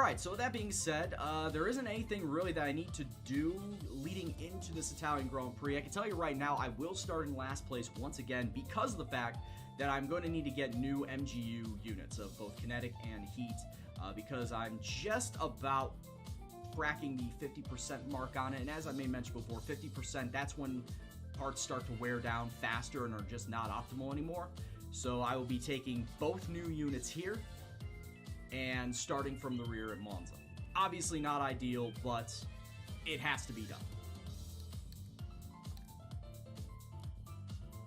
Alright, so with that being said, there isn't anything really that I need to do leading into this Italian Grand Prix. I can tell you right now, I will start in last place once again because of the fact that I'm going to need to get new MGU units of both kinetic and heat, because I'm just about cracking the 50% mark on it. And as I may mention before, 50%, that's when parts start to wear down faster and are just not optimal anymore. So I will be taking both new units here and starting from the rear at Monza. Obviously not ideal, but it has to be done.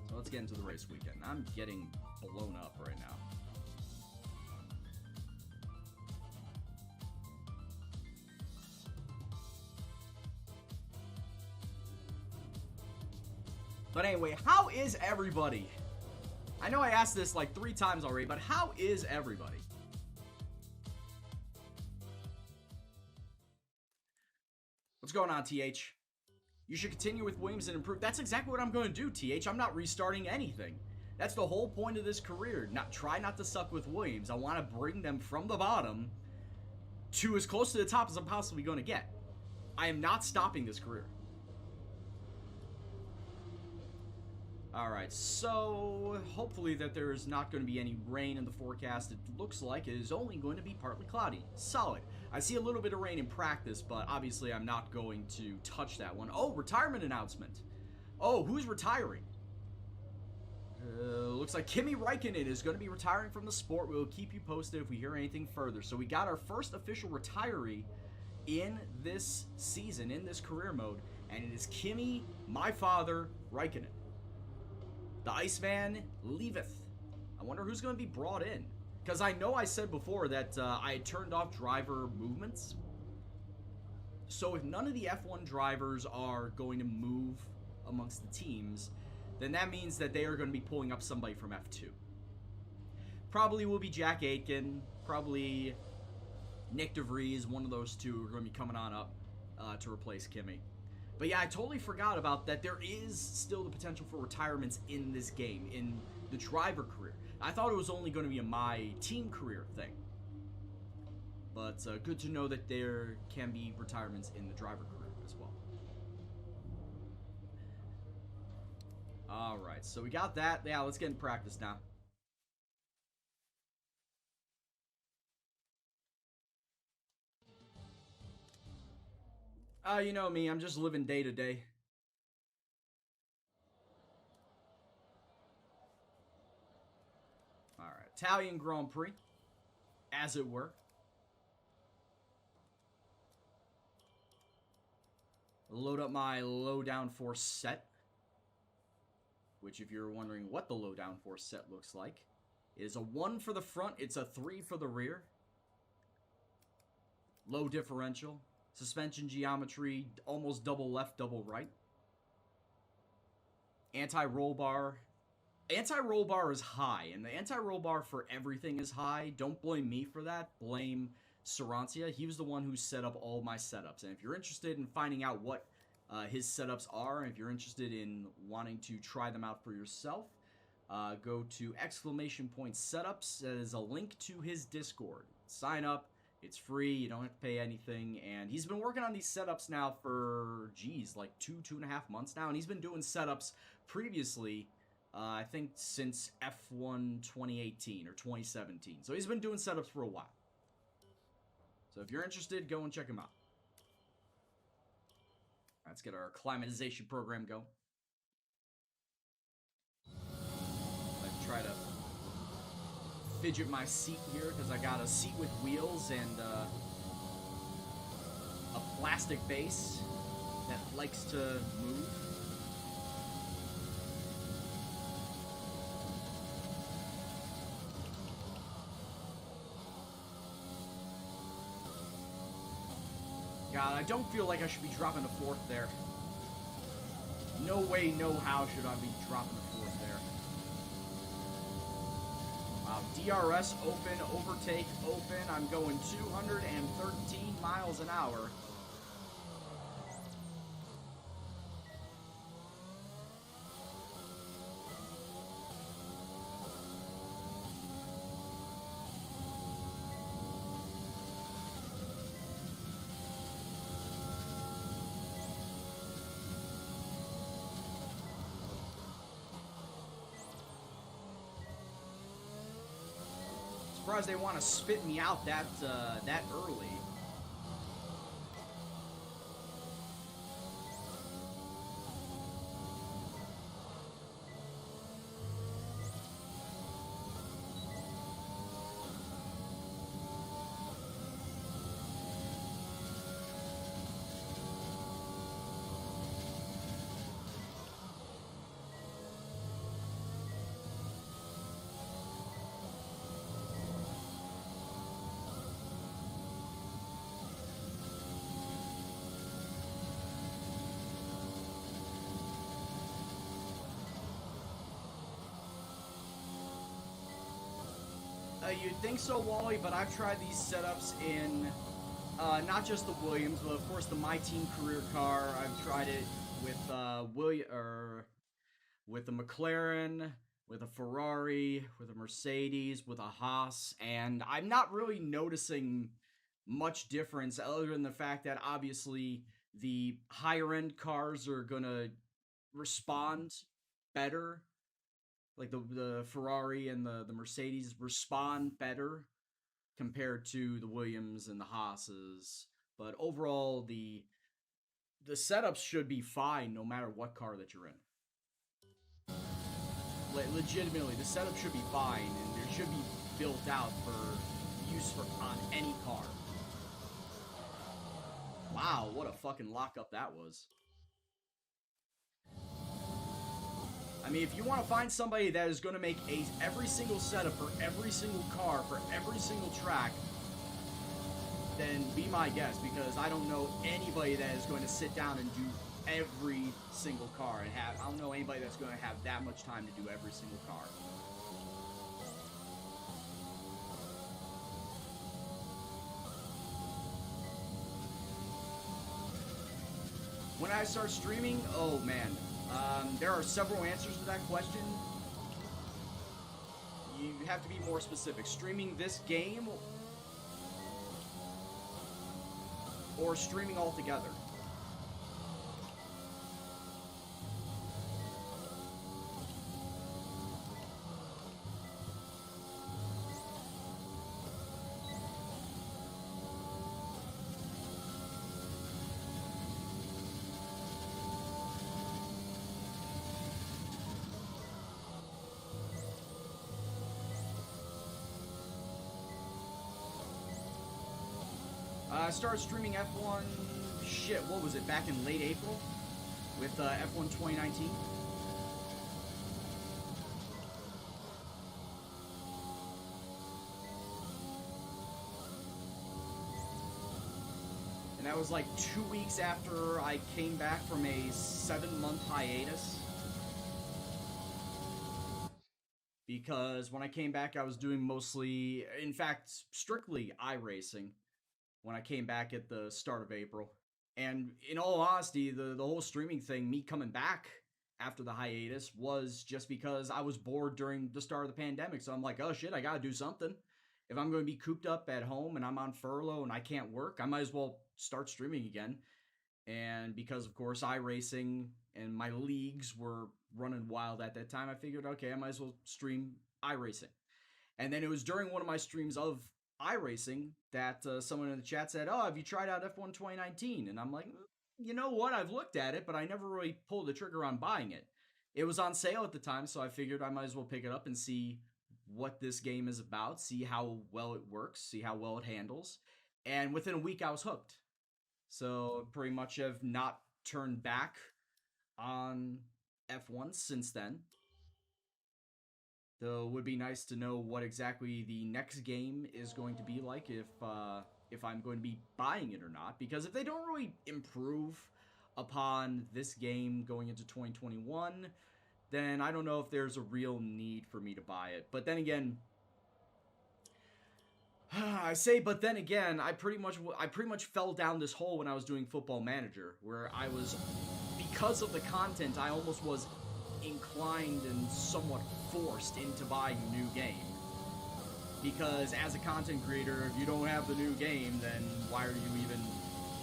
So let's get into the race weekend. I'm getting blown up right now. But anyway, how is everybody? I know I asked this like 3 times already, but how is everybody? What's going on, TH? You should continue with Williams and improve. That's exactly what I'm going to do, TH. I'm not restarting anything. That's the whole point of this career. Try not to suck with Williams. I want to bring them from the bottom to as close to the top as I'm possibly going to get. I am not stopping this career. Alright, so hopefully that there is not going to be any rain in the forecast. It looks like it is only going to be partly cloudy. Solid. I see a little bit of rain in practice, but obviously I'm not going to touch that one. Oh, retirement announcement. Oh, who's retiring? Looks like Kimi Räikkönen is going to be retiring from the sport. We'll keep you posted if we hear anything further. So we got our first official retiree in this season, in this career mode, and it is Kimi, my father, Räikkönen. The Iceman leaveth. I wonder who's going to be brought in. Because I know I said before that I had turned off driver movements. So if none of the F1 drivers are going to move amongst the teams, then that means that they are going to be pulling up somebody from F2. Probably will be Jack Aitken. Probably Nick DeVries. One of those two are going to be coming on up to replace Kimi. But yeah, I totally forgot about that. There is still the potential for retirements in this game, in the driver career. I thought it was only going to be a my team career thing. But good to know that there can be retirements in the driver career as well. Alright, so we got that. Yeah, let's get in practice now. You know me, I'm just living day to day. Alright, Italian Grand Prix, as it were. Load up my low downforce set. Which, if you're wondering what the low downforce set looks like, is a 1 for the front, it's a 3 for the rear. Low differential. Suspension geometry, almost double left, double right. Anti-roll bar. Anti-roll bar is high, and the anti-roll bar for everything is high. Don't blame me for that. Blame Sarancia. He was the one who set up all my setups. And if you're interested in finding out what his setups are, and if you're interested in wanting to try them out for yourself, go to !setups. That is a link to his Discord. Sign up. It's free, you don't have to pay anything, and he's been working on these setups now for, geez, like 2.5 months now, and he's been doing setups previously, I think since F1 2018 or 2017, so he's been doing setups for a while. So if you're interested, go and check him out. Let's get our acclimatization program going. Let's try to fidget my seat here because I got a seat with wheels and a plastic base that likes to move. God, I don't feel like I should be dropping a 4th there. No way, no how should I be dropping a 4th there. DRS open, overtake open. I'm going 213 miles an hour. surprised they want to spit me out that early. You'd think so, Wally, but I've tried these setups in not just the Williams, but of course the My Team career car. I've tried it with with a McLaren, with a Ferrari, with a Mercedes, with a Haas, and I'm not really noticing much difference other than the fact that obviously the higher end cars are gonna respond better, like the Ferrari and the Mercedes respond better compared to the Williams and the Haas's. But overall, the setups should be fine no matter what car that you're in. Legitimately, the setup should be fine, and it should be built out for use for on any car. Wow, what a fucking lockup that was. I mean, if you want to find somebody that is going to make every single setup for every single car, for every single track, then be my guest, because I don't know anybody that is going to sit down and do every single car and I don't know anybody that's going to have that much time to do every single car. When I start streaming, oh man, there are several answers to that question. You have to be more specific. Streaming this game or streaming altogether. I started streaming F1, shit, what was it, back in late April with F1 2019. And that was like 2 weeks after I came back from a 7-month hiatus. Because when I came back, I was doing mostly, in fact, strictly iRacing. When I came back at the start of April. And in all honesty, the whole streaming thing, me coming back after the hiatus, was just because I was bored during the start of the pandemic. So I'm like, oh shit, I gotta do something. If I'm going to be cooped up at home and I'm on furlough and I can't work, I might as well start streaming again. And because, of course, iRacing and my leagues were running wild at that time, I figured, okay, I might as well stream iRacing. And then it was during one of my streams of iRacing that someone in the chat said, oh, have you tried out F1 2019? And I'm like, you know what? I've looked at it, but I never really pulled the trigger on buying it. It was on sale at the time, so I figured I might as well pick it up and see what this game is about, see how well it works, see how well it handles. And within a week, I was hooked. So pretty much have not turned back on F1 since then. Though it would be nice to know what exactly the next game is going to be like if I'm going to be buying it or not. Because if they don't really improve upon this game going into 2021, then I don't know if there's a real need for me to buy it. But then again, but then again, I pretty much fell down this hole when I was doing Football Manager, where I was, because of the content, I almost was inclined and somewhat forced into buying a new game. Because as a content creator, if you don't have the new game, then why are you even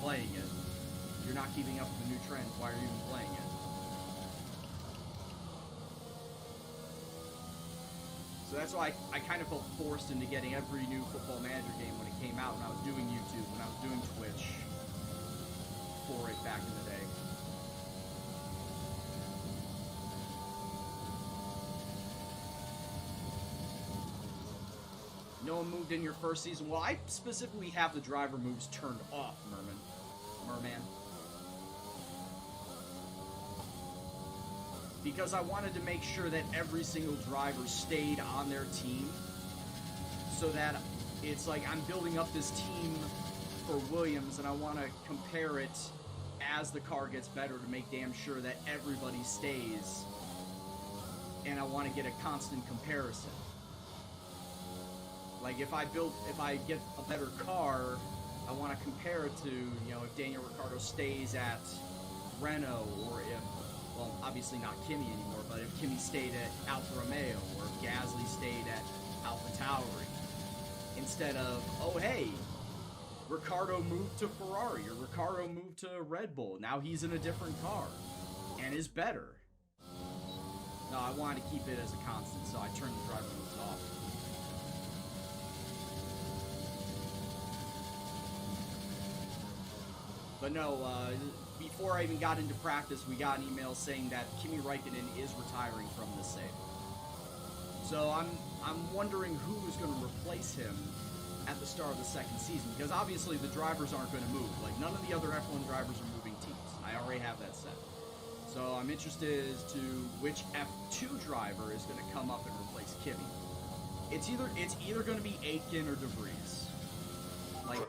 playing it? If you're not keeping up with the new trends, why are you even playing it? So that's why I kind of felt forced into getting every new Football Manager game when it came out, when I was doing YouTube, when I was doing Twitch for it back in the day. No one moved in your first season. Well, I specifically have the driver moves turned off, Merman. Because I wanted to make sure that every single driver stayed on their team, so that it's like I'm building up this team for Williams, and I want to compare it as the car gets better to make damn sure that everybody stays, and I want to get a constant comparison. Like if I get a better car, I want to compare it to, you know, if Daniel Ricciardo stays at Renault, or if, well, obviously not Kimi anymore, but if Kimi stayed at Alfa Romeo, or if Gasly stayed at AlphaTauri, instead of, oh hey, Ricciardo moved to Ferrari, or Ricciardo moved to Red Bull, now he's in a different car, and is better. No, I wanted to keep it as a constant, so I turned the driver moves off. But no, before I even got into practice, we got an email saying that Kimi Räikkönen is retiring from this save. So I'm wondering who is going to replace him at the start of the second season, because obviously the drivers aren't going to move. Like, none of the other F1 drivers are moving teams. I already have that set. So I'm interested as to which F2 driver is going to come up and replace Kimi. It's either going to be Aitken or De Vries. Like,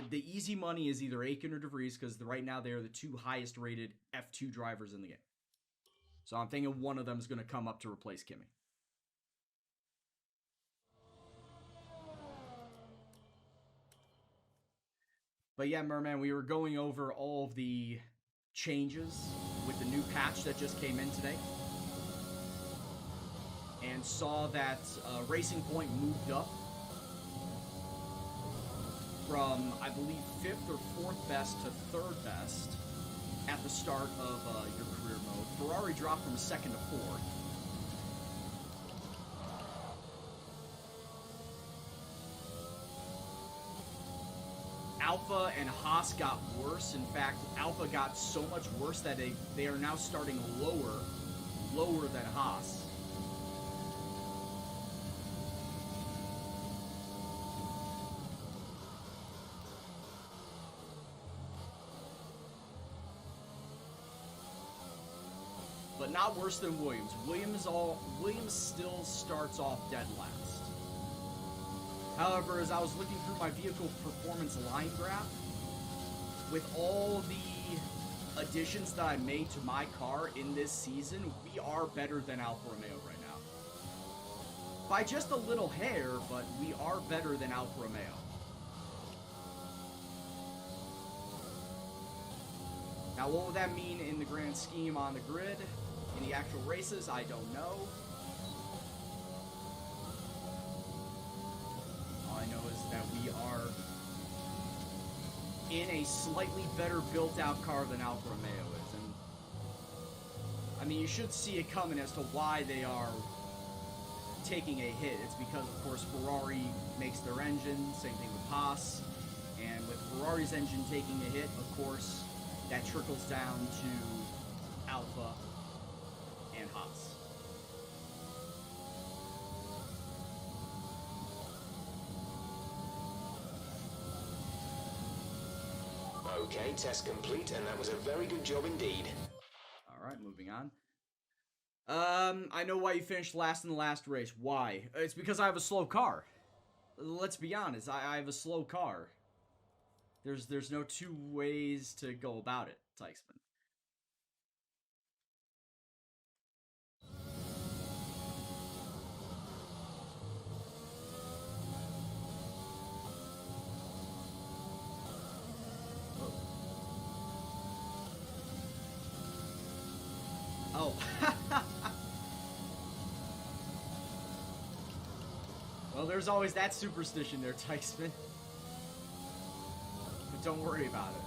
the easy money is either Aitken or De Vries, because right now they are the two highest rated F2 drivers in the game. So I'm thinking one of them is going to come up to replace Kimi. But yeah, Merman, we were going over all of the changes with the new patch that just came in today. And saw that Racing Point moved up from, I believe, 5th or 4th best to 3rd best at the start of your career mode. Ferrari dropped from 2nd to 4th. Alpha and Haas got worse. In fact, Alpha got so much worse that they are now starting lower than Haas. But not worse than Williams. Williams still starts off dead last. However, as I was looking through my vehicle performance line graph, with all the additions that I made to my car in this season, we are better than Alfa Romeo right now. By just a little hair, but we are better than Alfa Romeo. Now, what would that mean in the grand scheme on the grid? In the actual races, I don't know. All I know is that we are in a slightly better built-out car than Alfa Romeo is. And I mean, you should see it coming as to why they are taking a hit. It's because, of course, Ferrari makes their engine, same thing with Haas. And with Ferrari's engine taking a hit, of course, that trickles down to Alpha and Haas. Okay, test complete, and that was a very good job indeed. Alright, moving on. I know why you finished last in the last race. Why? It's because I have a slow car. Let's be honest, I have a slow car. There's no two ways to go about it, Tykesman. Oh. Well, there's always that superstition there, Tykesman. But don't worry about it.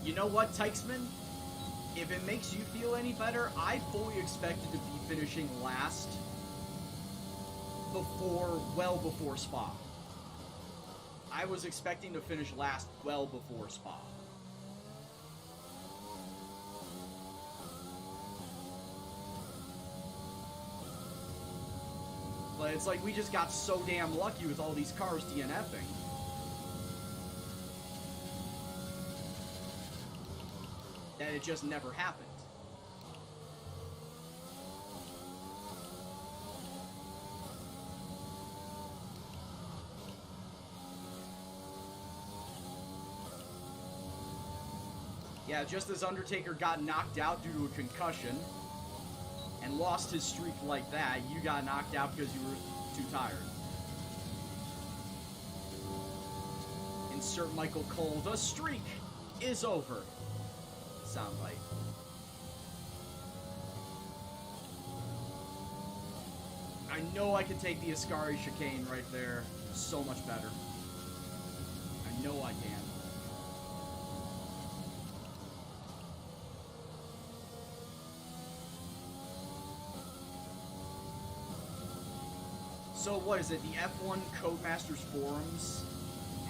You know what, Tykesman? if it makes you feel any better, I fully expected to be finishing last well before Spa. I was expecting to finish last well before Spa. But it's like we just got so damn lucky with all these cars DNFing. That it just never happened. Yeah, just as Undertaker got knocked out due to a concussion and lost his streak like that, you got knocked out because you were too tired. Insert Michael Cole. The streak is over. Soundbite. I know I can take the Ascari chicane right there so much better. I know I can. So what is it? The F1 Codemasters forums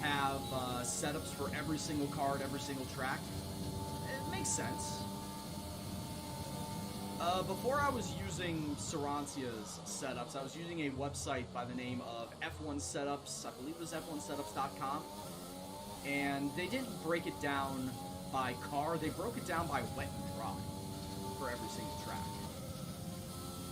have setups for every single car at every single track. It makes sense. Before I was using Sarancia's setups, I was using a website by the name of F1 Setups. I believe it was f1setups.com. And they didn't break it down by car. They broke it down by wet and dry for every single track.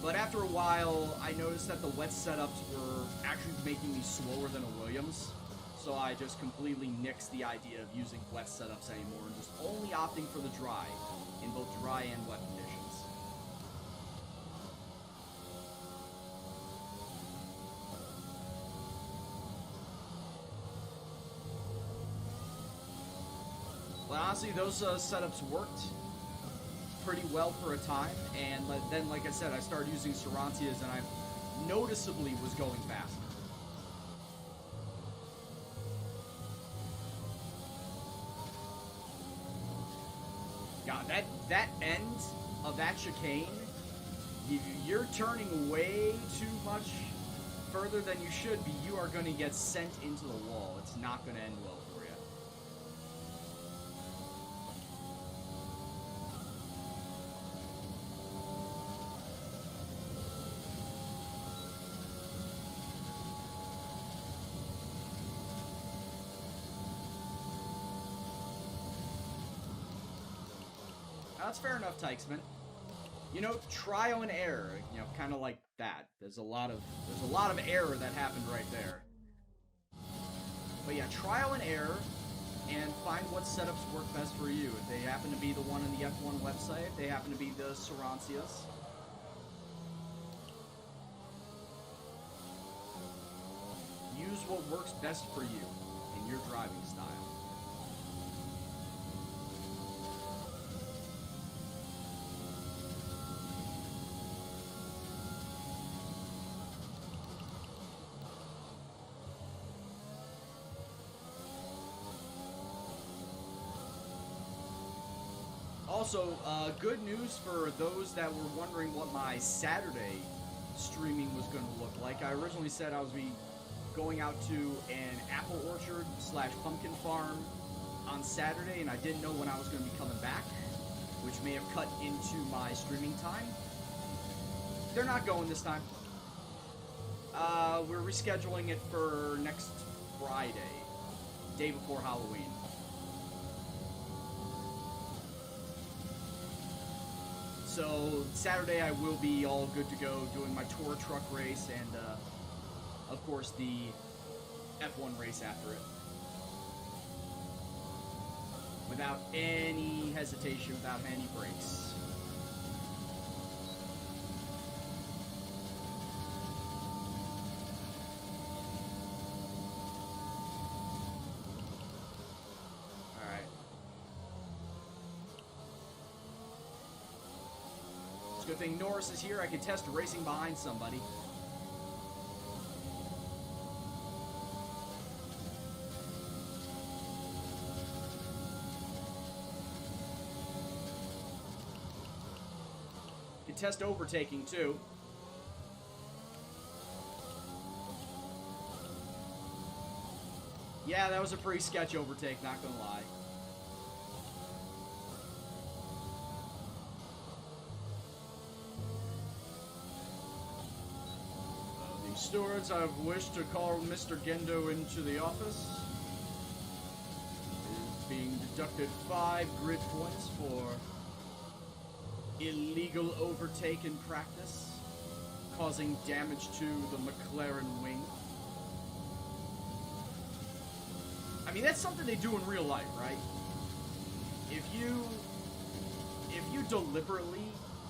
But after a while, I noticed that the wet setups were actually making me slower than a Williams. So I just completely nixed the idea of using wet setups anymore and just only opting for the dry in both dry and wet conditions. But honestly, those setups worked pretty well for a time, and then, like I said, I started using Sarancia's, and I noticeably was going faster. God, that end of that chicane, you're turning way too much further than you should be. You are going to get sent into the wall. It's not going to end well for you. That's fair enough, Tykesman. You know, trial and error, you know, kind of like that. There's a lot of error that happened right there. But yeah, trial and error, and find what setups work best for you. If they happen to be the one on the F1 website, if they happen to be the Sarancias. Use what works best for you in your driving style. Also, good news for those that were wondering what my Saturday streaming was going to look like. I originally said I was going out to an apple orchard / pumpkin farm on Saturday, and I didn't know when I was going to be coming back, which may have cut into my streaming time. They're not going this time. We're rescheduling it for next Friday, day before Halloween. So Saturday I will be all good to go doing my tour truck race and, of course, the F1 race after it. Without any hesitation, without any breaks. Good thing Norris is here. I can test racing behind somebody. test overtaking, too. Yeah, that was a pretty sketch overtake, not gonna lie. The stewards have wished to call Mr. Gendo into the office. He is being deducted 5 grid points for illegal overtake in practice, causing damage to the McLaren wing. I mean, that's something they do in real life, right? If you deliberately,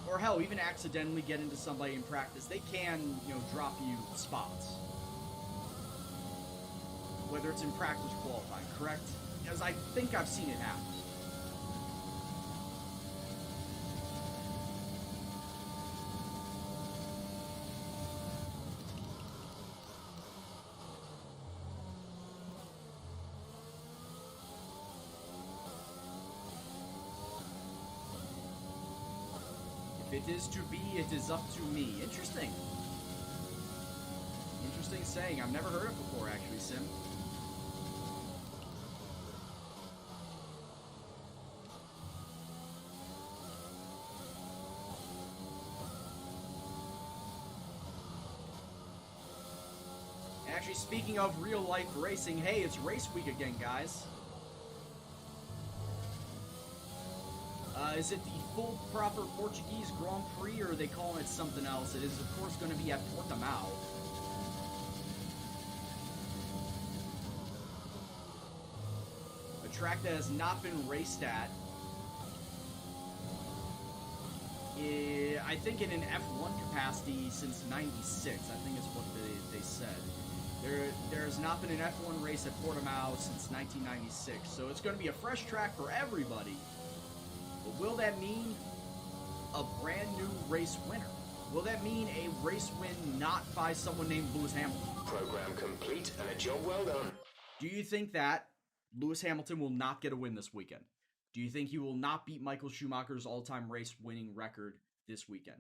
or hell, even accidentally get into somebody in practice, they can, you know, drop you spots. Whether it's in practice or qualifying, correct? Because I think I've seen it happen. If it is to be, it is up to me. Interesting. Interesting saying. I've never heard it before, actually, Sim. Actually, speaking of real-life racing, hey, it's race week again, guys. Is it the full proper Portuguese Grand Prix, or are they calling it something else? It is, of course, going to be at Portimao. A track that has not been raced at. I think in an F1 capacity since '96. I think is what they said. There has not been an F1 race at Portimao since 1996, so it's going to be a fresh track for everybody. But will that mean a brand new race winner? Will that mean a race win not by someone named Lewis Hamilton? Program complete and a job well done. Do you think that Lewis Hamilton will not get a win this weekend? Do you think he will not beat Michael Schumacher's all-time race winning record this weekend?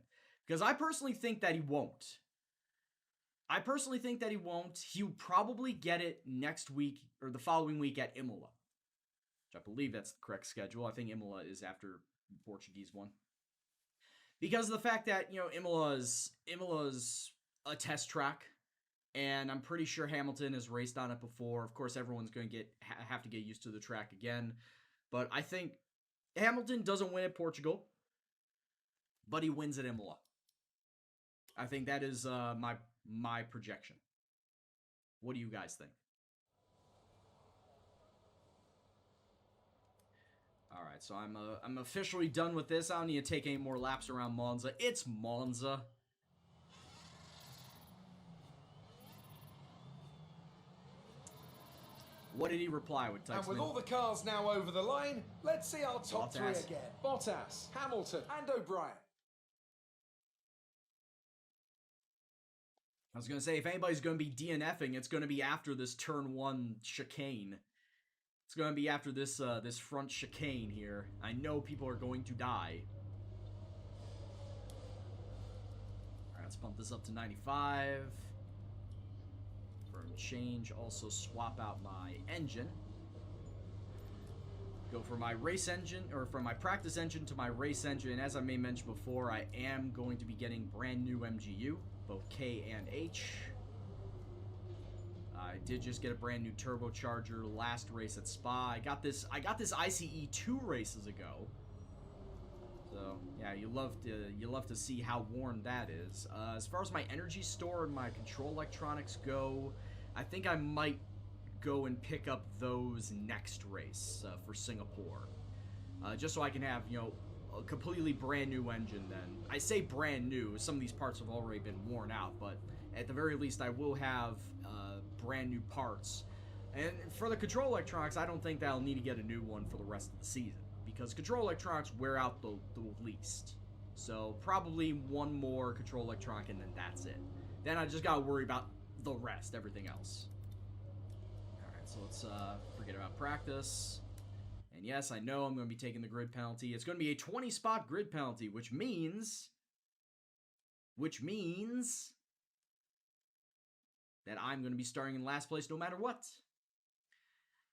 Because I personally think that he won't. He'll probably get it next week or the following week at Imola. I believe that's the correct schedule. I think Imola is after the Portuguese one. Because of the fact that, you know, Imola's a test track, and I'm pretty sure Hamilton has raced on it before. Of course, everyone's going to have to get used to the track again. But I think Hamilton doesn't win at Portugal, but he wins at Imola. I think that is my projection. What do you guys think? All right, so I'm officially done with this. I don't need to take any more laps around Monza. It's Monza. What did he reply with, Teixeira? And with all the cars now over the line, let's see our top three again. Bottas, Hamilton, and O'Brien. I was going to say, if anybody's going to be DNFing, it's going to be after this turn 1 chicane. It's going to be after this this front chicane here. I know people are going to die. Alright, let's bump this up to 95. For a change, also swap out my engine. Go for my race engine, or from my practice engine to my race engine. And as I may mention before, I am going to be getting brand new MGU, both K and H. I did just get a brand new turbocharger last race at Spa. I got this ICE 2 races ago. So yeah, you love to see how worn that is. As far as my energy store and my control electronics go, I think I might go and pick up those next race for Singapore, just so I can have, you know, a completely brand new engine. Then I say brand new. Some of these parts have already been worn out, but at the very least, I will have brand new parts. And for the control electronics, I don't think that I'll need to get a new one for the rest of the season, because control electronics wear out the least. So probably one more control electronic and then that's it. Then I just gotta worry about the rest, everything else. Alright, so let's forget about practice. And yes, I know I'm going to be taking the grid penalty. It's going to be a 20-spot grid penalty, which means which means that I'm going to be starting in last place no matter what.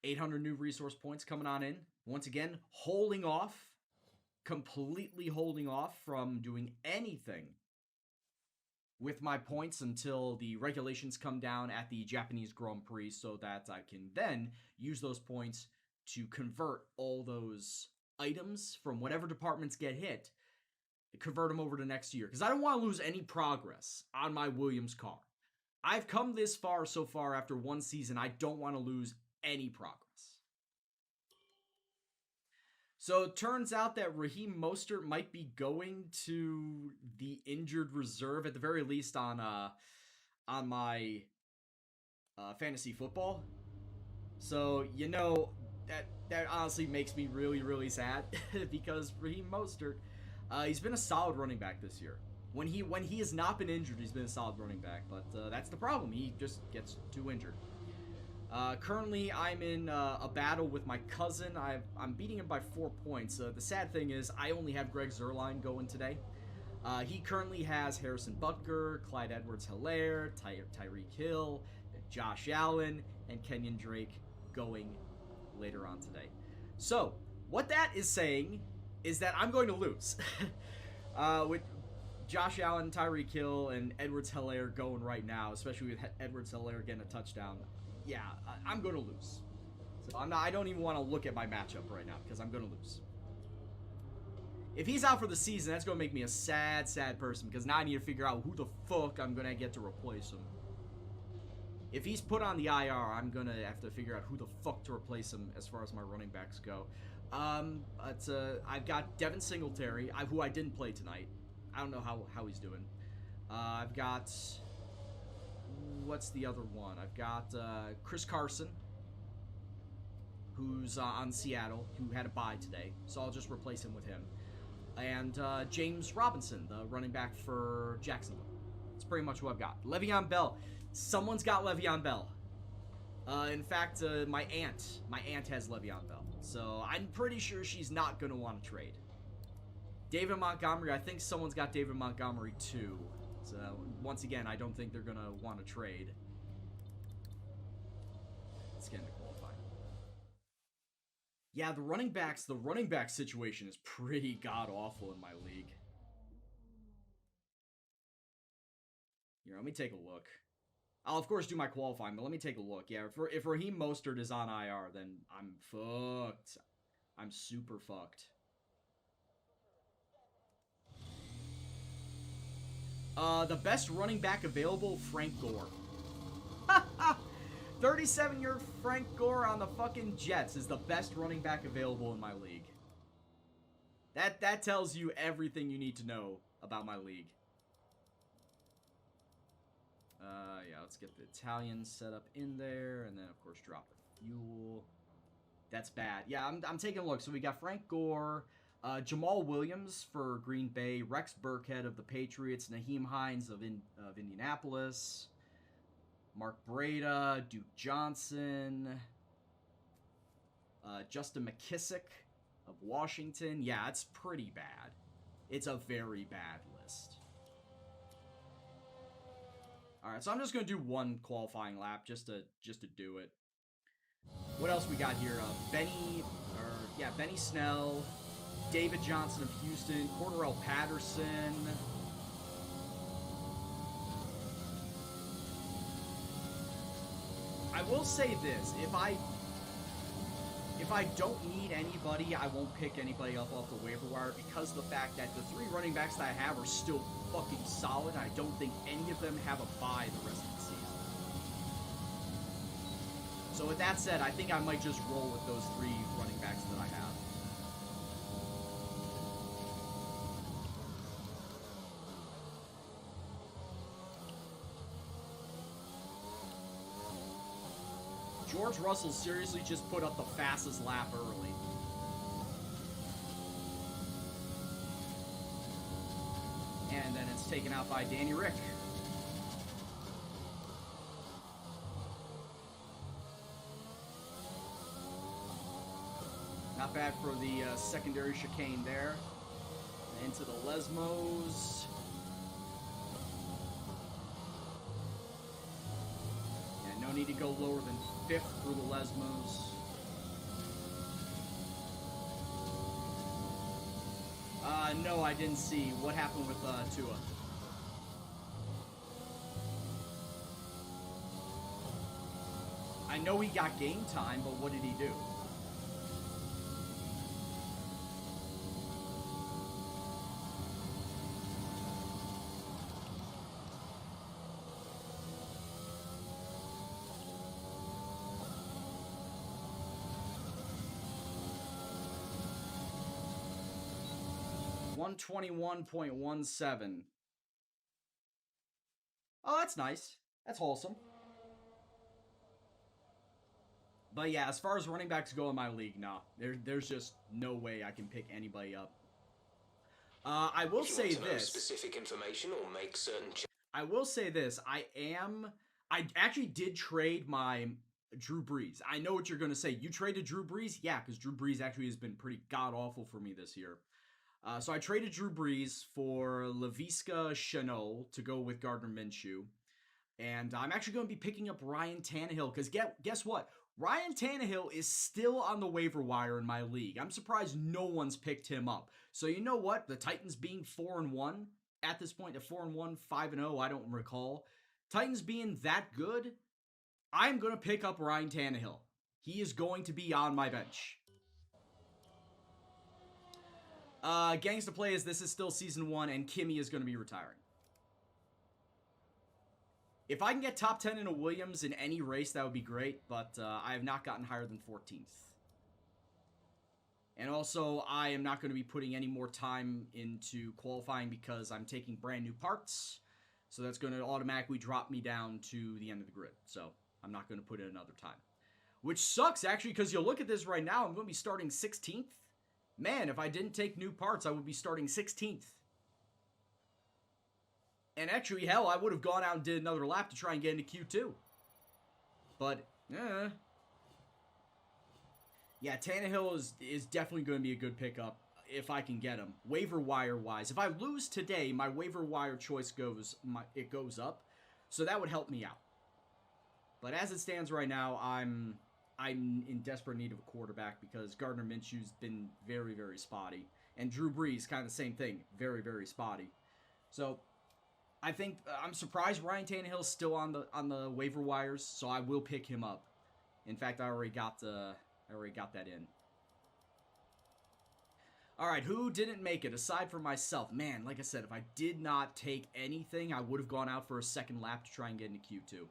800 new resource points coming on in. Once again, holding off, completely holding off from doing anything with my points until the regulations come down at the Japanese Grand Prix so that I can then use those points to convert all those items from whatever departments get hit, convert them over to next year. Because I don't want to lose any progress on my Williams car. I've come this far so far after one season. I don't want to lose any progress. So it turns out that Raheem Mostert might be going to the injured reserve, at the very least on my fantasy football. So, you know, that honestly makes me really, really sad because Raheem Mostert, he's been a solid running back this year. When he has not been injured, he's been a solid running back, but that's the problem. He just gets too injured. Currently, I'm in a battle with my cousin. I'm beating him by 4 points. The sad thing is, I only have Greg Zuerlein going today. He currently has Harrison Butker, Clyde Edwards-Helaire, Tyreek Hill, Josh Allen, and Kenyon Drake going later on today. So, what that is saying is that I'm going to lose. With Josh Allen, Tyreek Hill, and Edwards-Helaire going right now, especially with Edwards-Helaire getting a touchdown. Yeah, I'm going to lose. So I don't even want to look at my matchup right now because I'm going to lose. If he's out for the season, that's going to make me a sad, sad person because now I need to figure out who the fuck I'm going to get to replace him. If he's put on the IR, I'm going to have to figure out who the fuck to replace him as far as my running backs go. I've got Devin Singletary, who I didn't play tonight. I don't know how he's doing. I've got... What's the other one? I've got Chris Carson, who's on Seattle, who had a bye today. So I'll just replace him with him. And James Robinson, the running back for Jacksonville. That's pretty much what I've got. Le'Veon Bell. Someone's got Le'Veon Bell. In fact, my aunt has Le'Veon Bell. So I'm pretty sure she's not going to want to trade. David Montgomery, I think someone's got David Montgomery too. So, once again, I don't think they're going to want to trade. Let's get into qualifying. Yeah, the running back situation is pretty god-awful in my league. Here, let me take a look. I'll, of course, do my qualifying, but let me take a look. Yeah, if Raheem Mostert is on IR, then I'm fucked. I'm super fucked. The best running back available, Frank Gore. 37-year Frank Gore on the fucking Jets is the best running back available in my league. That tells you everything you need to know about my league. Yeah, let's get the Italian set up in there, and then, of course, drop the fuel. That's bad. Yeah, I'm taking a look. So we got Frank Gore, Jamal Williams for Green Bay, Rex Burkhead of the Patriots, Naheem Hines of Indianapolis, Mark Breda, Duke Johnson, Justin McKissick of Washington. Yeah, it's pretty bad. It's a very bad list. All right, so I'm just going to do one qualifying lap just to do it. What else we got here? Benny Snell, David Johnson of Houston, Cordarrelle Patterson. I will say this, if I don't need anybody, I won't pick anybody up off the waiver wire because of the fact that the 3 running backs that I have are still fucking solid. I don't think any of them have a bye the rest of the season. So with that said, I think I might just roll with those 3 running backs that I have. George Russell seriously just put up the fastest lap early. And then it's taken out by Danny Rick. Not bad for the secondary chicane there. Into the Lesmos. don't need to go lower than 5th for the Lesmos. No, I didn't see. What happened with Tua? I know he got game time, but what did he do? $121.17. Oh, that's nice. That's wholesome. But yeah, as far as running backs go in my league, no. There's just no way I can pick anybody up. I will say If you want to know this. specific information or make certain I will say this. I actually did trade my Drew Brees. I know what you're going to say. You traded Drew Brees? Yeah, because Drew Brees actually has been pretty god-awful for me this year. So I traded Drew Brees for Laviska Shenault to go with Gardner Minshew. And I'm actually going to be picking up Ryan Tannehill because guess what? Ryan Tannehill is still on the waiver wire in my league. I'm surprised no one's picked him up. So you know what? The Titans being 4-1 at this point, at 4-1, 5-0, I don't recall. Titans being that good, I'm going to pick up Ryan Tannehill. He is going to be on my bench. Gangsta Play is this is still season 1, and Kimmy is going to be retiring. If I can get top 10 in a Williams in any race, that would be great, but I have not gotten higher than 14th. And also, I am not going to be putting any more time into qualifying because I'm taking brand new parts, so that's going to automatically drop me down to the end of the grid, so I'm not going to put in another time. Which sucks, actually, because you look at this right now, I'm going to be starting 16th. Man, if I didn't take new parts, I would be starting 16th. And actually, hell, I would have gone out and did another lap to try and get into Q2. But, yeah, Tannehill is definitely going to be a good pickup if I can get him. Waiver wire wise, if I lose today, my waiver wire choice goes up, so that would help me out. But as it stands right now, I'm in desperate need of a quarterback because Gardner Minshew's been very, very spotty, and Drew Brees kind of the same thing, very, very spotty. So I think I'm surprised Ryan Tannehill's still on the waiver wires, so I will pick him up. In fact, I already got that in. All right, who didn't make it aside from myself? Man, like I said, if I did not take anything, I would have gone out for a second lap to try and get into Q2.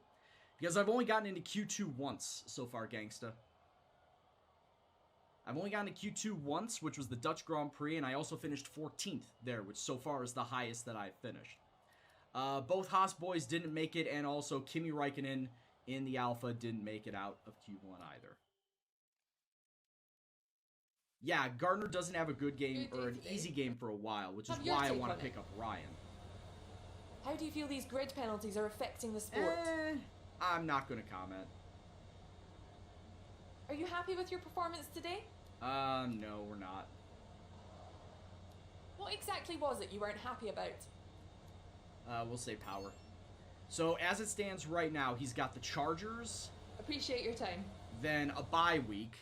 Because I've only gotten into Q2 once so far, gangsta. I've only gotten to Q2 once, which was the Dutch Grand Prix, and I also finished 14th there, which so far is the highest that I've finished. Both Haas boys didn't make it, and also Kimi Räikkönen in the Alpha didn't make it out of Q1 either. Yeah, Gardner doesn't have a good game or an easy game for a while, which is why I want to pick up Ryan. How do you feel these grid penalties are affecting the sport? I'm not going to comment. Are you happy with your performance today? No, we're not. What exactly was it you weren't happy about? We'll say power. So, as it stands right now, he's got the Chargers. Appreciate your time. Then a bye week.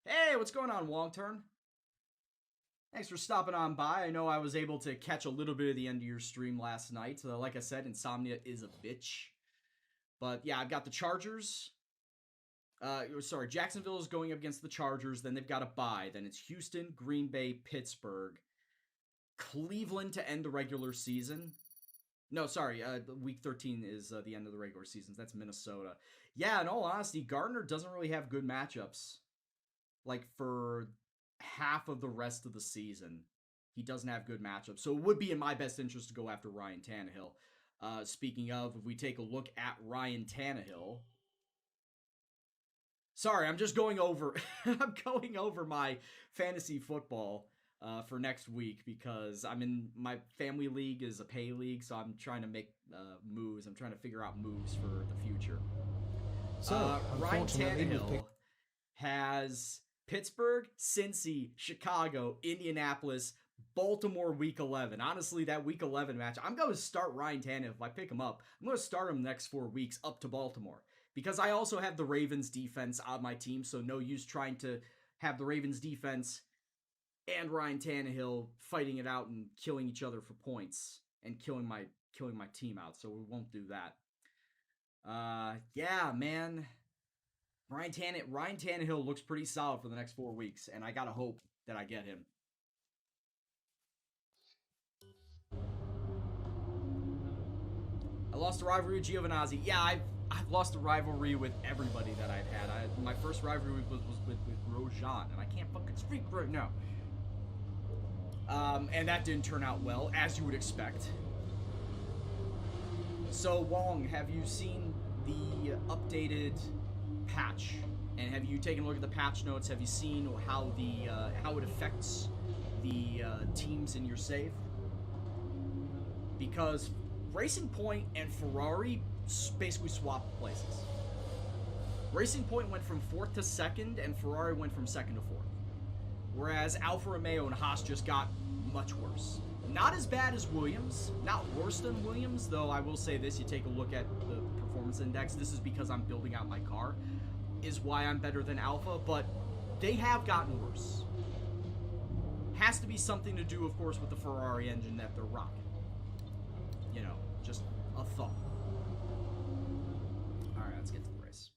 Hey, what's going on, Wong Turn? Thanks for stopping on by. I know I was able to catch a little bit of the end of your stream last night. Like I said, insomnia is a bitch. But yeah, I've got the Chargers. Jacksonville is going up against the Chargers. Then they've got a bye. Then it's Houston, Green Bay, Pittsburgh, Cleveland to end the regular season. No, sorry, week 13 is the end of the regular season. That's Minnesota. Yeah, in all honesty, Gardner doesn't really have good matchups. Like, for half of the rest of the season, he doesn't have good matchups. So it would be in my best interest to go after Ryan Tannehill. Speaking of, if we take a look at Ryan Tannehill... Sorry, I'm just going over... I'm going over my fantasy football for next week because I'm in... My family league is a pay league, so I'm trying to make moves. I'm trying to figure out moves for the future. So, Ryan Tannehill has Pittsburgh, Cincy, Chicago, Indianapolis, Baltimore week 11. Honestly, that week 11 match, I'm going to start Ryan Tannehill. If I pick him up, I'm going to start him the next 4 weeks up to Baltimore. Because I also have the Ravens defense on my team, so no use trying to have the Ravens defense and Ryan Tannehill fighting it out and killing each other for points and killing my team out. So we won't do that. Yeah, man. Ryan Tannehill looks pretty solid for the next 4 weeks, and I gotta hope that I get him. I lost a rivalry with Giovinazzi. Yeah, I've lost a rivalry with everybody that I've had. My first rivalry was with Grosjean, and I can't fucking speak right now. And that didn't turn out well, as you would expect. So, Wong, have you seen the updated patch? And have you taken a look at the patch notes? Have you seen how it affects the teams in your save? Because Racing Point and Ferrari basically swapped places. Racing Point went from 4th to 2nd, and Ferrari went from 2nd to 4th. Whereas Alfa Romeo and Haas just got much worse. Not as bad as Williams, not worse than Williams, though I will say this, you take a look at the performance index, this is because I'm building out my car, is why I'm better than Alfa, but they have gotten worse. Has to be something to do, of course, with the Ferrari engine that they're rocking. You know, just a thought. Alright, let's get to the race.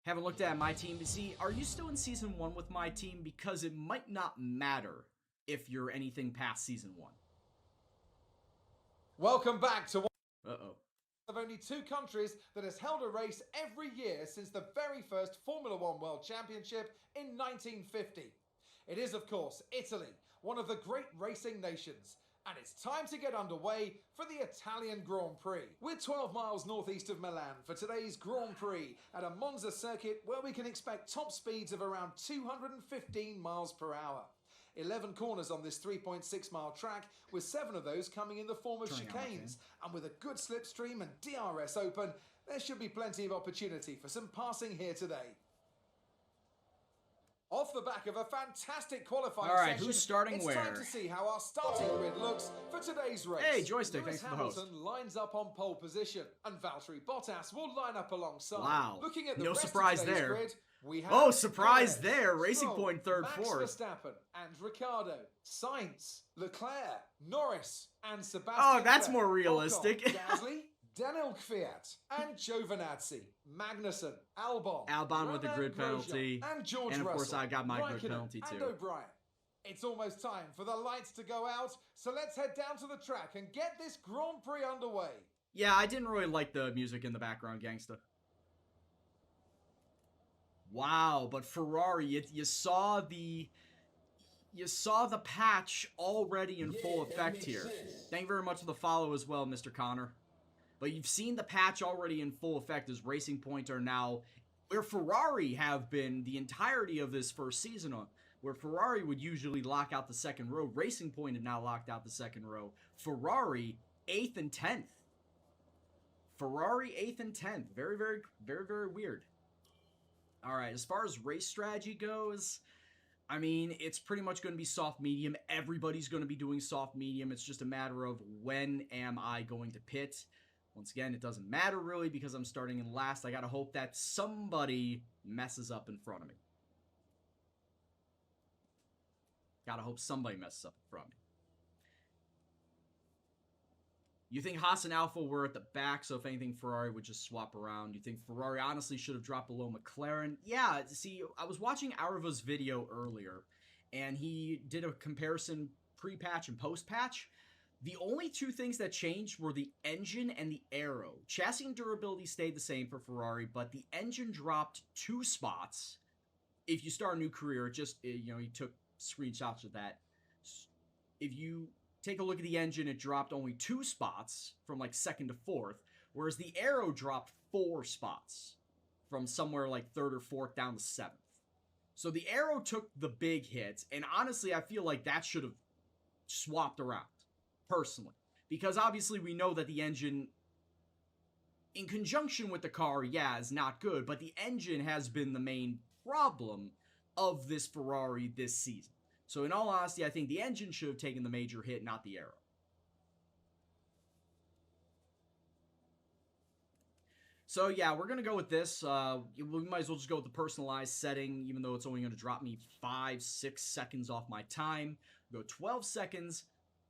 Haven't looked at my team. See, are you still in Season 1 with my team? Because it might not matter if you're anything past Season 1. Welcome back to one Uh-oh. of only 2 countries that has held a race every year since the very first Formula One World Championship in 1950. It is, of course, Italy, one of the great racing nations. And it's time to get underway for the Italian Grand Prix. We're 12 miles northeast of Milan for today's Grand Prix at a Monza circuit where we can expect top speeds of around 215 miles per hour. 11 corners on this 3.6 mile track, with 7 of those coming in the form of chicanes. And with a good slipstream and DRS open, there should be plenty of opportunity for some passing here today. Off the back of a fantastic qualifying All right, session, who's starting it's where? time to see how our starting grid looks for today's race. Hey, Joystick, Lewis thanks for the host. Hamilton lines up on pole position, and Valtteri Bottas will line up alongside. Wow, Looking at the no rest surprise of today's there. Grid, we have Oh, surprise Perez, there. Racing Stroll, Point third, Max fourth. Verstappen and Ricciardo, Sainz, Leclerc, Norris, and Sebastian. Oh, that's Vettel, more realistic. Ocon, Gasly, Daniel Kvyat, and Giovinazzi, Magnussen, Albon with the Romain grid Grosjean, penalty. and George And of course, Russell, I got my grid Raikkonen, penalty and too. O'Brien. It's almost time for the lights to go out, so let's head down to the track and get this Grand Prix underway. Yeah, I didn't really like the music in the background, gangsta. Wow, but Ferrari, you saw the patch already in full effect here. Thank you very much for the follow as well, Mr. Connor. But you've seen the patch already in full effect as Racing Point are now where Ferrari have been the entirety of this first season on. Where Ferrari would usually lock out the second row, Racing Point had now locked out the second row. Ferrari 8th and 10th. Ferrari 8th and 10th. Very, very, very, very weird. All right, as far as race strategy goes, I mean, it's pretty much going to be soft medium. Everybody's going to be doing soft medium. It's just a matter of when am I going to pit. Once again, it doesn't matter really because I'm starting in last. I got to hope that somebody messes up in front of me. Gotta hope somebody messes up in front of me. You think Haas and Alfa were at the back, so if anything, Ferrari would just swap around. You think Ferrari honestly should have dropped below McLaren? Yeah, see, I was watching Arava's video earlier, and he did a comparison pre-patch and post-patch. The only 2 things that changed were the engine and the aero. Chassis and durability stayed the same for Ferrari, but the engine dropped 2 spots. If you start a new career, it just, you know, he took screenshots of that. If you take a look at the engine, it dropped only 2 spots from like 2nd to 4th, whereas the aero dropped 4 spots from somewhere like 3rd or 4th down to 7th. So the aero took the big hits, and honestly, I feel like that should have swapped around, personally. Because obviously we know that the engine, in conjunction with the car, yeah, is not good, but the engine has been the main problem of this Ferrari this season. So in all honesty, I think the engine should have taken the major hit, not the aero. So yeah, we're gonna go with this. We might as well just go with the personalized setting, even though it's only gonna drop me 5-6 seconds off my time. Go 12 seconds,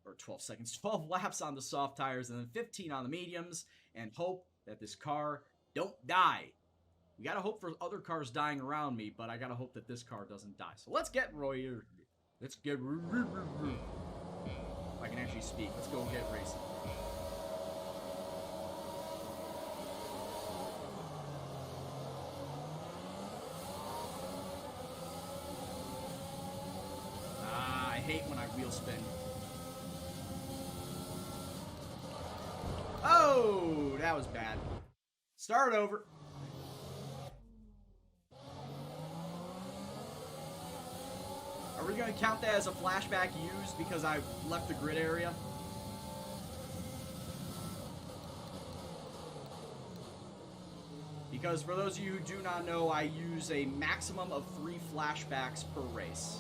or 12 seconds, 12 laps on the soft tires, and then 15 on the mediums, and hope that this car don't die. We gotta hope for other cars dying around me, but I gotta hope that this car doesn't die. So let's get Let's get. If I can actually speak, let's go get racing. I hate when I wheel spin. Oh, that was bad. Start over. Are we going to count that as a flashback used because I left the grid area? Because for those of you who do not know, I use a maximum of 3 flashbacks per race.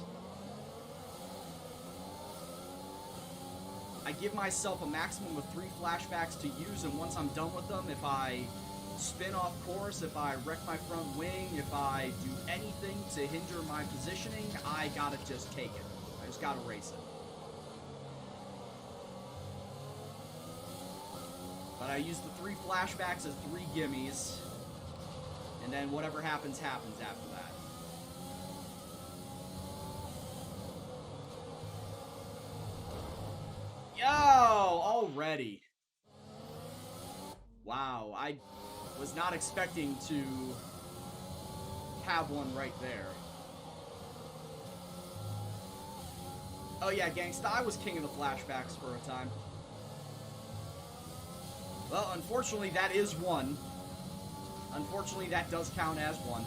I give myself a maximum of 3 flashbacks to use, and once I'm done with them, if I spin off course, if I wreck my front wing, if I do anything to hinder my positioning, I gotta just take it. I just gotta race it. But I use the 3 flashbacks as 3 gimmies, and then whatever happens, happens after that. Yo, already. Wow, I was not expecting to have one right there. Oh yeah, gangsta, I was king of the flashbacks for a time. Well, unfortunately, that is one. Unfortunately, that does count as one.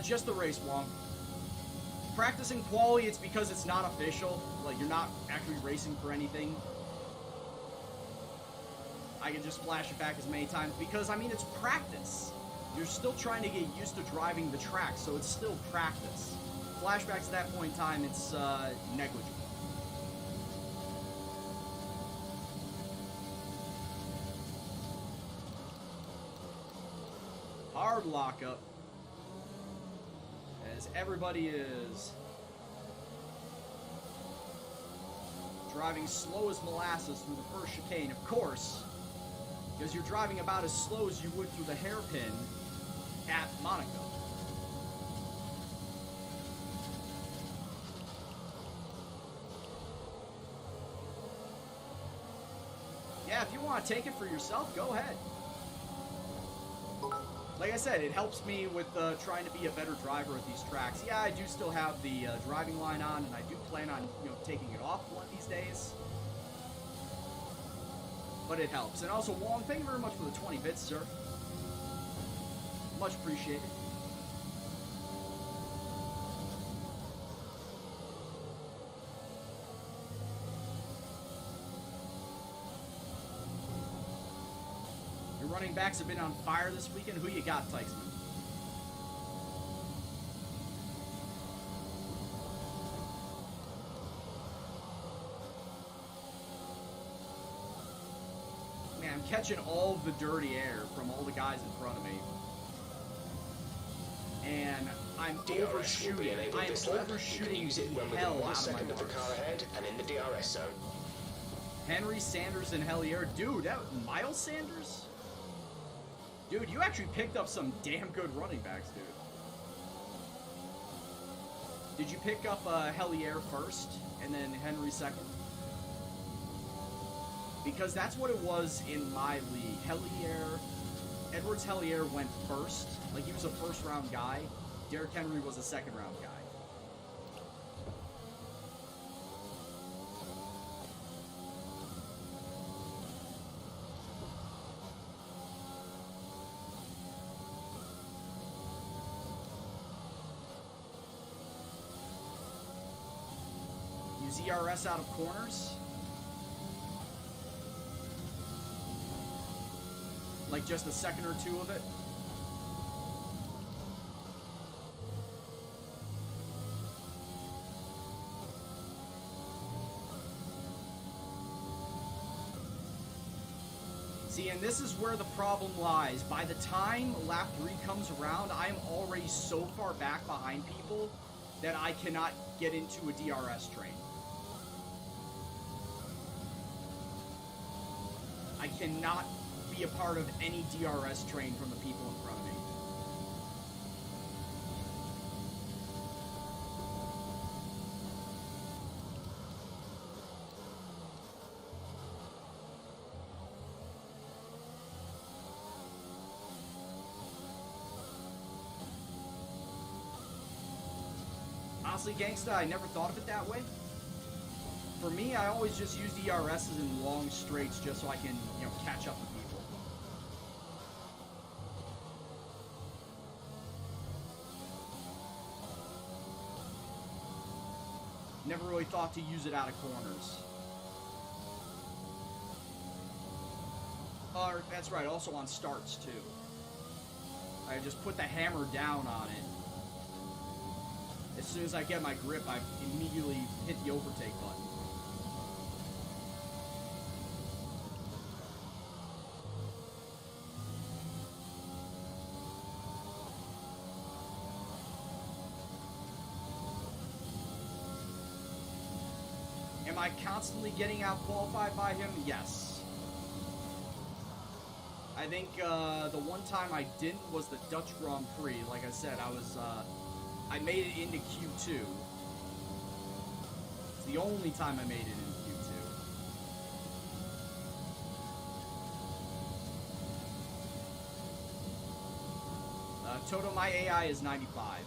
Just the race, Wong. Practicing quali, it's because it's not official. Like, you're not actually racing for anything. I can just flash it back as many times because, I mean, it's practice. You're still trying to get used to driving the track, so it's still practice. Flashbacks at that point in time, it's negligible. Hard lockup. As everybody is driving slow as molasses through the first chicane, of course, because you're driving about as slow as you would through the hairpin at Monaco. Yeah, if you want to take it for yourself, go ahead. Like I said, it helps me with trying to be a better driver at these tracks. Yeah, I do still have the driving line on, and I do plan on, taking it off one of these days. But it helps. And also, Wong, thank you very much for the 20 bits, sir. Much appreciated. Your running backs have been on fire this weekend. Who you got, Tykesman? Man, I'm catching all the dirty air from all the guys in front of me. And I'm overshooting. I am overshooting the hell out of my of the car ahead and in the DRS zone. Henry, Sanders, and Hellier. Dude, that Miles Sanders? Dude, you actually picked up some damn good running backs, dude. Did you pick up Hellier first and then Henry second? Because that's what it was in my league. Edwards Hellier went first. Like, he was a first-round guy. Derrick Henry was a second-round guy. Use ERS out of corners. Like just a second or two of it. See, and this is where the problem lies. By the time lap 3 comes around, I am already so far back behind people that I cannot get into a DRS train. I cannot be a part of any DRS train from the people in front of me. Honestly, Gangsta, I never thought of it that way. For me, I always just use DRSs in long straights just so I can, you know, catch up with people. Never really thought to use it out of corners. That's right, also on starts, too. I just put the hammer down on it. As soon as I get my grip, I immediately hit the overtake button. Am I constantly getting out qualified by him? Yes. I think the one time I didn't was the Dutch Grand Prix. Like I said, I made it into Q2. It's the only time I made it into Q2. Toto, my AI is 95.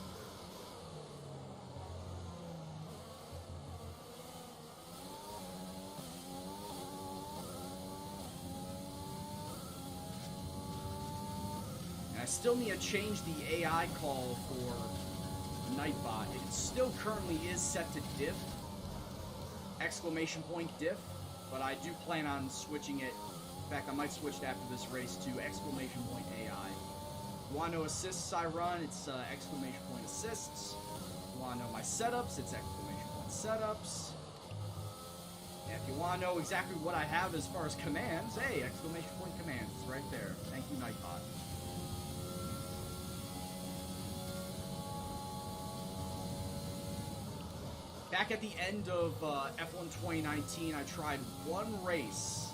And I still need to change the AI call for Nightbot. It still currently is set to diff, exclamation point diff, but I do plan on switching it. In fact, I might switch it after this race to exclamation point AI. You want to know assists I run? It's exclamation point assists. You want to know my setups? It's exclamation point setups. And if you want to know exactly what I have as far as commands, hey, exclamation point commands. It's right there. Thank you, Nightbot. Back at the end of F1 2019, I tried one race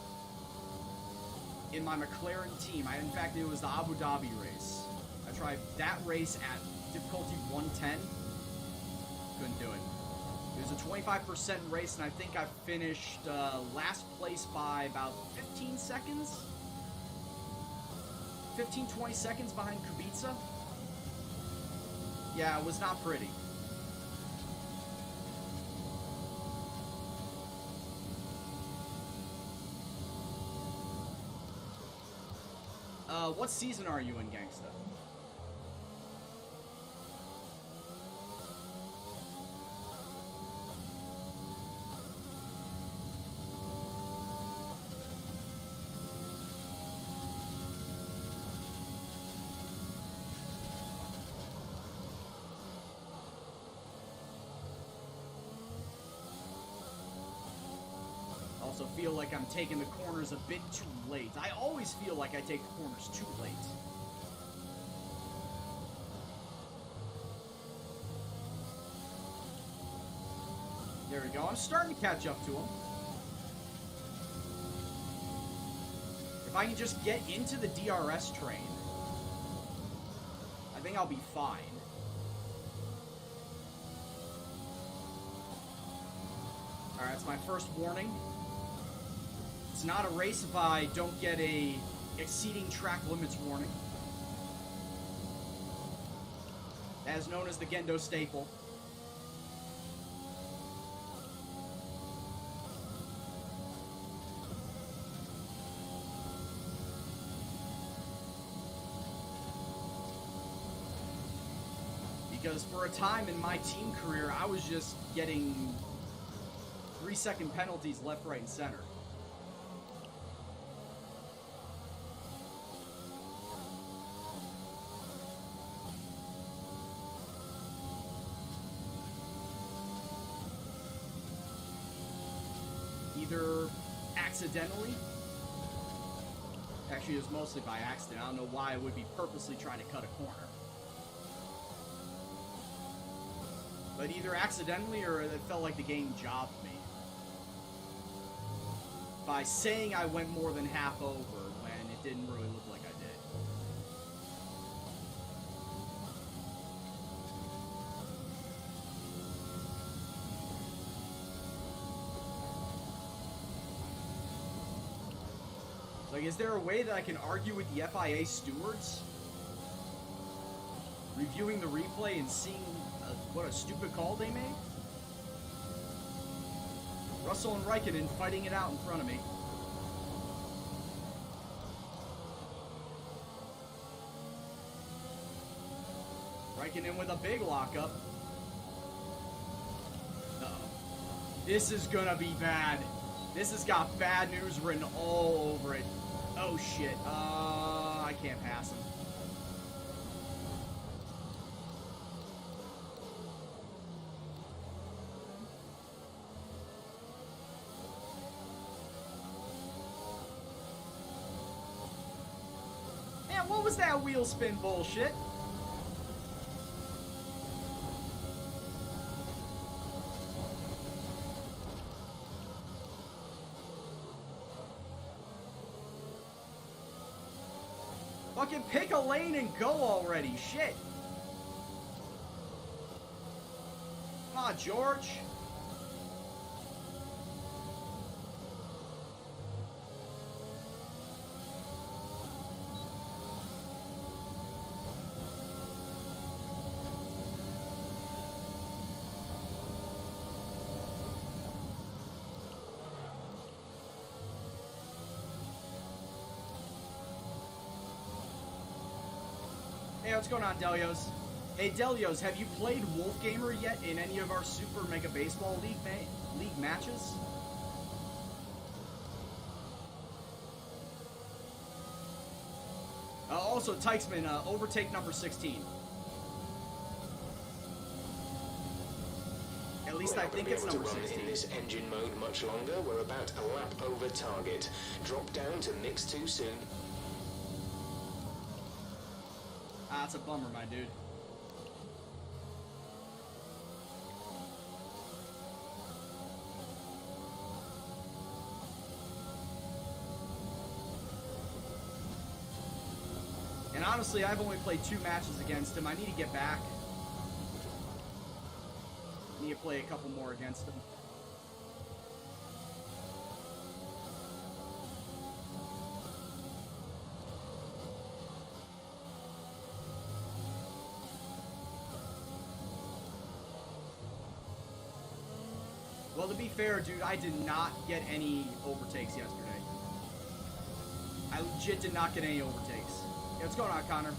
in my McLaren team. In fact, it was the Abu Dhabi race. I tried that race at difficulty 110. Couldn't do it. It was a 25% race, and I think I finished last place by about 15 seconds? 15, 20 seconds behind Kubica. Yeah, it was not pretty. What season are you in, Gangsta? Also feel like I'm taking the corners a bit too late. I always feel like I take the corners too late. There we go. I'm starting to catch up to him. If I can just get into the DRS train, I think I'll be fine. Alright, that's my first warning. It's not a race if I don't get a exceeding track limits warning. That is known as the Gendo staple. Because for a time in my team career, I was just getting 3-second penalties left, right, and center. either accidentally. Actually, it was mostly by accident. I don't know why I would be purposely trying to cut a corner. But either accidentally or it felt like the game jobbed me. By saying I went more than half over when it didn't really look like I did. Like, is there a way that I can argue with the FIA stewards? Reviewing the replay and seeing what a stupid call they made? Russell and Raikkonen fighting it out in front of me. Raikkonen with a big lockup. Uh-oh. This is gonna be bad. This has got bad news written all over it. Oh shit. I can't pass him. Man, what was that wheel spin bullshit? Fucking pick a lane and go already, shit. Come on, George. Hey, what's going on, Delios? Hey, Delios, have you played Wolf Gamer yet in any of our Super Mega Baseball League matches? Also, Tykesman, overtake number 16. At least I think it's number 16. In this engine mode much longer, we're about a lap over target. Drop down to mix too soon. That's a bummer, my dude. And honestly, I've only played 2 matches against him. I need to get back. I need to play a couple more against him. Well, to be fair, dude, I did not get any overtakes yesterday. I legit did not get any overtakes. Yeah, what's going on, Connor?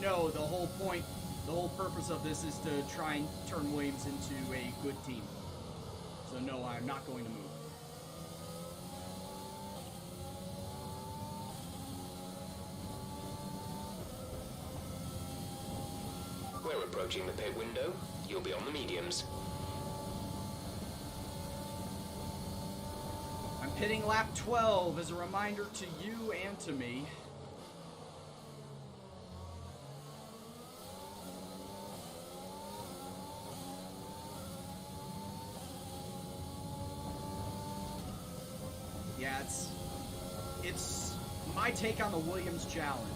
No, the whole purpose of this is to try and turn Williams into a good team. So no, I'm not going to move. We're approaching the pit window. You'll be on the mediums. I'm pitting lap 12 as a reminder to you and to me. Yeah, it's my take on the Williams challenge.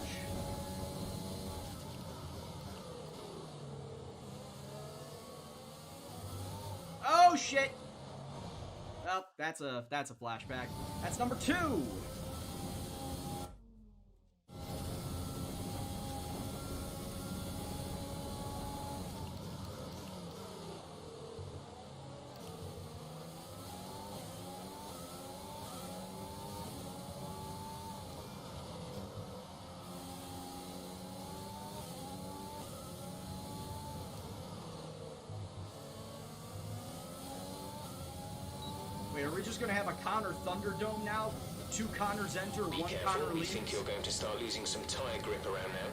Oh shit! Well, that's a flashback. That's number 2. Wait, are we just gonna have a Connor Thunderdome now? 2 Connors enter, Be 1 careful, Connor we leaves. think you're going to start losing some tyre grip around now.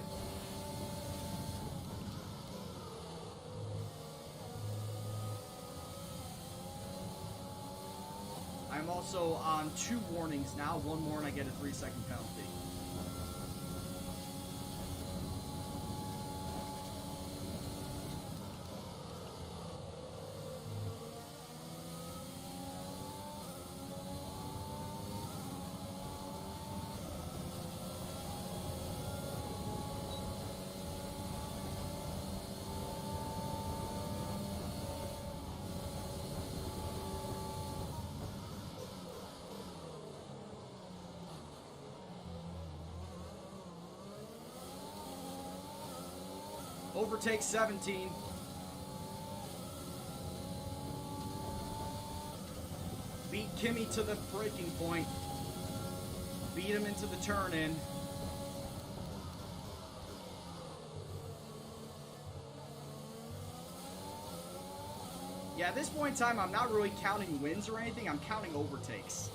I'm also on 2 warnings now. 1 more and I get a 3-second penalty. Overtake 17. Beat Kimmy to the breaking point. Beat him into the turn-in. Yeah, at this point in time, I'm not really counting wins or anything. I'm counting overtakes.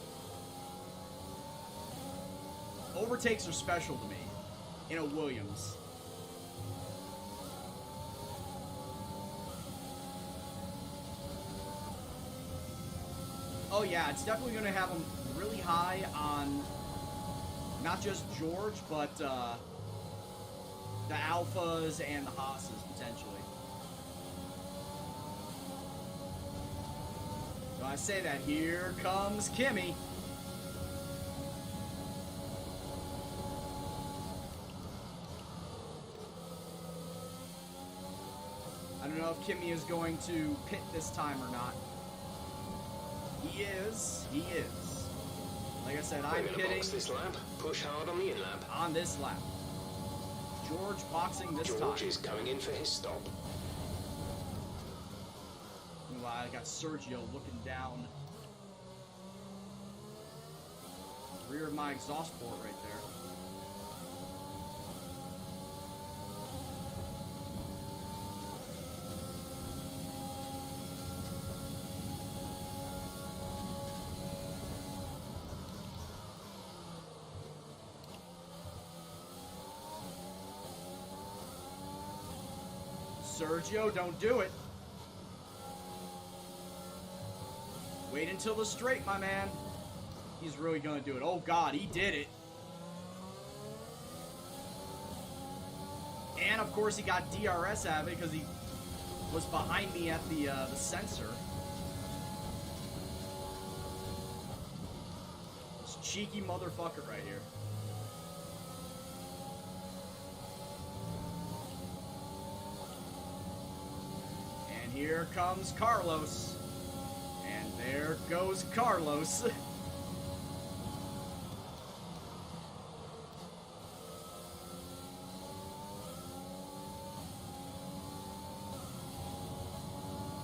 Overtakes are special to me in a Williams. Oh yeah, it's definitely going to have them really high on not just George, but the Alphas and the Haas's, potentially. So I say that, here comes Kimmy. I don't know if Kimmy is going to pit this time or not. He is. He is. Like I said, I'm pitting this lap. Push hard on the in-lap. on this lap. George boxing this time. George is coming in for his stop. Meanwhile, I got Sergio looking down. Rear of my exhaust port right there. Sergio, don't do it. Wait until the straight, my man. He's really gonna do it. Oh God, he did it. And of course he got DRS out of it because he was behind me at the sensor. This cheeky motherfucker right here. And here comes Carlos. And there goes Carlos.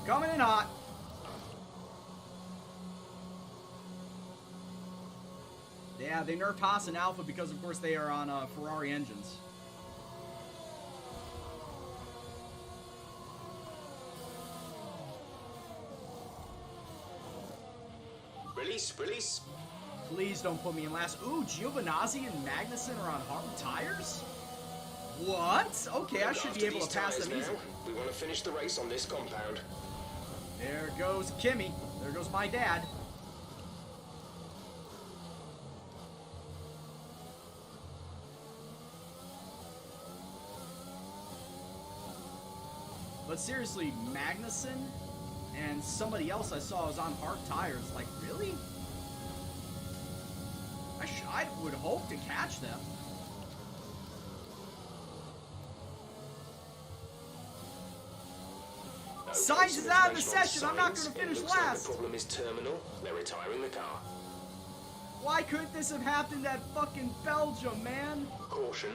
Coming in hot. Yeah, they nerfed Haas and Alpha because, of course, they are on Ferrari engines. Release. Please don't put me in last. Ooh, Giovinazzi and Magnussen are on hard tires? What? Okay, I should be able to pass them easily. We want to finish the race on this compound. There goes Kimmy. There goes my dad. But seriously, Magnussen and somebody else I saw was on hard tires. Like, really? I would hope to catch them. Sainz is out of the session. I'm not going to finish last. Like the problem is terminal. They're retiring the car. Why couldn't this have happened at fucking Belgium, man? Caution.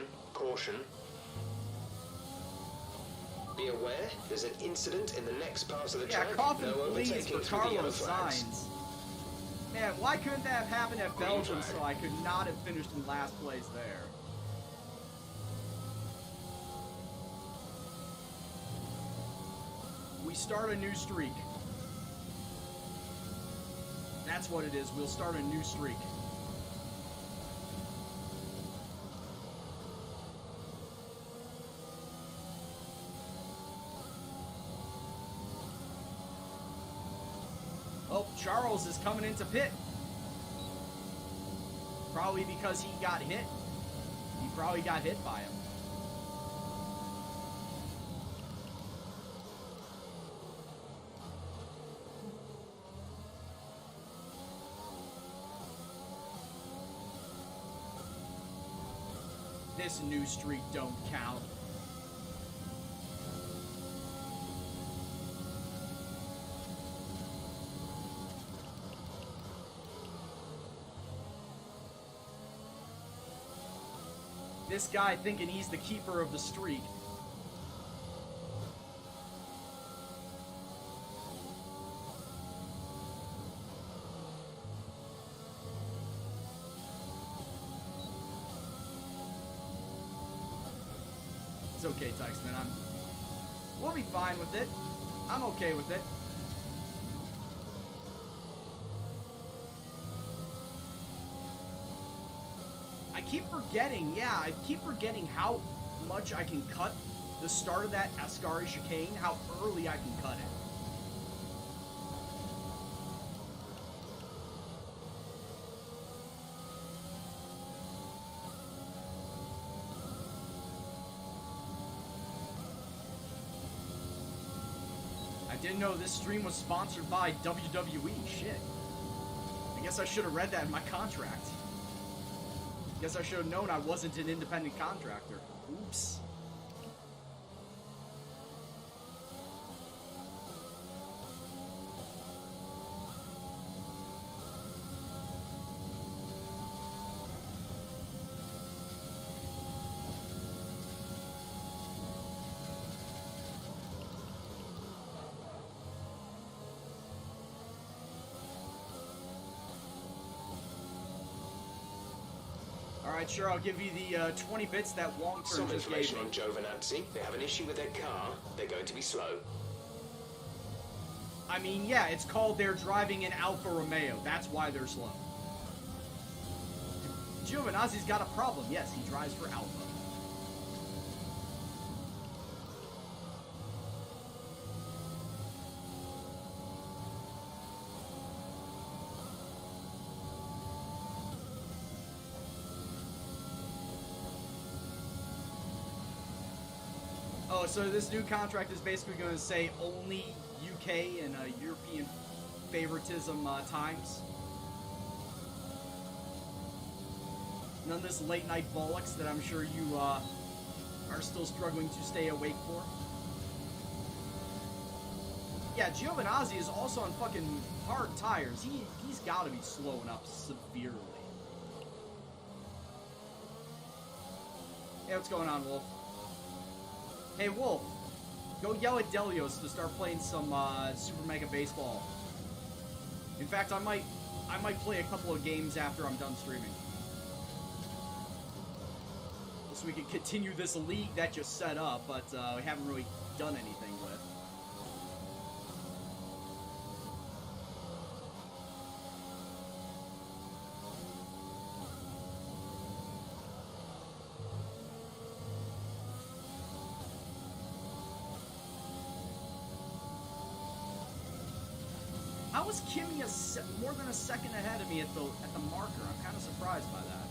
Be aware, there's an incident in the next part of the track. Yeah, cough and no please overtaking for through the yellow Carlos flags. Sainz. Man, why couldn't that have happened at Green Belgium flag. so I could not have finished in last place there? We start a new streak. That's what it is. We'll start a new streak. Oh, Charles is coming into pit. Probably because he got hit. He probably got hit by him. This new street don't count. This guy thinking he's the keeper of the streak. It's okay, Tykesman. We'll be fine with it. I'm okay with it. I keep forgetting how much I can cut the start of that Ascari chicane, how early I can cut it. I didn't know this stream was sponsored by WWE. Shit. I guess I should have read that in my contract. Guess I should have known I wasn't an independent contractor. Oops. Alright, sure, I'll give you the 20 bits that Wong Some just gave information me. on Giovinazzi. They have an issue with their car. They're going to be slow. I mean, yeah, it's called they're driving an Alfa Romeo. That's why they're slow. Giovinazzi's got a problem. Yes, he drives for Alfa. Oh, so this new contract is basically going to say only UK and European favoritism times. None of this late night bollocks that I'm sure you are still struggling to stay awake for. Yeah, Giovinazzi is also on fucking hard tires. He's got to be slowing up severely. Hey, what's going on, Wolf? Hey, Wolf, go yell at Delios to start playing some Super Mega Baseball. In fact, I might play a couple of games after I'm done streaming. So we can continue this league that just set up, but we haven't really done anything with. How was Kimmy more than a second ahead of me at the marker? I'm kind of surprised by that.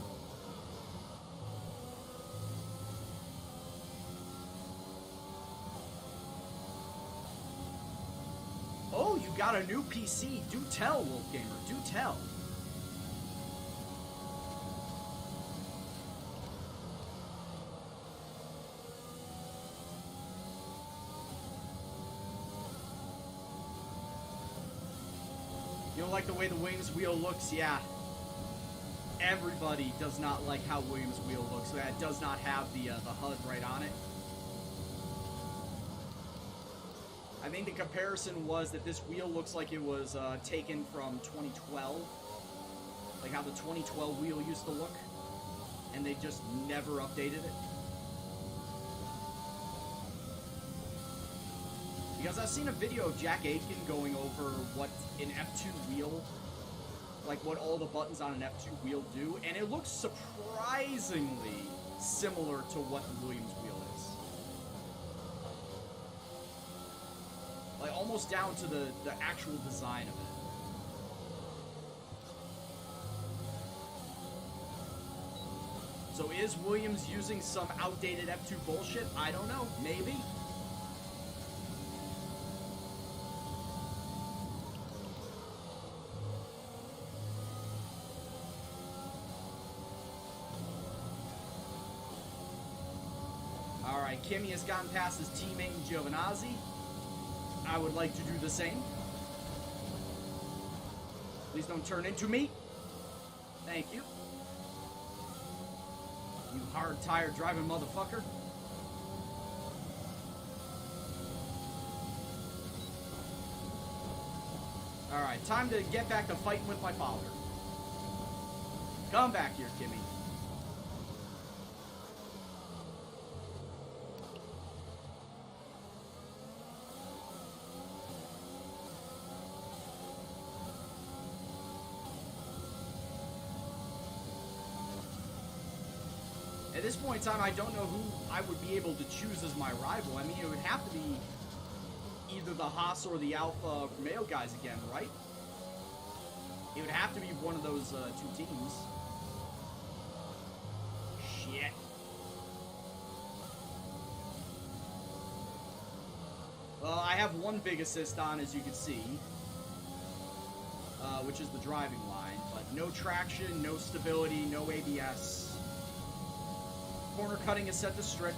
Oh, you got a new PC. Do tell, Wolfgamer. Do tell. You don't like the way the Williams wheel looks? Yeah. Everybody does not like how Williams wheel looks. It does not have the HUD right on it. I think the comparison was that this wheel looks like it was taken from 2012. Like how the 2012 wheel used to look. And they just never updated it. Because I've seen a video of Jack Aitken going over what an F2 wheel, like what all the buttons on an F2 wheel do, and it looks surprisingly similar to what the Williams wheel is. Like almost down to the actual design of it. So is Williams using some outdated F2 bullshit? I don't know. Maybe. Alright, Kimi has gotten past his teammate Giovinazzi. I would like to do the same. Please don't turn into me. Thank you. You hard tire driving motherfucker. Alright, time to get back to fighting with my father. Come back here, Kimmy. At this point in time, I don't know who I would be able to choose as my rival. I mean, it would have to be either the Haas or the Alpha Romeo guys again, right? It would have to be one of those two teams. Shit. Well, I have one big assist on, as you can see, which is the driving line, but no traction, no stability, no ABS. Corner cutting is set to strict.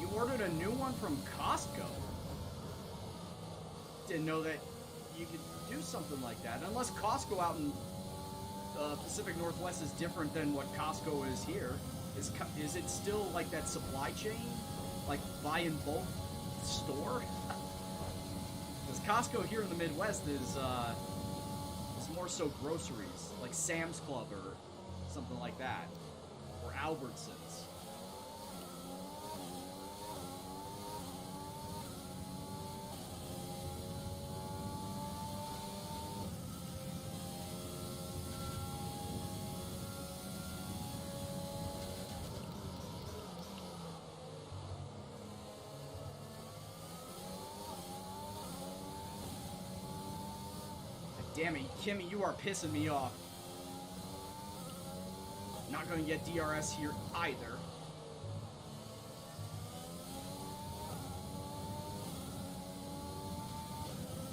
You ordered a new one from Costco. Didn't know that you could do something like that. Unless Costco out in Pacific Northwest is different than what Costco is here. Is it still like that supply chain? Like buy in bulk store? Because Costco here in the Midwest is more so groceries, like Sam's Club or something like that. Or Albertsons. Damn it, Kimmy, you are pissing me off. Not going to get DRS here either.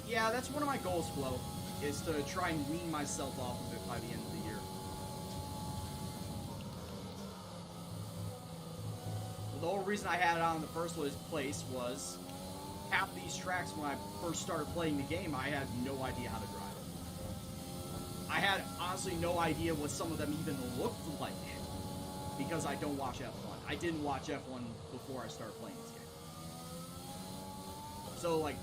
Yeah, that's one of my goals, Flo, is to try and wean myself off of it by the end of the year. The whole reason I had it on in the first place was half these tracks when I first started playing the game, I had no idea how to drive. I had honestly no idea what some of them even looked like because I don't watch F1. I didn't watch F1 before I started playing this game. So like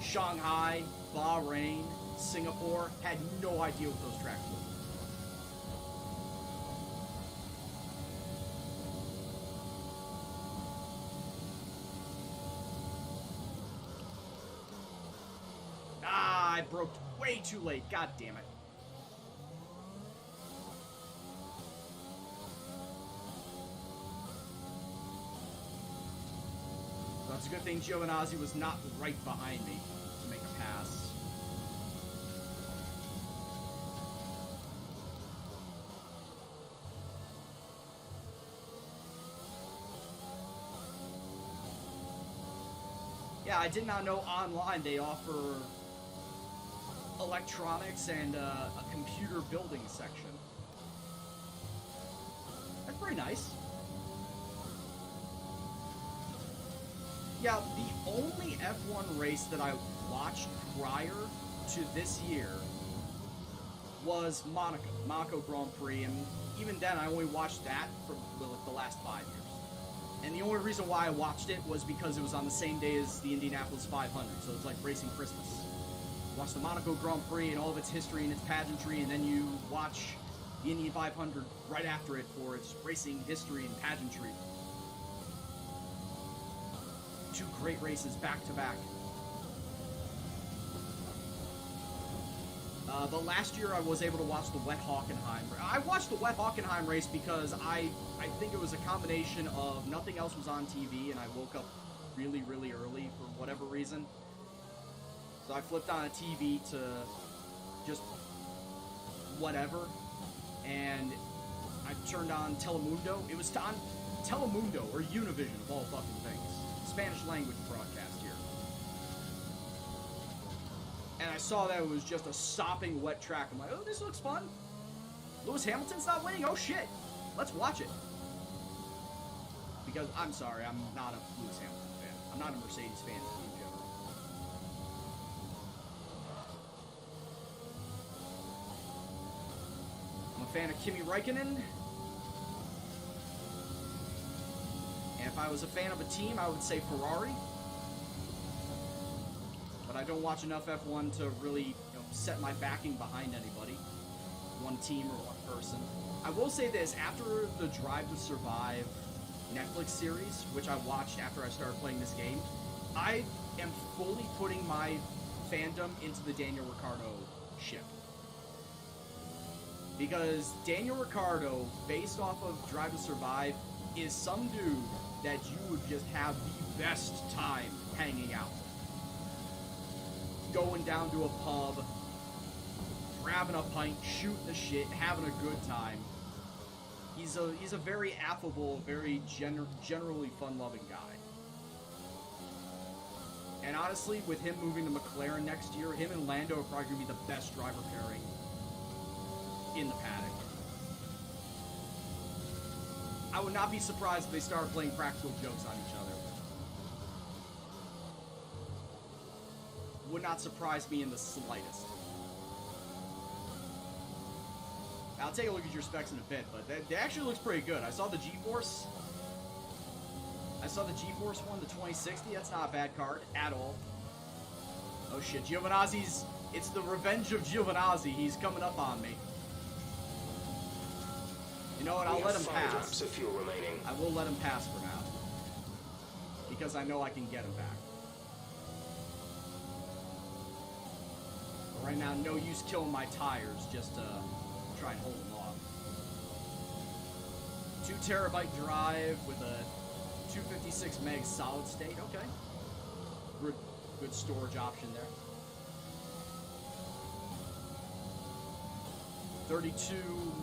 Shanghai, Bahrain, Singapore, had no idea what those tracks looked like. Ah, I broke way too late. God damn it. It's a good thing Giovinazzi was not right behind me to make a pass. Yeah, I did not know online they offer electronics and a computer building section. That's pretty nice. Yeah, the only F1 race that I watched prior to this year was Monaco Grand Prix, and even then I only watched that for the last 5 years. And the only reason why I watched it was because it was on the same day as the Indianapolis 500, so it's like racing Christmas. Watch the Monaco Grand Prix and all of its history and its pageantry, and then you watch the Indy 500 right after it for its racing history and pageantry. Two great races back to back. But last year I was able to watch the Wet Hockenheim. I watched the Wet Hockenheim race because I think it was a combination of nothing else was on TV and I woke up really, really early for whatever reason. So I flipped on a TV to just whatever, and I turned on Telemundo. It was on Telemundo, or Univision of all fucking things. Spanish language broadcast here. And I saw that it was just a sopping wet track. I'm like, oh, this looks fun. Lewis Hamilton's not winning? Oh shit. Let's watch it. Because, I'm sorry, I'm not a Lewis Hamilton fan. I'm not a Mercedes fan in general. I'm a fan of Kimi Räikkönen. And if I was a fan of a team, I would say Ferrari. But I don't watch enough F1 to really set my backing behind anybody. One team or one person. I will say this, after the Drive to Survive Netflix series, which I watched after I started playing this game, I am fully putting my fandom into the Daniel Ricciardo ship. Because Daniel Ricciardo, based off of Drive to Survive, is some dude that you would just have the best time hanging out. Going down to a pub, grabbing a pint, shooting the shit, having a good time. He's a very affable, very generally fun-loving guy. And honestly, with him moving to McLaren next year, him and Lando are probably going to be the best driver pairing in the paddock. I would not be surprised if they started playing practical jokes on each other. Would not surprise me in the slightest. I'll take a look at your specs in a bit, but that actually looks pretty good. I saw the GeForce. I saw the GeForce one, the 2060. That's not a bad card at all. Oh shit, Giovinazzi's... It's the revenge of Giovinazzi. He's coming up on me. You know what, I'll let him pass. Laps of fuel remaining. I will let him pass for now. Because I know I can get him back. But right now, no use killing my tires just to try and hold them off. 2 terabyte drive with a 256 meg solid state. Okay. Good storage option there. 32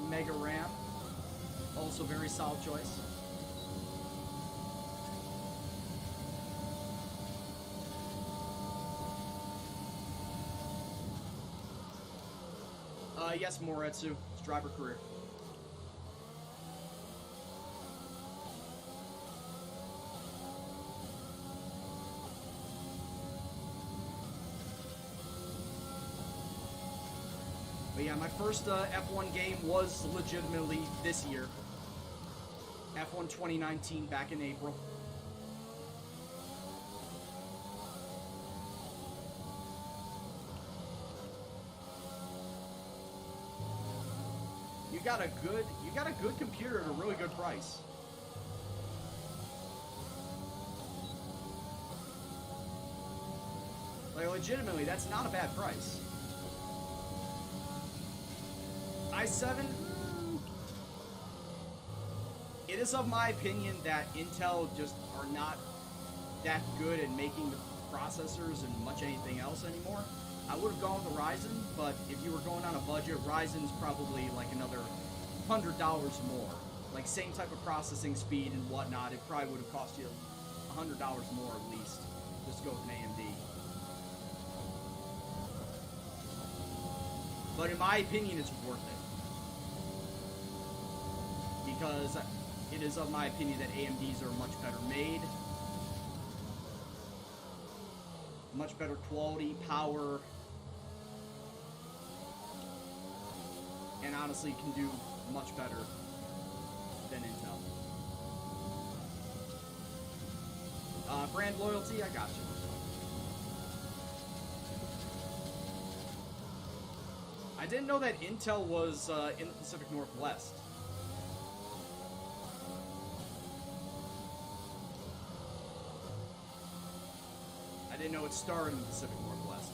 mega RAM. Also very solid choice. Yes, Moretsu. It's driver career. But yeah, my first F1 game was legitimately this year. F1 2019 back in April. You got a good computer at a really good price. Like, legitimately, that's not a bad price. i7, it is of my opinion that Intel just are not that good at making the processors and much anything else anymore. I would have gone with the Ryzen, but if you were going on a budget, Ryzen's probably like another $100 more. Like, same type of processing speed and whatnot, it probably would have cost you $100 more at least, just to go with an AMD. But in my opinion, it's worth it. Because it is of my opinion that AMDs are much better made. Much better quality, power. And honestly can do much better than Intel. Brand loyalty, I got you. I didn't know that Intel was in the Pacific Northwest. I didn't know it started in the Pacific Northwest.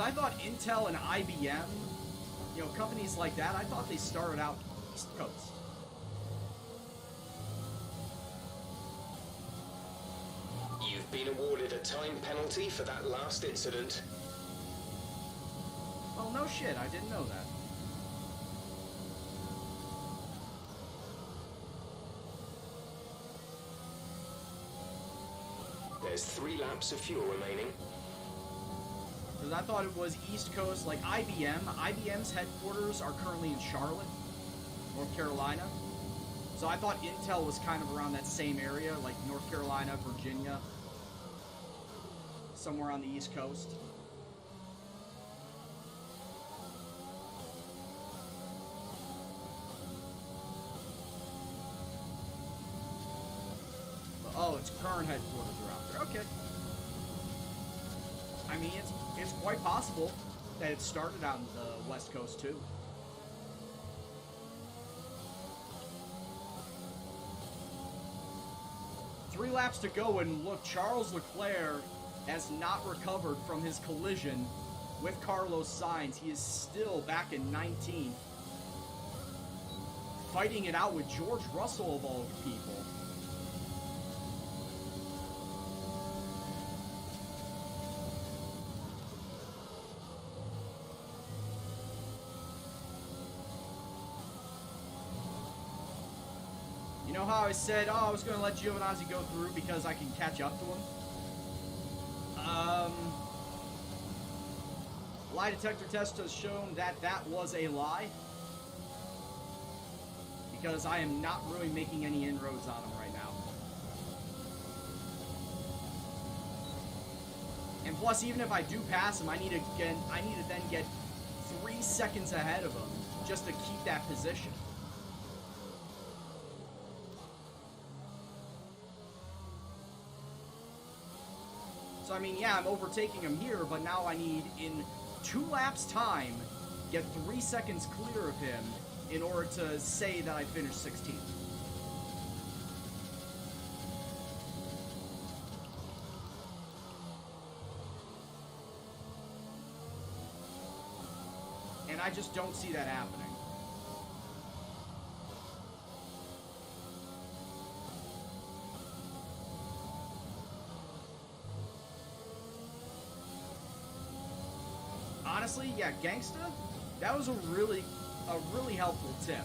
I thought Intel and IBM, you know, companies like that, I thought they started out East Coast. You've been awarded a time penalty for that last incident. Well, no shit, I didn't know that. There's 3 laps of fuel remaining. Because I thought it was East Coast, like IBM. IBM's headquarters are currently in Charlotte, North Carolina. So I thought Intel was kind of around that same area, like North Carolina, Virginia, somewhere on the East Coast. Oh, its current headquarters are out there. Okay. I mean, it's quite possible that it started on the West Coast too. Three laps to go, and look, Charles Leclerc has not recovered from his collision with Carlos Sainz. He is still back in 19th, fighting it out with George Russell of all people. You know how I said, oh, I was going to let Giovinazzi go through because I can catch up to him? Lie detector test has shown that that was a lie. Because I am not really making any inroads on him right now. And plus, even if I do pass him, I need to then get 3 seconds ahead of him just to keep that position. So, I mean, yeah, I'm overtaking him here, but now I need, in 2 laps' time, get 3 seconds clear of him in order to say that I finished 16th. And I just don't see that happening. Honestly, yeah, Gangsta, that was a really helpful tip.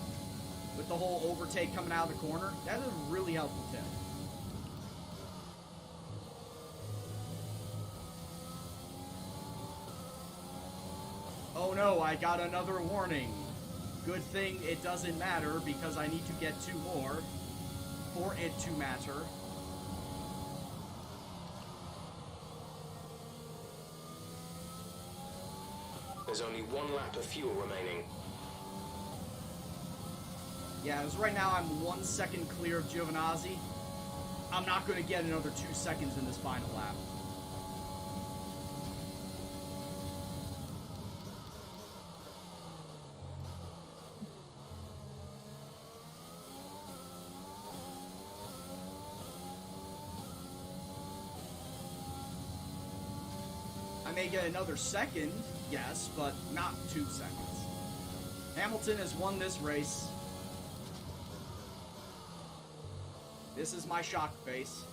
With the whole overtake coming out of the corner, that is a really helpful tip. Oh no, I got another warning. Good thing it doesn't matter because I need to get 2 more for it to matter. There's only 1 lap of fuel remaining. Yeah, as right now I'm 1 second clear of Giovinazzi. I'm not going to get another 2 seconds in this final lap. I may get another second, yes, but not 2 seconds. Hamilton has won this race. This is my shock face.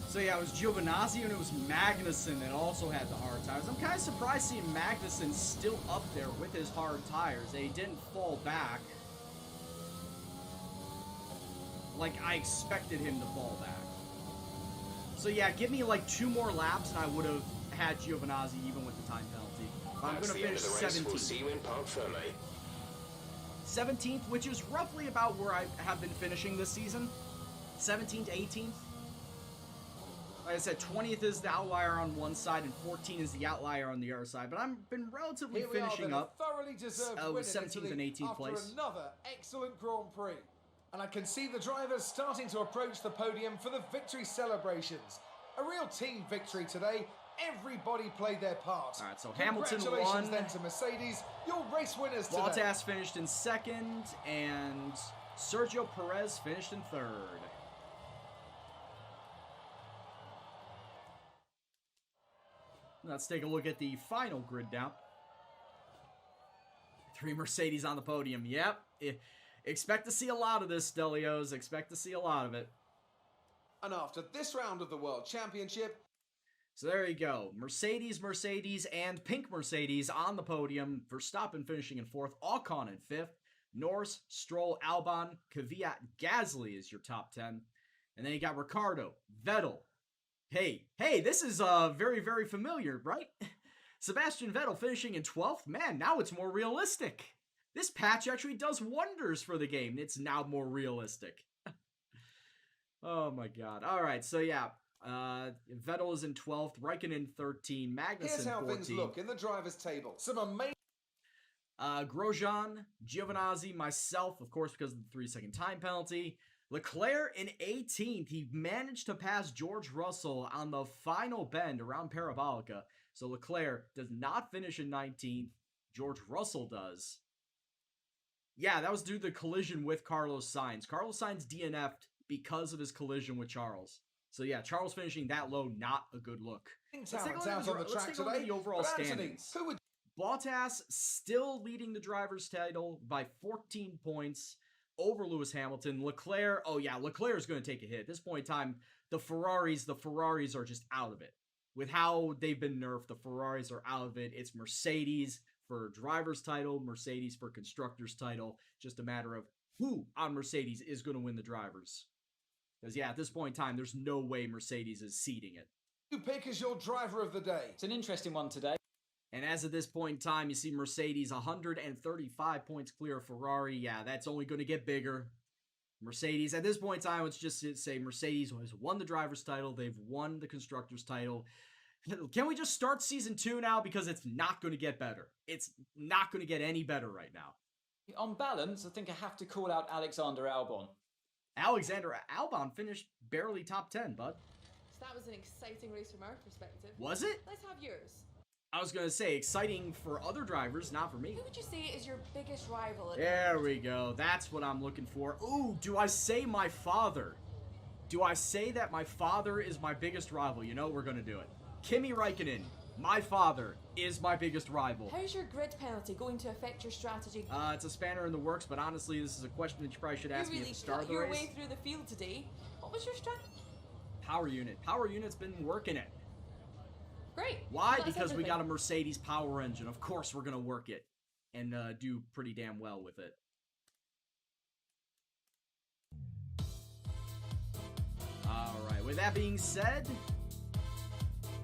So yeah, it was Giovinazzi and it was Magnussen that also had the hard tires. I'm kind of surprised seeing Magnussen still up there with his hard tires. They didn't fall back like I expected him to fall back. So yeah, give me like 2 more laps and I would have had Giovinazzi even with the time penalty. I'm going to finish 17th. We'll see you in Parc Ferme. 17th, which is roughly about where I have been finishing this season. 17th, 18th. Like I said, 20th is the outlier on one side and 14 is the outlier on the other side. But I've been relatively Here we are, finishing then, up a thoroughly deserved win in 17th Italy and 18th after place. another excellent Grand Prix. And I can see the drivers starting to approach the podium for the victory celebrations. A real team victory today. Everybody played their part. All right, so Hamilton Congratulations won. then to Mercedes, your race winners today. Bottas finished in second, and Sergio Perez finished in third. Let's take a look at the final grid down. 3 Mercedes on the podium. Yep. Expect to see a lot of this, Stelios. Expect to see a lot of it. And after this round of the World Championship, so there you go. Mercedes, and Pink Mercedes on the podium. Verstappen finishing in 4th. Ocon in 5th. Norris, Stroll, Albon, Kvyat, Gasly is your top 10. And then you got Ricciardo, Vettel. Hey, this is very, very familiar, right? Sebastian Vettel finishing in 12th. Man, now it's more realistic. This patch actually does wonders for the game. It's now more realistic. Oh my god. All right, so yeah. Vettel is in 12th, Raikkonen 13, Magnussen here's how 14. things look in the drivers' table. Some amazing... Grosjean, Giovinazzi, myself, of course, because of the 3-second time penalty. Leclerc in 18th. He managed to pass George Russell on the final bend around Parabolica. So Leclerc does not finish in 19th. George Russell does. Yeah, that was due to the collision with Carlos Sainz. Carlos Sainz DNF'd because of his collision with Charles. So yeah, Charles finishing that low, not a good look. Let's take a look at the overall standings. Who would... Bottas still leading the driver's title by 14 points over Lewis Hamilton. Leclerc, oh yeah, Leclerc is going to take a hit. At this point in time, the Ferraris are just out of it. With how they've been nerfed, the Ferraris are out of it. It's Mercedes for driver's title, Mercedes for constructor's title. Just a matter of who on Mercedes is going to win the drivers. Because yeah, at this point in time, there's no way Mercedes is seeding it. You pick as your driver of the day. It's an interesting one today. And as of this point in time, you see Mercedes 135 points clear of Ferrari. Yeah, that's only going to get bigger. Mercedes, at this point in time, let's just say Mercedes has won the driver's title. They've won the constructor's title. Can we just start season 2 now? Because it's not going to get better. It's not going to get any better right now. On balance, I think I have to call out Alexander Albon. Alexander Albon finished barely top 10, bud. So that was an exciting race from our perspective. Was it? Let's have yours. I was going to say exciting for other drivers, not for me. Who would you say is your biggest rival? There we go. That's what I'm looking for. Ooh, do I say my father? Do I say that my father is my biggest rival? You know, we're going to do it. Kimi Raikkonen, my father, is my biggest rival. How's your grid penalty going to affect your strategy? It's a spanner in the works, but honestly, this is a question that you probably should ask me at the start of the your race. way through the field today. What was your strategy? Power unit. Power unit's been working it. Great. Why? Well, Because we got a Mercedes power engine. Of course we're going to work it and do pretty damn well with it. Alright, with that being said,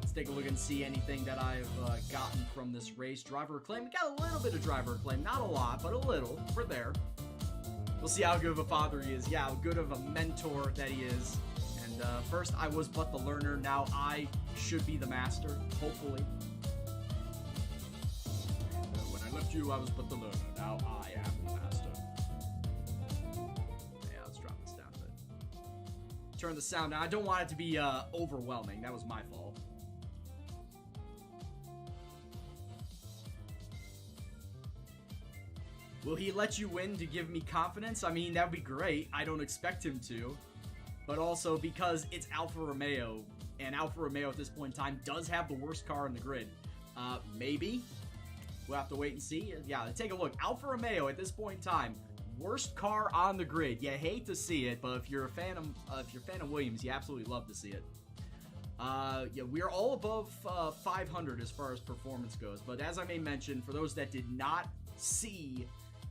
let's take a look and see anything that I've gotten from this race. Driver acclaim. We got a little bit of driver acclaim. Not a lot, but a little. We're there. We'll see how good of a father he is. Yeah, how good of a mentor that he is. And first, I was but the learner. Now I should be the master, hopefully. And, when I left you, I was but the learner. Now I am the master. Yeah, let's drop this down a bit. Turn the sound down. I don't want it to be overwhelming. That was my fault. Will he let you win to give me confidence? I mean, that would be great. I don't expect him to. But also because it's Alfa Romeo, and Alfa Romeo at this point in time does have the worst car in the grid. Maybe. We'll have to wait and see. Yeah, take a look. Alfa Romeo at this point in time, worst car on the grid. You hate to see it, but if you're a fan of Williams, you absolutely love to see it. Yeah, we're all above 500 as far as performance goes. But as I may mention, for those that did not see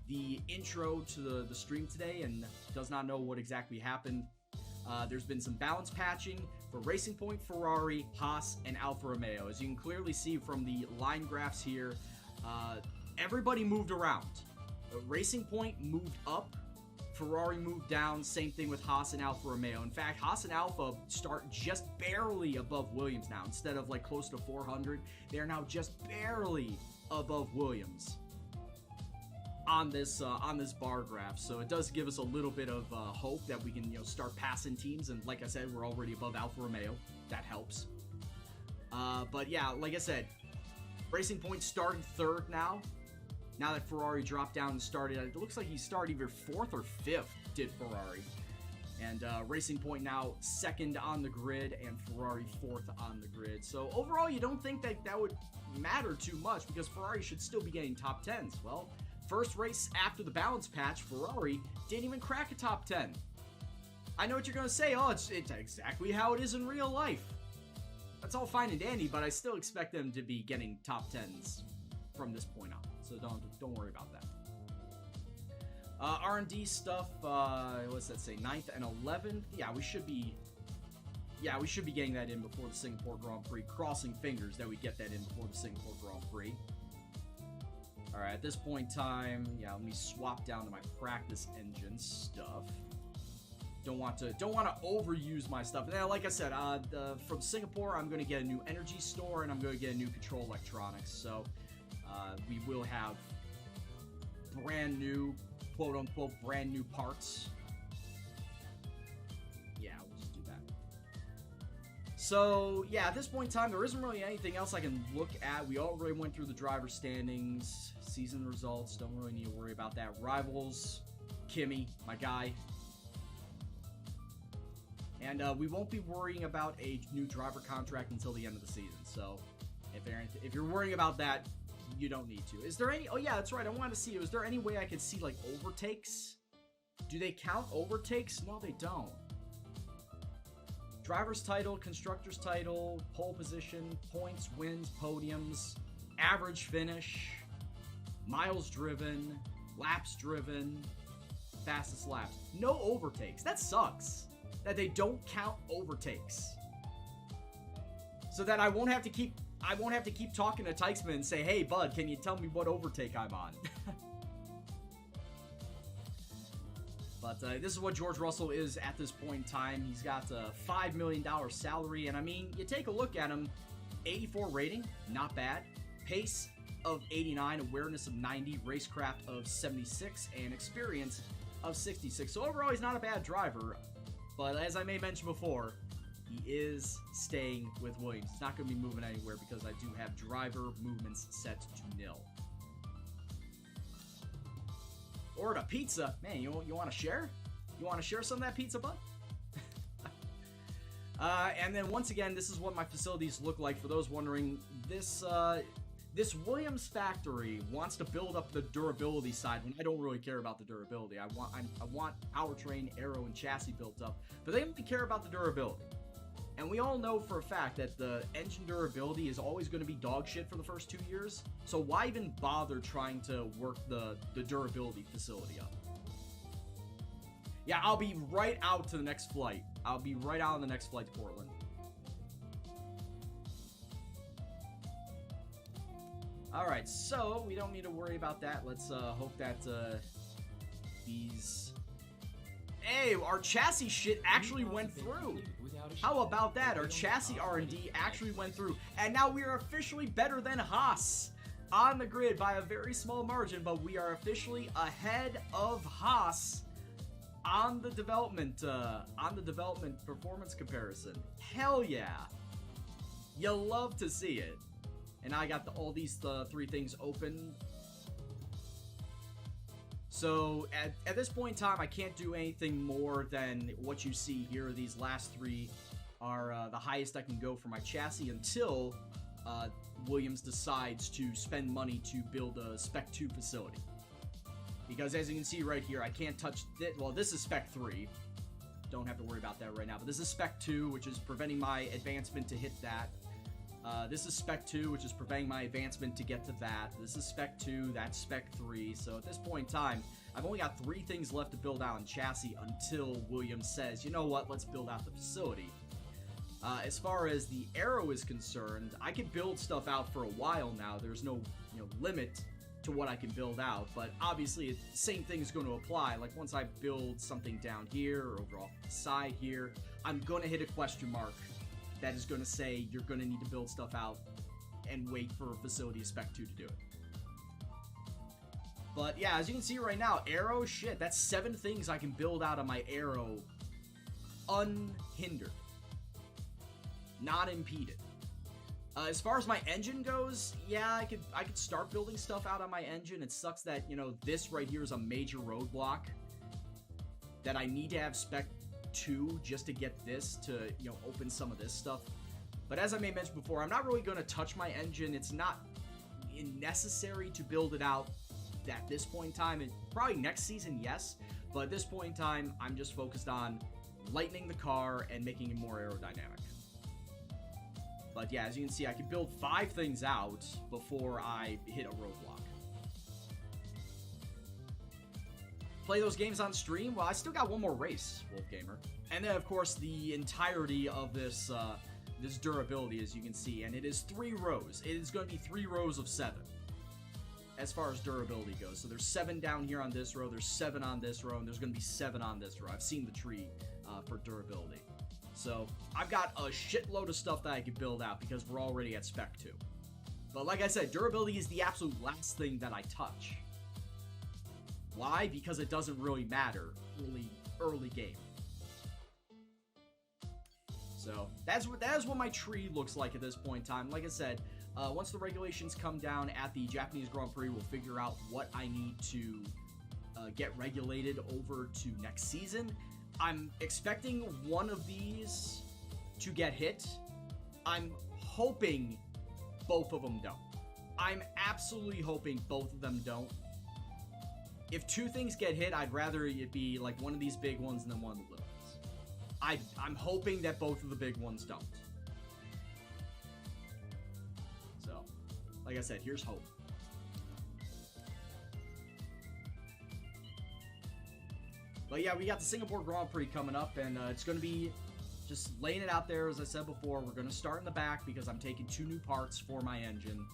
the intro to the stream today and does not know what exactly happened, there's been some balance patching for Racing Point, Ferrari, Haas, and Alfa Romeo. As you can clearly see from the line graphs here, everybody moved around. Racing Point moved up, Ferrari moved down. Same thing with Haas and Alfa Romeo. In fact, Haas and Alfa start just barely above Williams now. Instead of like close to 400, they're now just barely above Williams on this bar graph. So it does give us a little bit of hope that we can start passing teams. And like I said, we're already above Alfa Romeo. That helps. But yeah, like I said, Racing Point started third now. Now that Ferrari dropped down and started, it looks like he started either 4th or 5th, did Ferrari. And Racing Point now 2nd on the grid and Ferrari 4th on the grid. So overall, you don't think that would matter too much because Ferrari should still be getting top 10s. Well, first race after the balance patch, Ferrari didn't even crack a top 10. I know what you're going to say. Oh, it's exactly how it is in real life. That's all fine and dandy, but I still expect them to be getting top 10s from this point on. So don't worry about that. R&D stuff, what's that say? 9th and 11th? Yeah, we should be getting that in before the Singapore Grand Prix. Crossing fingers that we get that in before the Singapore Grand Prix. Alright, at this point in time, yeah, let me swap down to my practice engine stuff. Don't want to overuse my stuff. And like I said, from Singapore, I'm going to get a new energy store and I'm going to get a new control electronics. So we will have brand new, quote unquote, brand new parts. Yeah, we'll just do that. So yeah, at this point in time, there isn't really anything else I can look at. We already went through the driver standings, season results. Don't really need to worry about that. Rivals, Kimi, my guy. And we won't be worrying about a new driver contract until the end of the season. So if you're worrying about that, you don't need to. Is there any... Oh, yeah, that's right. I wanted to see... Is there any way I could see, like, overtakes? Do they count overtakes? No, they don't. Driver's title, constructor's title, pole position, points, wins, podiums, average finish, miles driven, laps driven, fastest laps. No overtakes. That sucks. That they don't count overtakes. So that I won't have to keep talking to Teichmann and say, hey bud, can you tell me what overtake I'm on? But this is what George Russell is at this point in time. He's got a $5 million salary, and I mean, you take a look at him, 84 rating, not bad. Pace of 89, awareness of 90, racecraft of 76, and experience of 66. So overall, he's not a bad driver. But as I may mention before, he is staying with Williams. He's not going to be moving anywhere because I do have driver movements set to 0. Ordered a pizza. Man, you want to share? You want to share some of that pizza, bud? And then once again, this is what my facilities look like. For those wondering, this Williams factory wants to build up the durability side when I don't really care about the durability. I want powertrain, aero, and chassis built up, but they only care about the durability. And we all know for a fact that the engine durability is always going to be dog shit for the first 2 years, so why even bother trying to work the durability facility up? Yeah, I'll be right out to the next flight. I'll be right out on the next flight to Portland. Alright, so we don't need to worry about that. Let's hope that these... Hey, our chassis shit actually went through. How about that? Our chassis R&D actually went through. And now we are officially better than Haas on the grid by a very small margin, but we are officially ahead of Haas on the development performance comparison. Hell yeah. You love to see it. And I got all these 3 things open. So at this point in time, I can't do anything more than what you see here. These last 3 are the highest I can go for my chassis until Williams decides to spend money to build a Spec 2 facility. Because as you can see right here, I can't touch this. Well, this is Spec 3. Don't have to worry about that right now. But this is Spec 2, which is preventing my advancement to hit that. This is Spec 2, which is preventing my advancement to get to that. This is Spec 2, that's Spec 3. So at this point in time, I've only got 3 things left to build out on chassis until Williams says, you know what, let's build out the facility. As far as the aero is concerned, I can build stuff out for a while now. There's no limit to what I can build out, but obviously the same thing is going to apply. Like once I build something down here or over off the side here, I'm going to hit a question mark that is going to say you're going to need to build stuff out and wait for Facility Spec 2 to do it. But yeah, as you can see right now, arrow, shit, that's 7 things I can build out of my arrow unhindered, not impeded. As far as my engine goes, yeah, I could start building stuff out on my engine. It sucks that, you know, this right here is a major roadblock that I need to have Spec 2 just to get this to, you know, open some of this stuff. But as I may mention before, I'm not really going to touch my engine. It's not necessary to build it out at this point in time. And probably next season, yes. But at this point in time, I'm just focused on lightening the car and making it more aerodynamic. But yeah, as you can see, I can build 5 things out before I hit a roadblock. Play those games on stream? Well, I still got one more race, Wolf Gamer. And then, of course, the entirety of this this durability, as you can see. And it is 3 rows. It is going to be 3 rows of 7 as far as durability goes. So there's 7 down here on this row, there's 7 on this row, and there's going to be 7 on this row. I've seen the tree for durability. So I've got a shitload of stuff that I can build out because we're already at Spec 2. But like I said, durability is the absolute last thing that I touch. Why? Because it doesn't really matter early game. So that is what my tree looks like at this point in time. Like I said, once the regulations come down at the Japanese Grand Prix, we'll figure out what I need to get regulated over to next season. I'm expecting one of these to get hit. I'm hoping both of them don't. I'm absolutely hoping both of them don't. If 2 things get hit, I'd rather it be like one of these big ones and then one of the little ones. I'm hoping that both of the big ones don't. So, like I said, here's hope. But yeah, we got the Singapore Grand Prix coming up, and it's going to be just laying it out there. As I said before, we're going to start in the back because I'm taking 2 new parts for my engine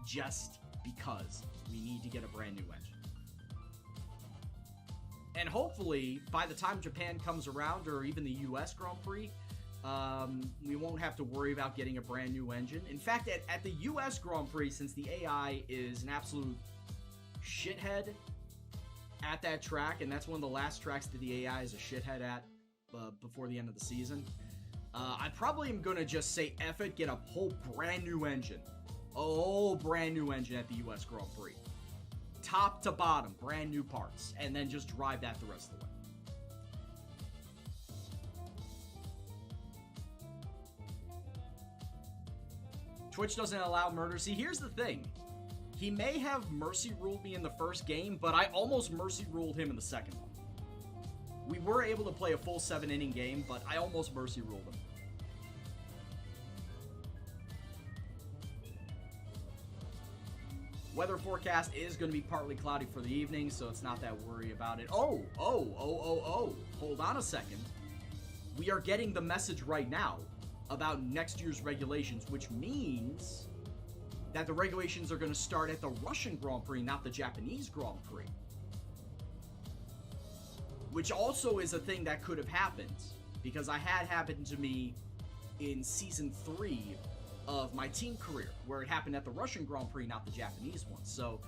just because we need to get a brand new engine. And hopefully, by the time Japan comes around, or even the US Grand Prix, we won't have to worry about getting a brand new engine. In fact, at the US Grand Prix, since the AI is an absolute shithead at that track, and that's one of the last tracks that the AI is a shithead at before the end of the season, I probably am going to just say F it, get a whole brand new engine. A whole brand new engine at the US Grand Prix. Top to bottom, brand new parts, and then just drive that the rest of the way. Twitch doesn't allow murder. See, here's the thing. He may have mercy ruled me in the first game, but I almost mercy ruled him in the second one. We were able to play a full 7-inning game, but I almost mercy ruled him. Weather forecast is going to be partly cloudy for the evening, so it's not that worry about it. Oh. Hold on a second. We are getting the message right now about next year's regulations, which means that the regulations are going to start at the Russian Grand Prix, not the Japanese Grand Prix. Which also is a thing that could have happened, because I had happened to me in Season 3 of my team career, where it happened at the Russian Grand Prix, not the Japanese one. So,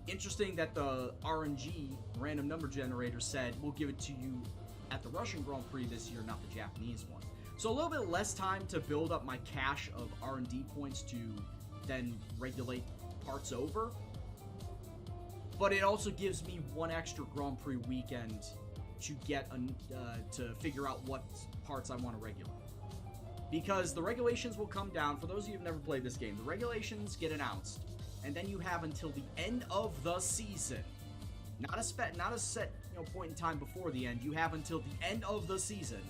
interesting that the RNG, random number generator, said, we'll give it to you at the Russian Grand Prix this year, not the Japanese one. So a little bit less time to build up my cache of R&D points to then regulate parts over. But it also gives me one extra Grand Prix weekend to get to figure out what parts I want to regulate. Because the regulations will come down. For those of you who've never played this game, the regulations get announced, and then you have until the end of the season. Not a set point in time before the end. You have until the end of the season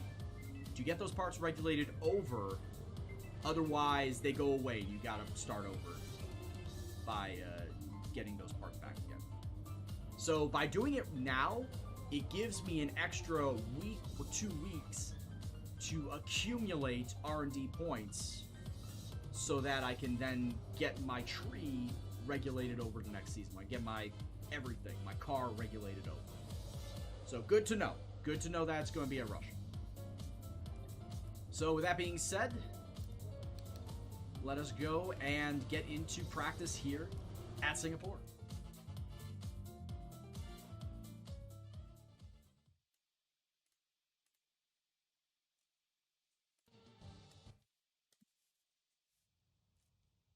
to get those parts regulated over. Otherwise, they go away. You gotta start over by getting those parts back again. So by doing it now, it gives me an extra week or 2 weeks to accumulate R&D points so that I can then get my tree regulated over to next season. I get my everything, my car regulated over. So good to know. Good to know that it's going to be a rush. So with that being said, let us go and get into practice here at Singapore.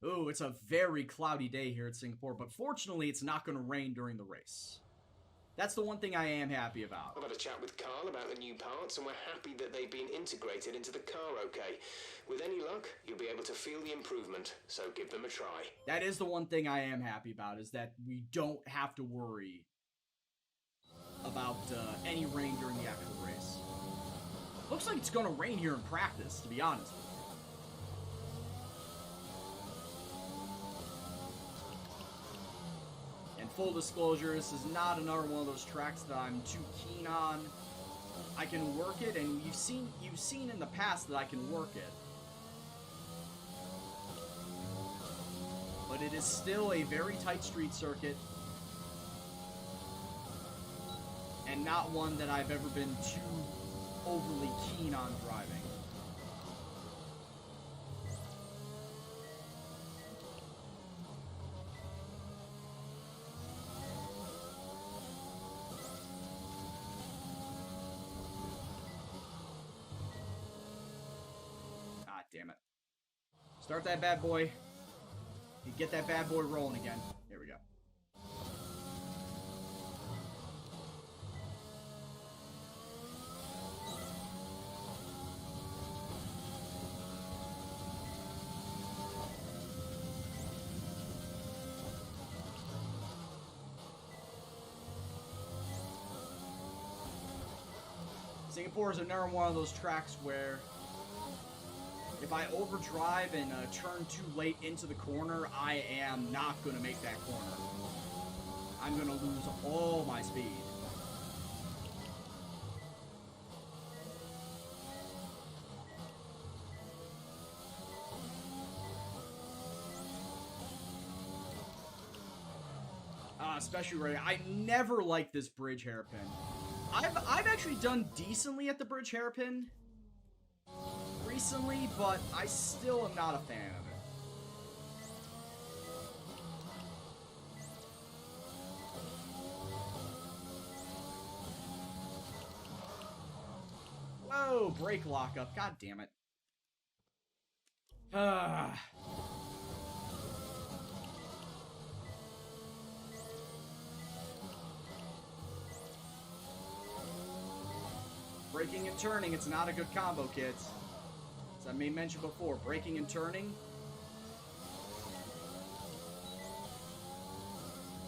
Ooh, it's a very cloudy day here at Singapore, but fortunately it's not going to rain during the race. That's the one thing I am happy about. I've had a chat with Carl about the new parts, and we're happy that they've been integrated into the car okay. With any luck, you'll be able to feel the improvement, so give them a try. That is the one thing I am happy about, is that we don't have to worry about any rain during the actual race. Looks like it's going to rain here in practice, to be honest with you. Full disclosure, this is not another one of those tracks that I'm too keen on. I can work it, and you've seen in the past that I can work it. But it is still a very tight street circuit, and not one that I've ever been too overly keen on driving. Damn it. Start that bad boy. You get that bad boy rolling again. There we go. Singapore is another one of those tracks where if I overdrive and turn too late into the corner, I am not going to make that corner. I'm going to lose all my speed. Especially right, I never liked this bridge hairpin. I've actually done decently at the bridge hairpin recently, but I still am not a fan of it. Whoa, brake lockup. God damn it. Braking and turning, it's not a good combo, kids. As I may mention before, braking and turning.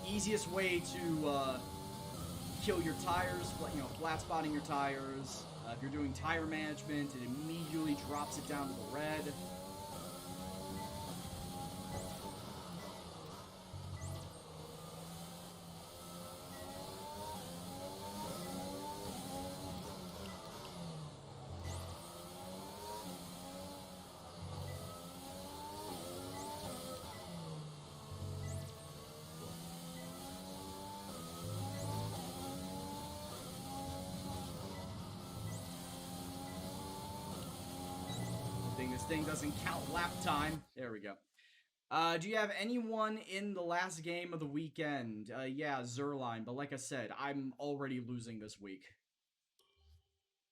Easiest way to kill your tires, you know, flat spotting your tires. If you're doing tire management, it immediately drops it down to the red. This thing doesn't count lap time. There we go. Do you have anyone in the last game of the weekend? Yeah, Zerline, but like I said, I'm already losing this week.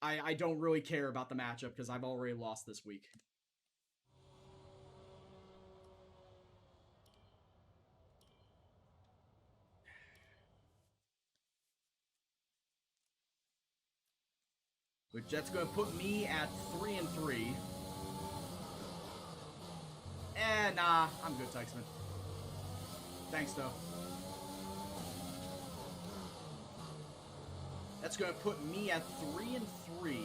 I don't really care about the matchup because I've already lost this week. Which that's going to put me at 3-3. Nah, I'm good, Tykesman. Thanks, though. That's going to put me at 3-3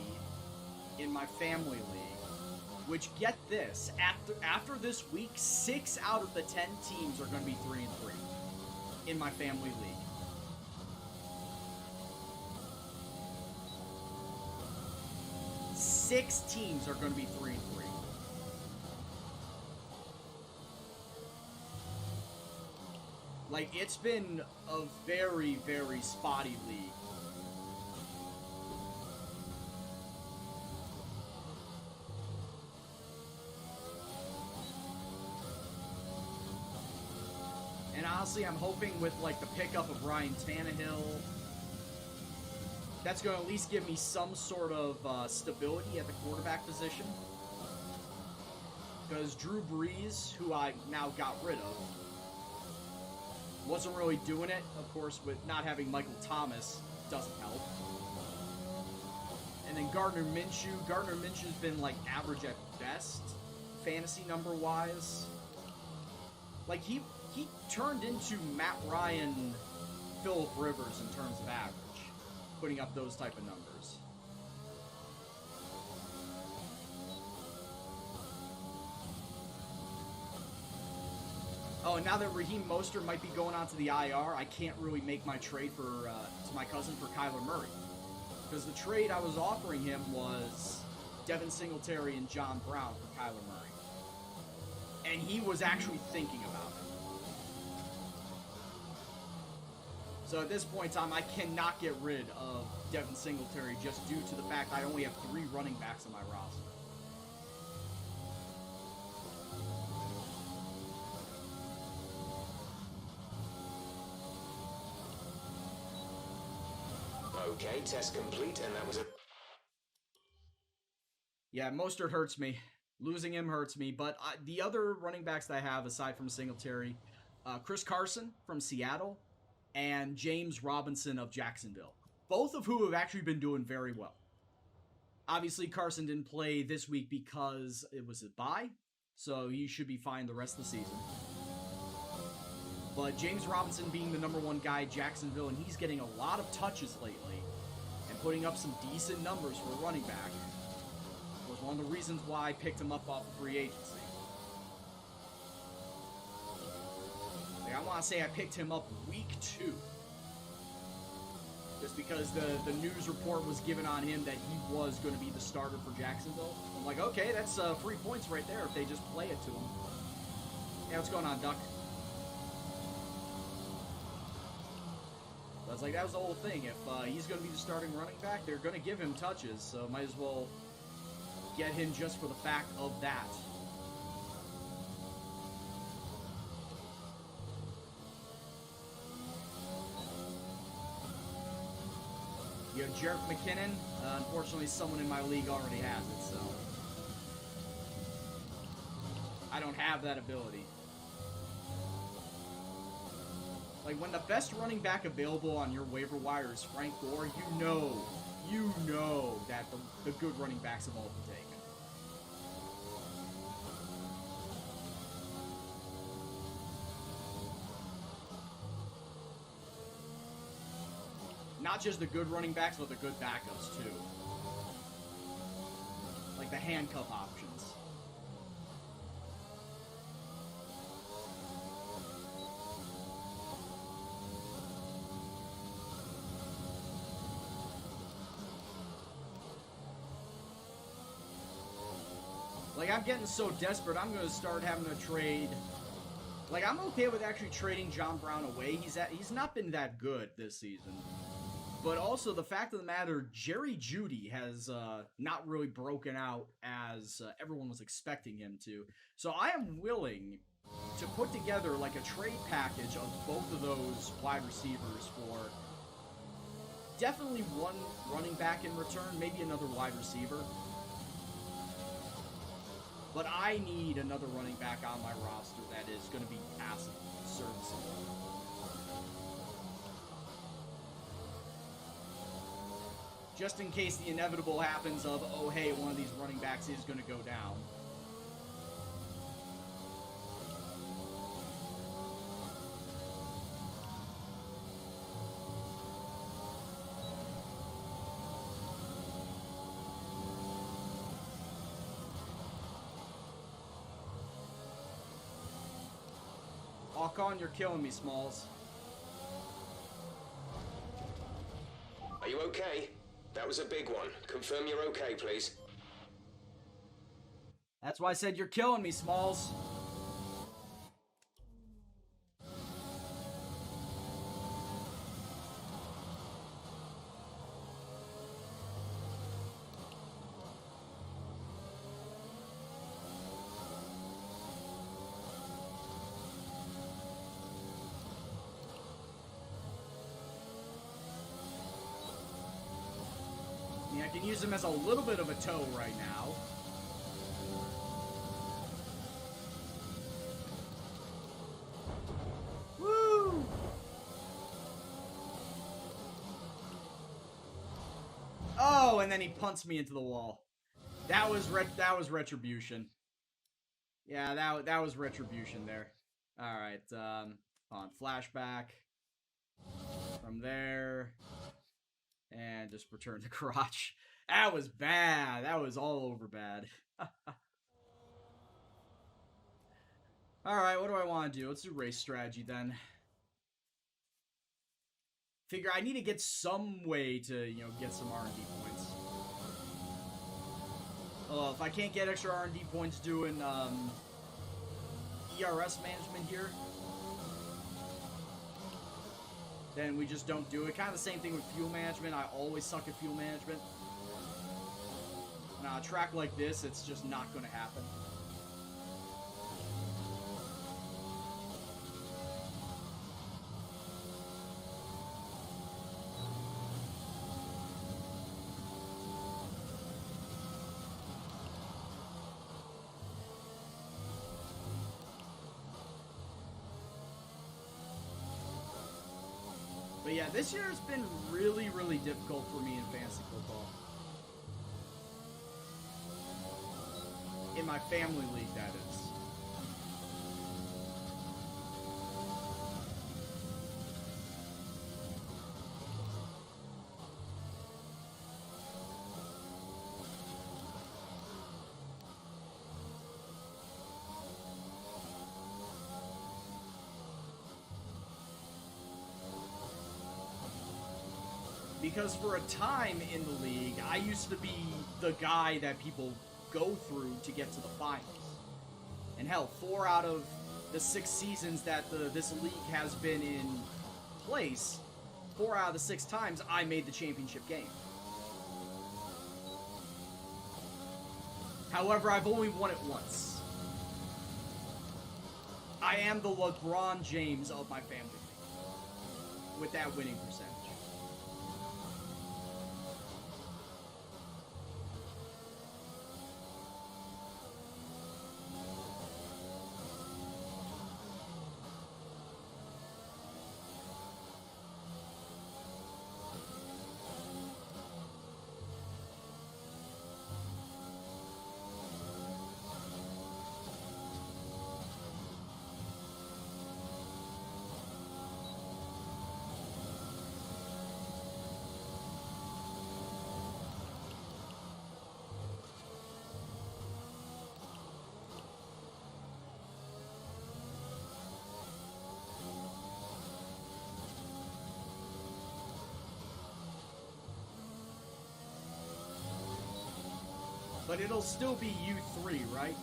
in my family league. Which, get this, after this week, 6 out of the 10 teams are going to be 3-3 in my family league. Six teams are going to be 3-3. Like, it's been a very, very spotty league. And honestly, I'm hoping with, like, the pickup of Ryan Tannehill, that's going to at least give me some sort of stability at the quarterback position. Because Drew Brees, who I now got rid of, wasn't really doing it. Of course, with not having Michael Thomas, doesn't help. And then Gardner Minshew. Gardner Minshew's been, like, average at best, fantasy number-wise. Like, he turned into Matt Ryan, Phillip Rivers in terms of average, putting up those type of numbers. Oh, and now that Raheem Mostert might be going on to the IR, I can't really make my trade for to my cousin for Kyler Murray. Because the trade I was offering him was Devin Singletary and John Brown for Kyler Murray. And he was actually thinking about it. So at this point in time, I cannot get rid of Devin Singletary just due to the fact I only have 3 running backs on my roster. Okay, test complete, and that was a... Yeah, Mostert hurts me. Losing him hurts me, but the other running backs that I have, aside from Singletary, Chris Carson from Seattle, and James Robinson of Jacksonville. Both of who have actually been doing very well. Obviously, Carson didn't play this week because it was a bye, so he should be fine the rest of the season. But James Robinson being the #1 guy at Jacksonville, and he's getting a lot of touches lately, and putting up some decent numbers for a running back, was one of the reasons why I picked him up off of free agency. Like, I want to say I picked him up week 2. Just because the news report was given on him that he was going to be the starter for Jacksonville. I'm like, okay, that's 3 points right there if they just play it to him. Yeah, what's going on, Duck? I was like, that was the whole thing. If he's going to be the starting running back, they're going to give him touches, so might as well get him just for the fact of that. You have Jerick McKinnon. Unfortunately, someone in my league already has it, so I don't have that ability. Like, when the best running back available on your waiver wire is Frank Gore, you know that the good running backs have all been taken. Not just the good running backs, but the good backups, too. Like the handcuff options. Like, I'm getting so desperate, I'm going to start having to trade. Like, I'm okay with actually trading John Brown away. He's not been that good this season. But also, the fact of the matter, Jerry Jeudy has not really broken out as everyone was expecting him to. So I am willing to put together, like, a trade package of both of those wide receivers for definitely one running back in return, maybe another wide receiver. But I need another running back on my roster that is going to be passive, serviceable. Just in case the inevitable happens of, oh hey, one of these running backs is going to go down. Walk on, you're killing me, Smalls. Are you okay? That was a big one. Confirm you're okay, please. That's why I said you're killing me, Smalls. I can use him as a little bit of a toe right now. Woo! Oh, and then he punts me into the wall. That was retribution. Yeah, that was retribution there. All right, on flashback from there, and just return the crotch. That was bad. That was all over bad. All right, what do I want to do? Let's do race strategy then. Figure I need to get some way to, you know, get some R&D points. If I can't get extra R&D points doing ERS management here, then we just don't do it. Kind of the same thing with fuel management. I always suck at fuel management. On a track like this, it's just not going to happen. But yeah, this year has been really, really difficult for me in fantasy football. In my family league, that is. Because for a time in the league, I used to be the guy that people go through to get to the finals. And hell, 4 out of the 6 seasons that this league has been in place, 4 out of the 6 times I made the championship game. However, I've only won it once. I am the LeBron James of my family with that winning percentage. But it'll still be U3, right?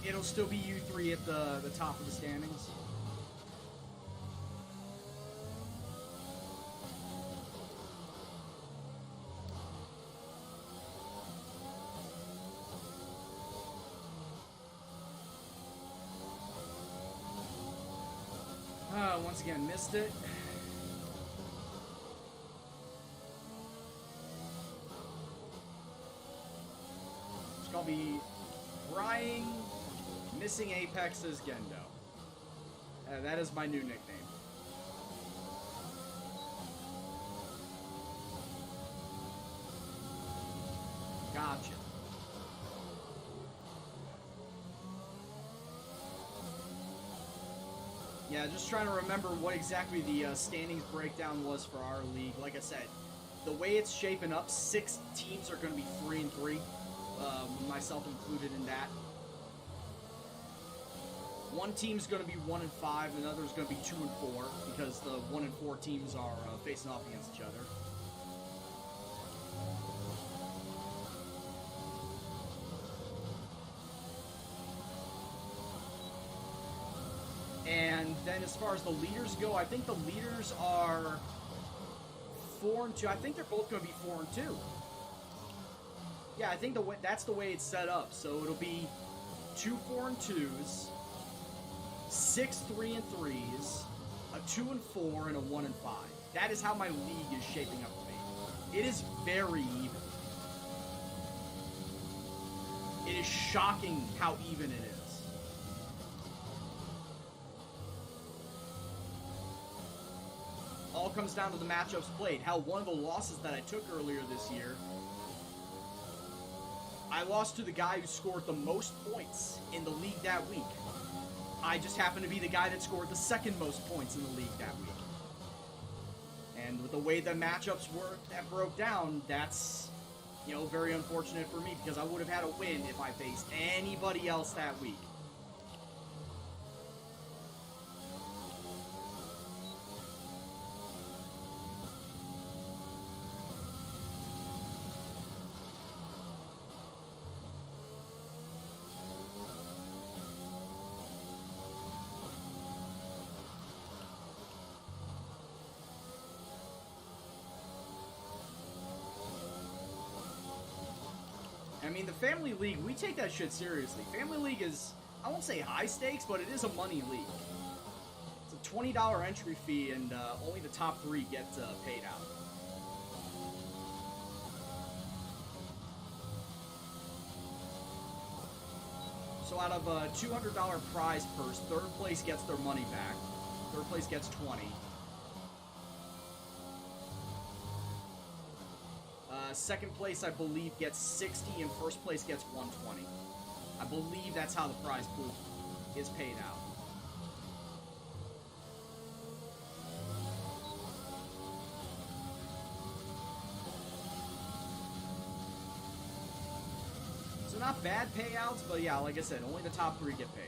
It'll still be U3 at the top of the standings. Once again, missed it. I'll be Frying Missing Apex's Gendo. That is my new nickname. Gotcha. Yeah, just trying to remember what exactly the standings breakdown was for our league. Like I said, the way it's shaping up, 6 teams are going to be 3-3. Myself included in that. One team's going to be 1-5, and the other is going to be 2-4 because the 1-4 teams are facing off against each other. And then as far as the leaders go, I think the leaders are 4-2. I think they're both going to be 4-2. Yeah, I think that's the way it's set up. So it'll be 2 4-2s, 6 3-3s, a 2-4, and a 1-5. That is how my league is shaping up to be. It is very even. It is shocking how even it is. All comes down to the matchups played. How one of the losses that I took earlier this year, I lost to the guy who scored the most points in the league that week. I just happened to be the guy that scored the second most points in the league that week. And with the way the matchups that broke down, that's, you know, very unfortunate for me because I would have had a win if I faced anybody else that week. I mean, the Family League, we take that shit seriously. Family League is, I won't say high stakes, but it is a money league. It's a $20 entry fee, and only the top 3 get paid out. So out of a $200 prize purse, 3rd place gets their money back. 3rd place gets 20. Second place, I believe, gets 60, and first place gets 120. I believe that's how the prize pool is paid out. So not bad payouts, but yeah, like I said, only the top 3 get paid.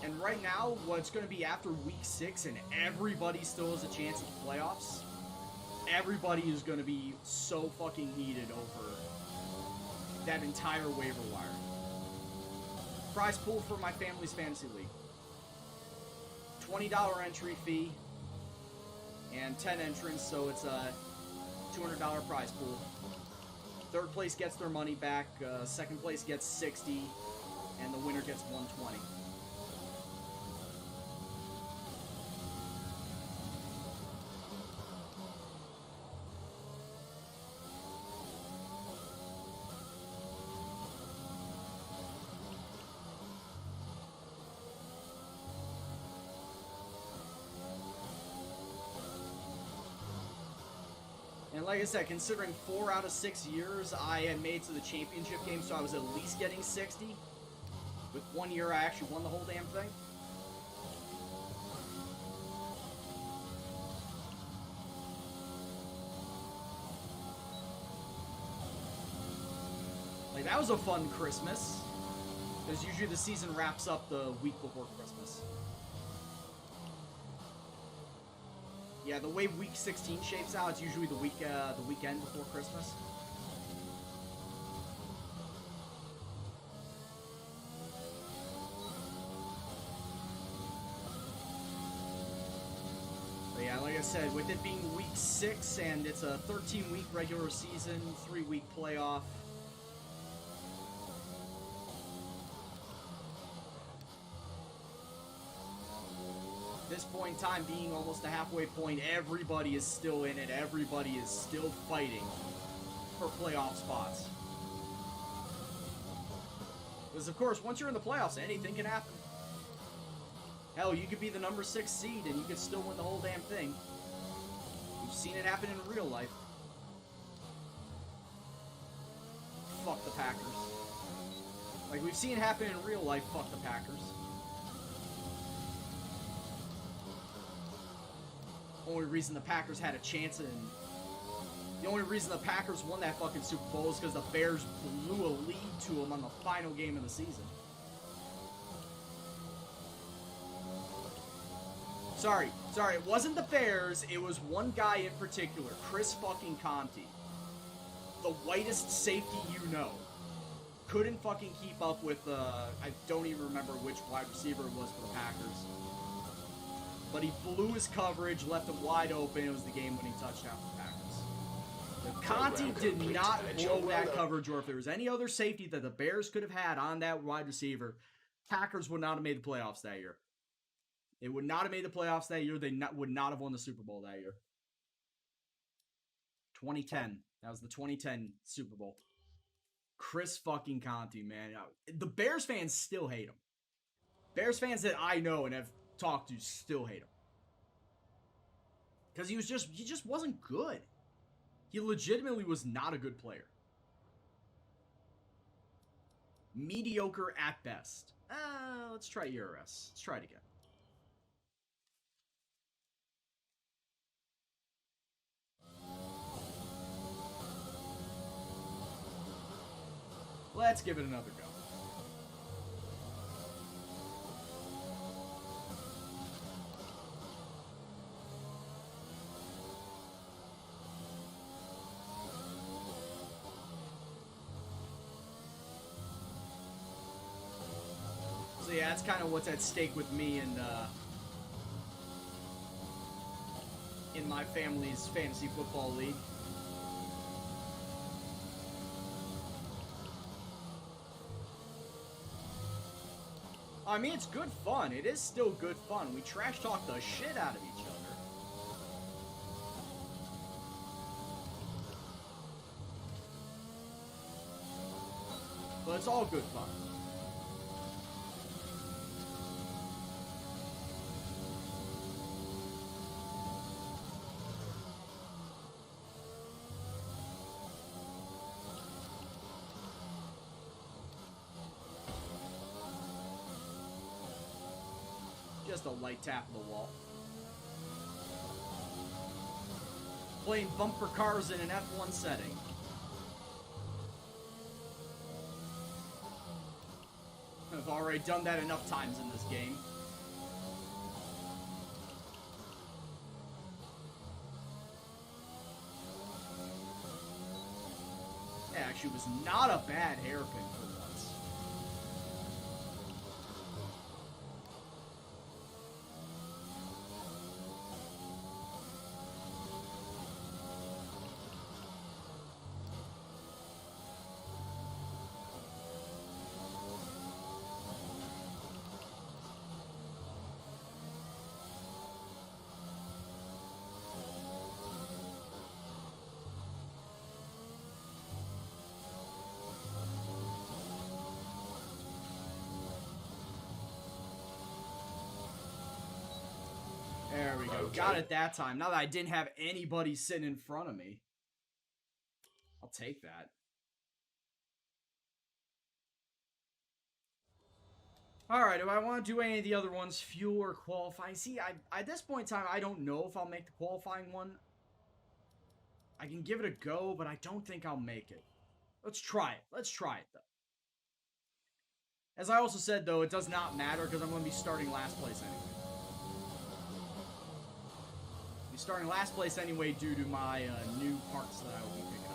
And right now, what's going to be after week 6 and everybody still has a chance at the playoffs, everybody is going to be so fucking heated over that entire waiver wire. Prize pool for my family's fantasy league. $20 entry fee and 10 entrants, so it's a $200 prize pool. 3rd place gets their money back, 2nd place gets 60, and the winner gets 120. And like I said, considering 4 out of 6 years I had made to the championship game, so I was at least getting 60. With 1 year, I actually won the whole damn thing. Like, that was a fun Christmas. Because usually the season wraps up the week before Christmas. Yeah, the way week 16 shapes out, it's usually the weekend before Christmas. But yeah, like I said, with it being week 6 and it's a 13-week regular season, 3-week playoff. This point in time being almost the halfway point, everybody is still in it. Everybody is still fighting for playoff spots. Because, of course, once you're in the playoffs, anything can happen. Hell, you could be the number 6 seed and you could still win the whole damn thing. We've seen it happen in real life. Fuck the Packers. Like, we've seen it happen in real life. Fuck the Packers. Only reason the Packers had a chance in... The only reason the Packers won that fucking Super Bowl is because the Bears blew a lead to them on the final game of the season. Sorry, it wasn't the Bears, it was one guy in particular, Chris fucking Conti. The whitest safety you know. Couldn't fucking keep up with, I don't even remember which wide receiver it was for the Packers. But he blew his coverage, left him wide open. It was the game-winning touchdown for the Packers. Conti did not blow that coverage, or if there was any other safety that the Bears could have had on that wide receiver, Packers would not have made the playoffs that year. They would not have made the playoffs that year. They would not have won the Super Bowl that year. 2010. That was the 2010 Super Bowl. Chris fucking Conte, man. The Bears fans still hate him. Bears fans that I know and have talked to still hate him. Because he just wasn't good. He legitimately was not a good player. Mediocre at best. Let's try ERS. Let's try it again. Let's give it another go. So yeah, that's kind of what's at stake with me and in my family's fantasy football league. I mean, it's good fun. It is still good fun. We trash talk the shit out of each other. But it's all good fun. Just a light tap of the wall. Playing bumper cars in an F1 setting. I've already done that enough times in this game. It actually was not a bad hairpin for once. There we go. Okay. Got it that time. Now that I didn't have anybody sitting in front of me. I'll take that. Alright, do I want to do any of the other ones? Fuel or qualifying? See, at this point in time, I don't know if I'll make the qualifying one. I can give it a go, but I don't think I'll make it. Let's try it. Let's try it, though. As I also said, though, it does not matter because I'm going to be starting last place anyway. Be starting last place anyway due to my new parts that I will be picking up.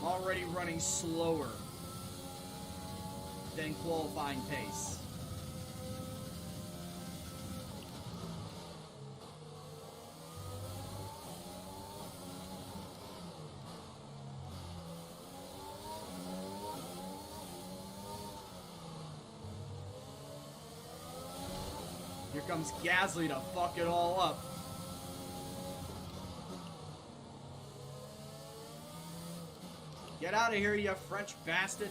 Already running slower than qualifying pace. Here comes Gasly to fuck it all up. Get out of here, you French bastard.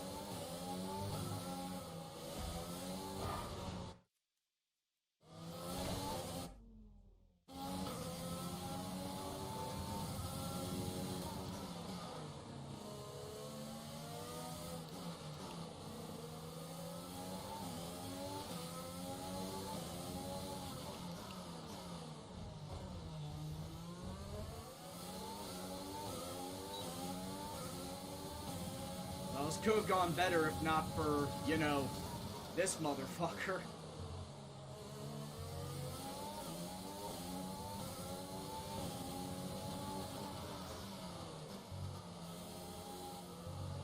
this could have gone better if not for, you know, this motherfucker.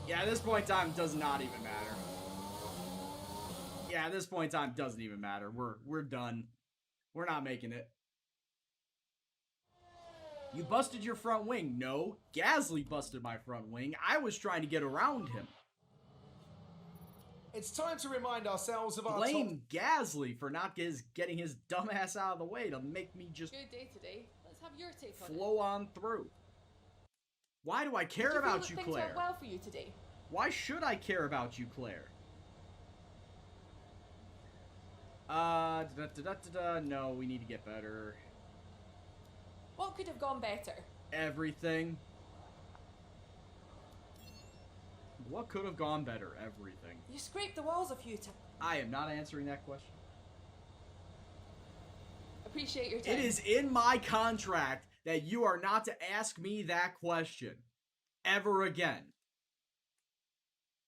Yeah, at this point in time, does not even matter. Yeah, at this point in time, doesn't even matter. We're done. We're not making it. You busted your front wing. No, Gasly busted my front wing. I was trying to get around him. It's time to remind ourselves of our Blame Gasly for not getting his dumb ass out of the way to make me just Good day today. Let's have your take on flow on through. Why do I care it. about you, Things Claire? went well for you today. Why should I care about you, Claire? No, we need to get better. What could have gone better? Everything. What could have gone better? Everything. You scraped the walls a few times. I am not answering that question. Appreciate your time. It is in my contract that you are not to ask me that question ever again.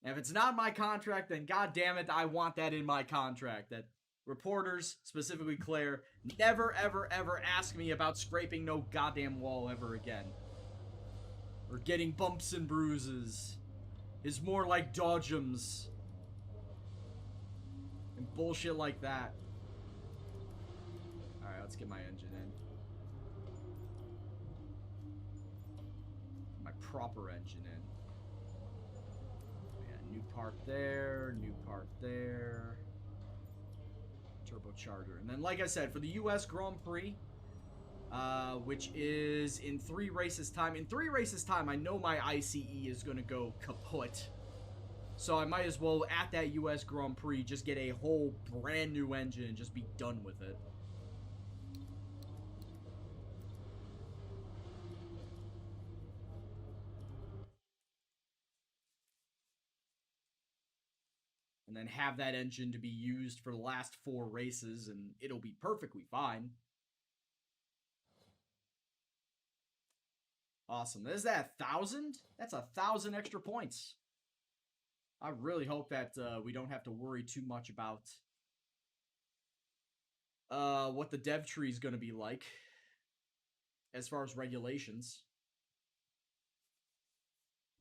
And if it's not my contract, then god damn it, I want that in my contract. That reporters, specifically Claire, never ever ever ask me about scraping no goddamn wall ever again. Or getting bumps and bruises. Is more like dodgems. And bullshit like that. Alright, let's get my engine in. My proper engine in. Yeah, new part there, new part there. Turbocharger. And then, like I said, for the US Grand Prix, which is in 3 races time. In 3 races time, I know my ICE is going to go kaput. So I might as well, at that US Grand Prix, just get a whole brand new engine and just be done with it. And then have that engine to be used for the last 4 races, and it'll be perfectly fine. Awesome. Is that 1,000? That's 1,000 extra points. I really hope that we don't have to worry too much about what the dev tree is going to be like as far as regulations.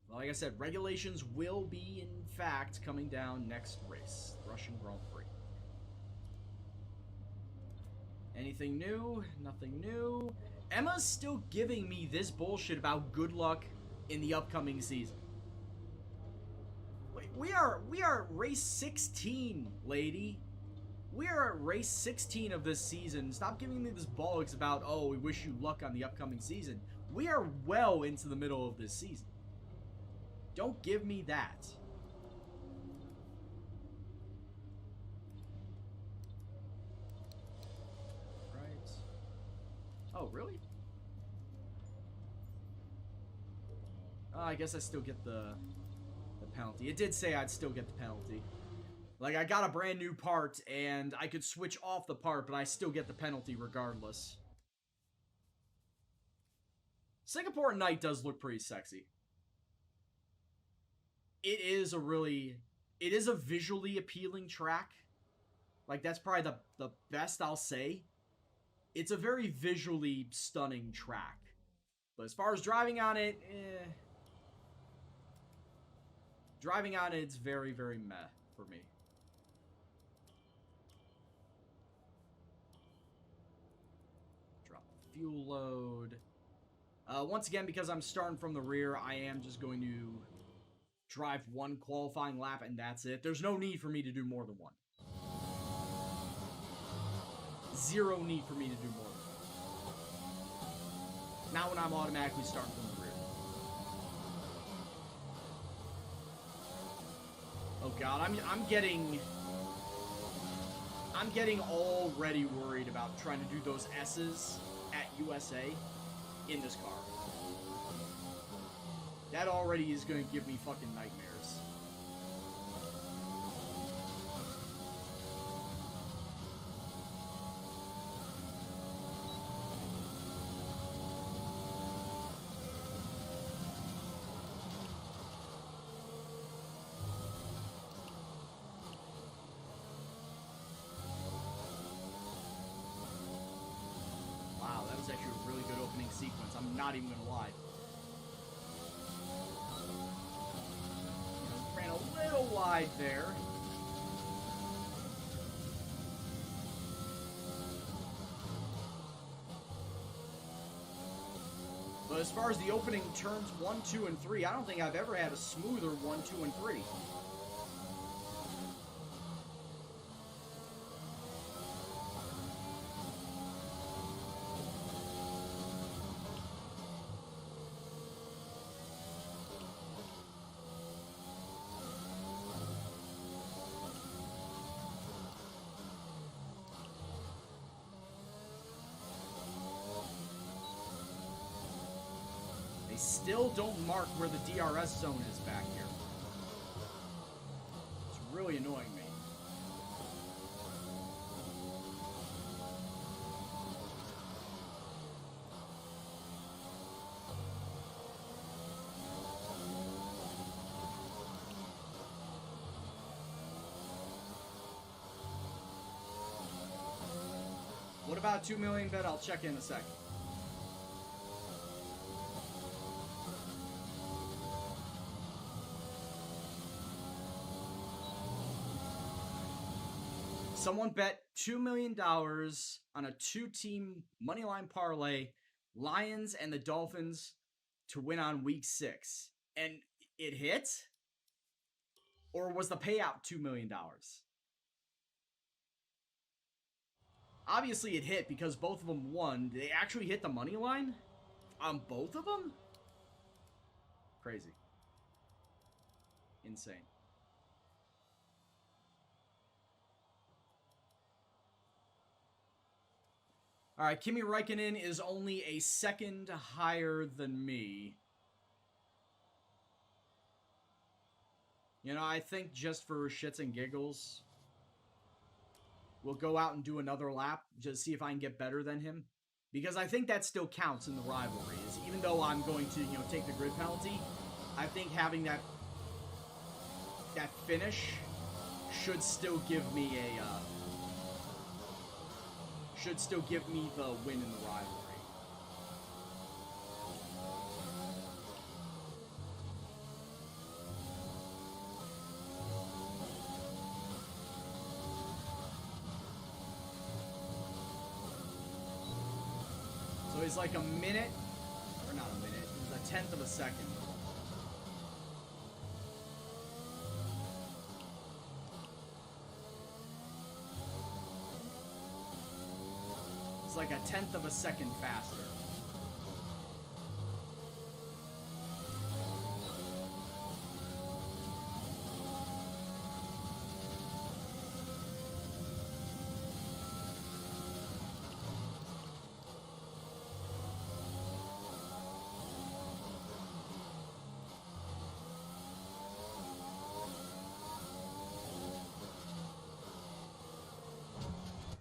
Well, like I said, regulations will be, in fact, coming down next race, Russian Grand Prix. Anything new? Nothing new. Emma's still giving me this bullshit about good luck in the upcoming season. Wait, we are race 16, lady. We are at race 16 of this season. Stop giving me this bollocks about, oh, we wish you luck on the upcoming season. We are well into the middle of this season. Don't give me that. Right. Oh, really? I guess I still get the penalty. It did say I'd still get the penalty. Like, I got a brand new part, and I could switch off the part, but I still get the penalty regardless. Singapore night does look pretty sexy. It is a visually appealing track. Like, that's probably the best I'll say. It's a very visually stunning track. But as far as driving on it, Driving on it, it's very, very meh for me. Drop the fuel load. Once again, because I'm starting from the rear, I am just going to drive 1 qualifying lap, and that's it. There's no need for me to do more than 1. Zero need for me to do more than 1. Not when I'm automatically starting from the rear. Oh god, I'm getting already worried about trying to do those S's at USA in this car. That already is going to give me fucking nightmares. sequence. I'm not even gonna lie. Ran a little wide there. But as far as the opening turns 1, 2, and 3, I don't think I've ever had a smoother 1, 2, and 3. They still don't mark where the DRS zone is back here. It's really annoying me. What about 2 million bet? I'll check in a second. Someone bet $2 million on a 2-team moneyline parlay, Lions and the Dolphins to win on week 6. And it hit? Or was the payout $2 million? Obviously it hit because both of them won. Did they actually hit the money line on both of them? Crazy. Insane. All right, Kimi Räikkönen is only a second higher than me. You know, I think just for shits and giggles, we'll go out and do another lap, just see if I can get better than him. Because I think that still counts in the rivalry. Is even though I'm going to, take the grid penalty, I think having that finish should still give me the win in the rivalry. So he's like a minute, or not a minute, he's a 1/10 of a second. It's like a 1/10 of a second faster.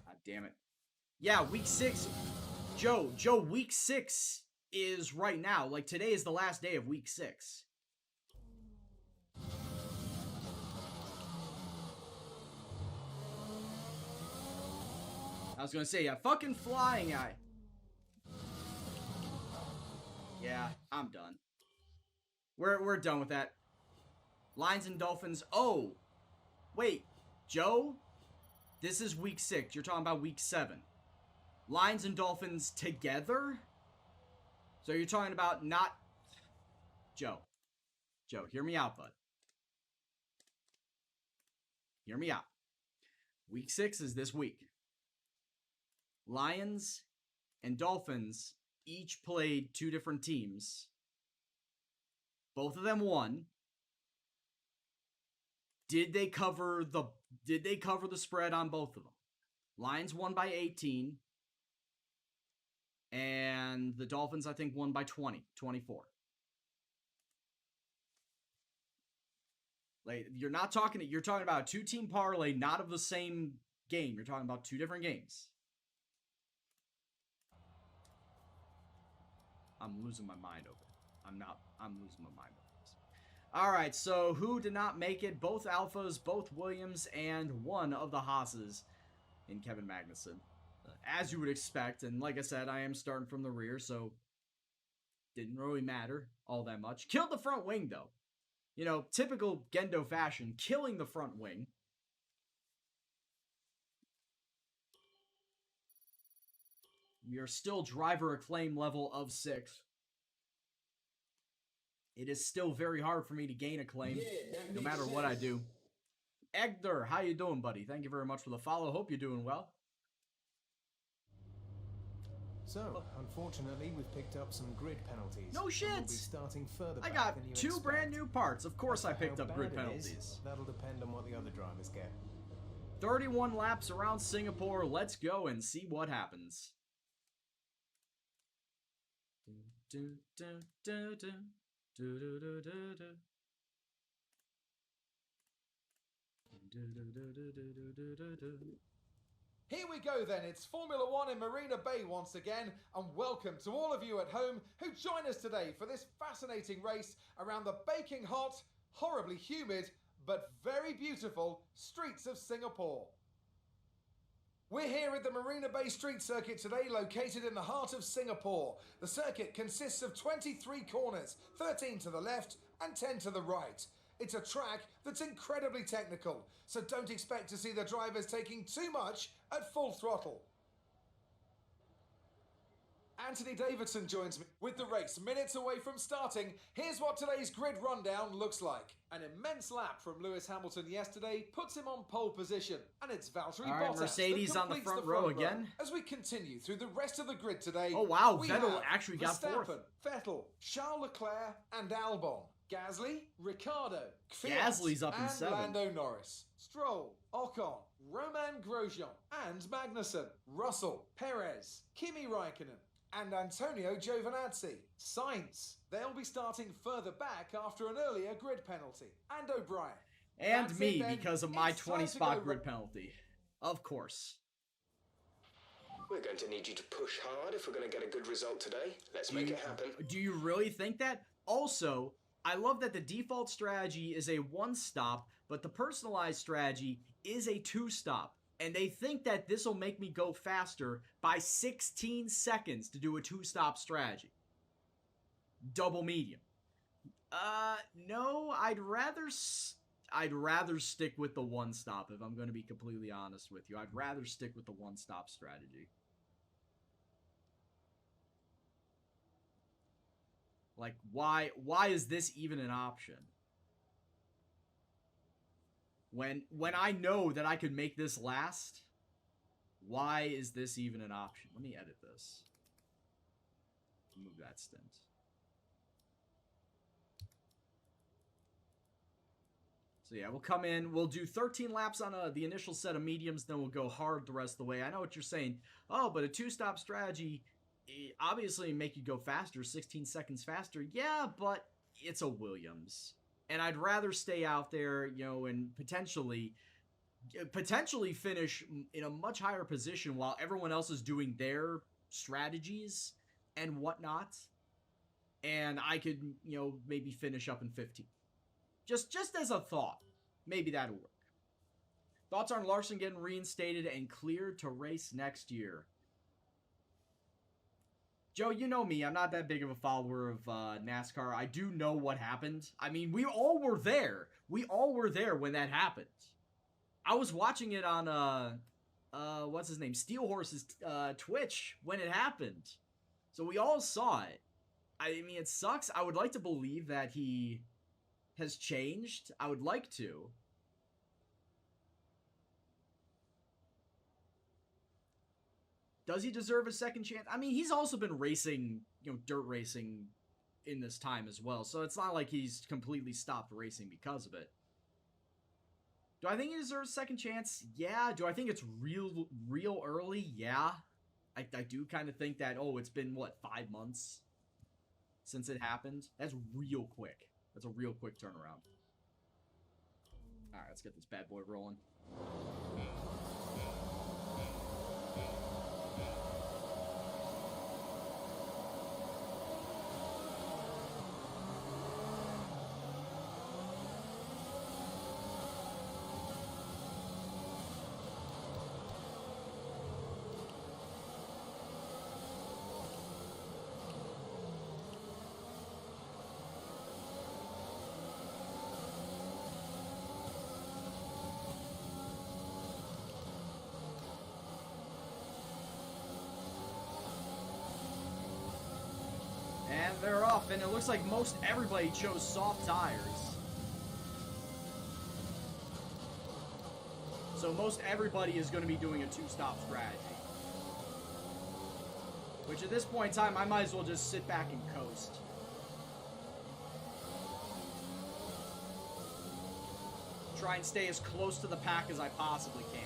God damn it. Yeah, week 6. Joe, week 6 is right now. Like, today is the last day of week 6. I was gonna say, yeah, fucking flying eye. Yeah, I'm done. We're done with that. Lions and Dolphins. Oh, wait, Joe, this is week 6. You're talking about week 7. Lions and Dolphins together? So you're talking about not... Joe, hear me out, bud. Hear me out. Week 6 is this week. Lions and Dolphins each played 2 different teams. Both of them won. Did they cover the spread on both of them? Lions won by 18. And the Dolphins, I think, won by 24. Like, you're talking about a 2-team parlay, not of the same game. You're talking about 2 different games. I'm losing my mind over it. I'm losing my mind over this. All right, so who did not make it? Both Alphas, both Williams, and one of the Haas's in Kevin Magnussen. As you would expect, and like I said, I am starting from the rear, so Didn't really matter all that much. Killed the front wing, though. You know, typical Gendo fashion, killing the front wing. We are still driver acclaim level of 6. It is still very hard for me to gain acclaim, no matter what I do. Egder, how you doing, buddy? Thank you very much for the follow. Hope you're doing well. So, unfortunately, we've picked up some grid penalties. No shit! We'll be starting further I back got than you 2 expect. brand new parts. Of course I As to picked how up grid bad it is, penalties. that'll depend on what the other drivers get. 31 laps around Singapore. Let's go and see what happens. Here we go then, it's Formula One in Marina Bay once again, and welcome to all of you at home who join us today for this fascinating race around the baking hot, horribly humid, but very beautiful streets of Singapore. We're here at the Marina Bay Street Circuit today, located in the heart of Singapore. The circuit consists of 23 corners, 13 to the left and 10 to the right. It's a track that's incredibly technical, so don't expect to see the drivers taking too much at full throttle. Anthony Davidson joins me with the race minutes away from starting. Here's what today's grid rundown looks like. An immense lap from Lewis Hamilton yesterday puts him on pole position, and it's Valtteri All right, Bottas Mercedes that on the completes front row again. As we continue through the rest of the grid today, Oh, wow, we Vettel have actually got fourth. Verstappen, Vettel, Charles Leclerc, and Albon. Gasly, Ricciardo, Kvyat, Gasly's up in and 7. Lando Norris. Stroll, Ocon, Romain Grosjean, and Magnussen. Russell, Perez, Kimi Raikkonen, and Antonio Giovinazzi. Sainz, they'll be starting further back after an earlier grid penalty. And O'Brien. And That's me, it then. because of my It's time 20 to spot go grid penalty. Of course. We're going to need you to push hard if we're going to get a good result today. Let's make it happen. Do you really think that? Also, I love that the default strategy is a 1-stop, but the personalized strategy is a 2-stop. And they think that this will make me go faster by 16 seconds to do a 2-stop strategy. Double medium. No, I'd rather stick with the 1-stop, if I'm going to be completely honest with you. I'd rather stick with the 1-stop strategy. Like, why is this even an option? When I know that I could make this last, why is this even an option? Let me edit this. Move that stint. So yeah, we'll come in, we'll do 13 laps on the initial set of mediums, then we'll go hard the rest of the way. I know what you're saying. Oh, but a 2-stop strategy obviously make you go faster, 16 seconds faster. Yeah, but it's a Williams. And I'd rather stay out there, you know, and potentially finish in a much higher position while everyone else is doing their strategies and whatnot. And I could, you know, maybe finish up in 15. Just as a thought. Maybe that'll work. Thoughts on Larson getting reinstated and cleared to race next year? Joe, you know me. I'm not that big of a follower of NASCAR. I do know what happened. I mean, we all were there. We all were there when that happened. I was watching it on, what's his name? Steel Horse's Twitch when it happened. So we all saw it. I mean, it sucks. I would like to believe that he has changed. I would like to. Does he deserve a second chance? I mean, he's also been racing, you know, dirt racing in this time as well. So it's not like he's completely stopped racing because of it. Do I think he deserves a second chance? Yeah. Do I think it's real early? Yeah. I do kind of think that, oh, it's been, what, 5 months since it happened? That's real quick. That's a real quick turnaround. All right, let's get this bad boy rolling. tough, and it looks like most everybody chose soft tires. So most everybody is going to be doing a two-stop strategy. Which at this point in time, I might as well just sit back and coast. Try and stay as close to the pack as I possibly can.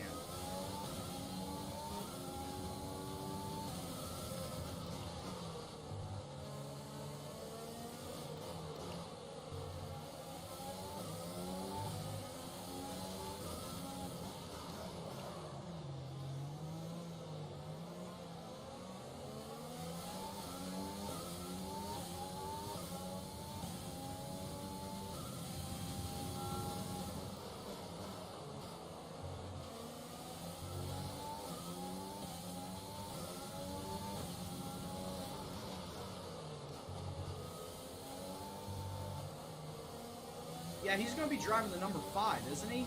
Yeah, he's going to be driving the number 5, isn't he?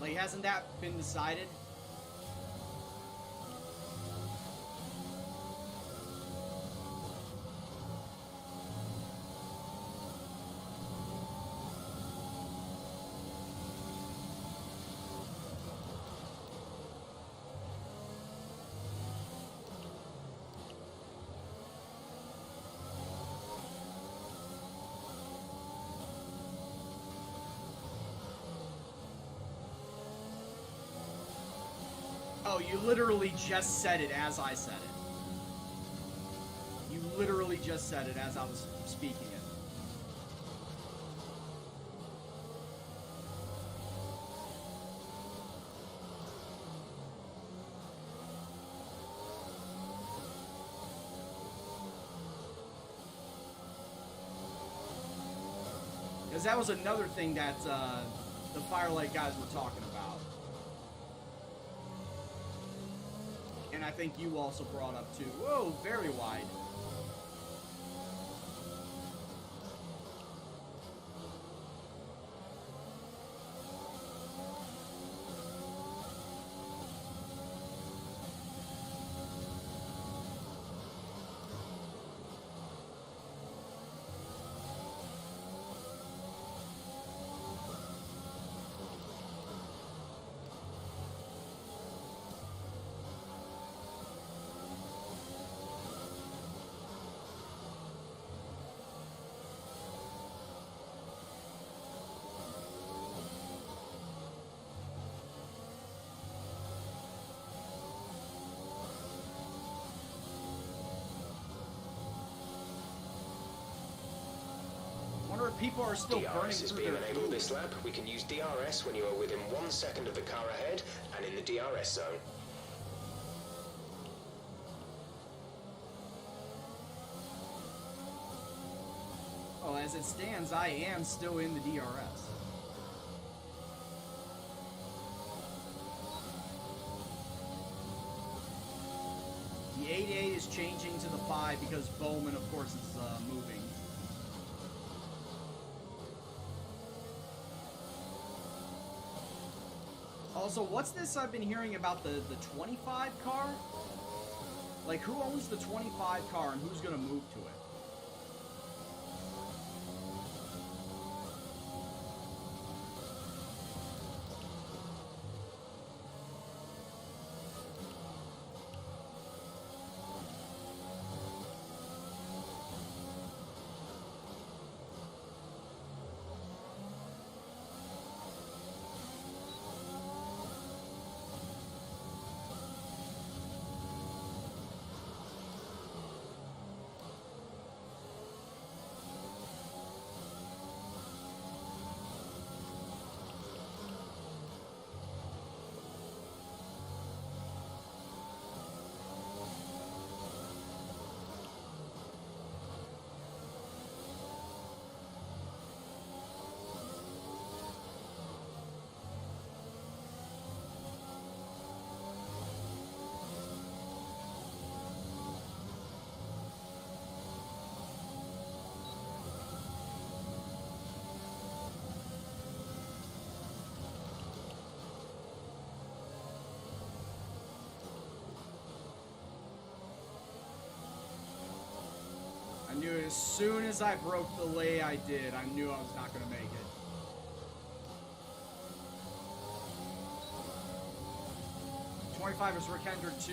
Like, hasn't that been decided? Oh, you literally just said it as I said it. You literally just said it as I was speaking it. Because that was another thing that the Firelight guys were talking about. And I think you also brought up too. Whoa, very wide. People are still burning DRS is through being their enabled food. this lap. We can use DRS when you are within 1 second of the car ahead and in the DRS zone. Well, as it stands, I am still in the DRS. The 8-8 is changing to the 5 because Bowman, of course, is moving. Also, what's this I've been hearing about the 25 car? Like, who owns the 25 car and who's going to move to it? knew as soon as I broke the lay I did, I knew I was not going to make it. is Rick Hendrick 2.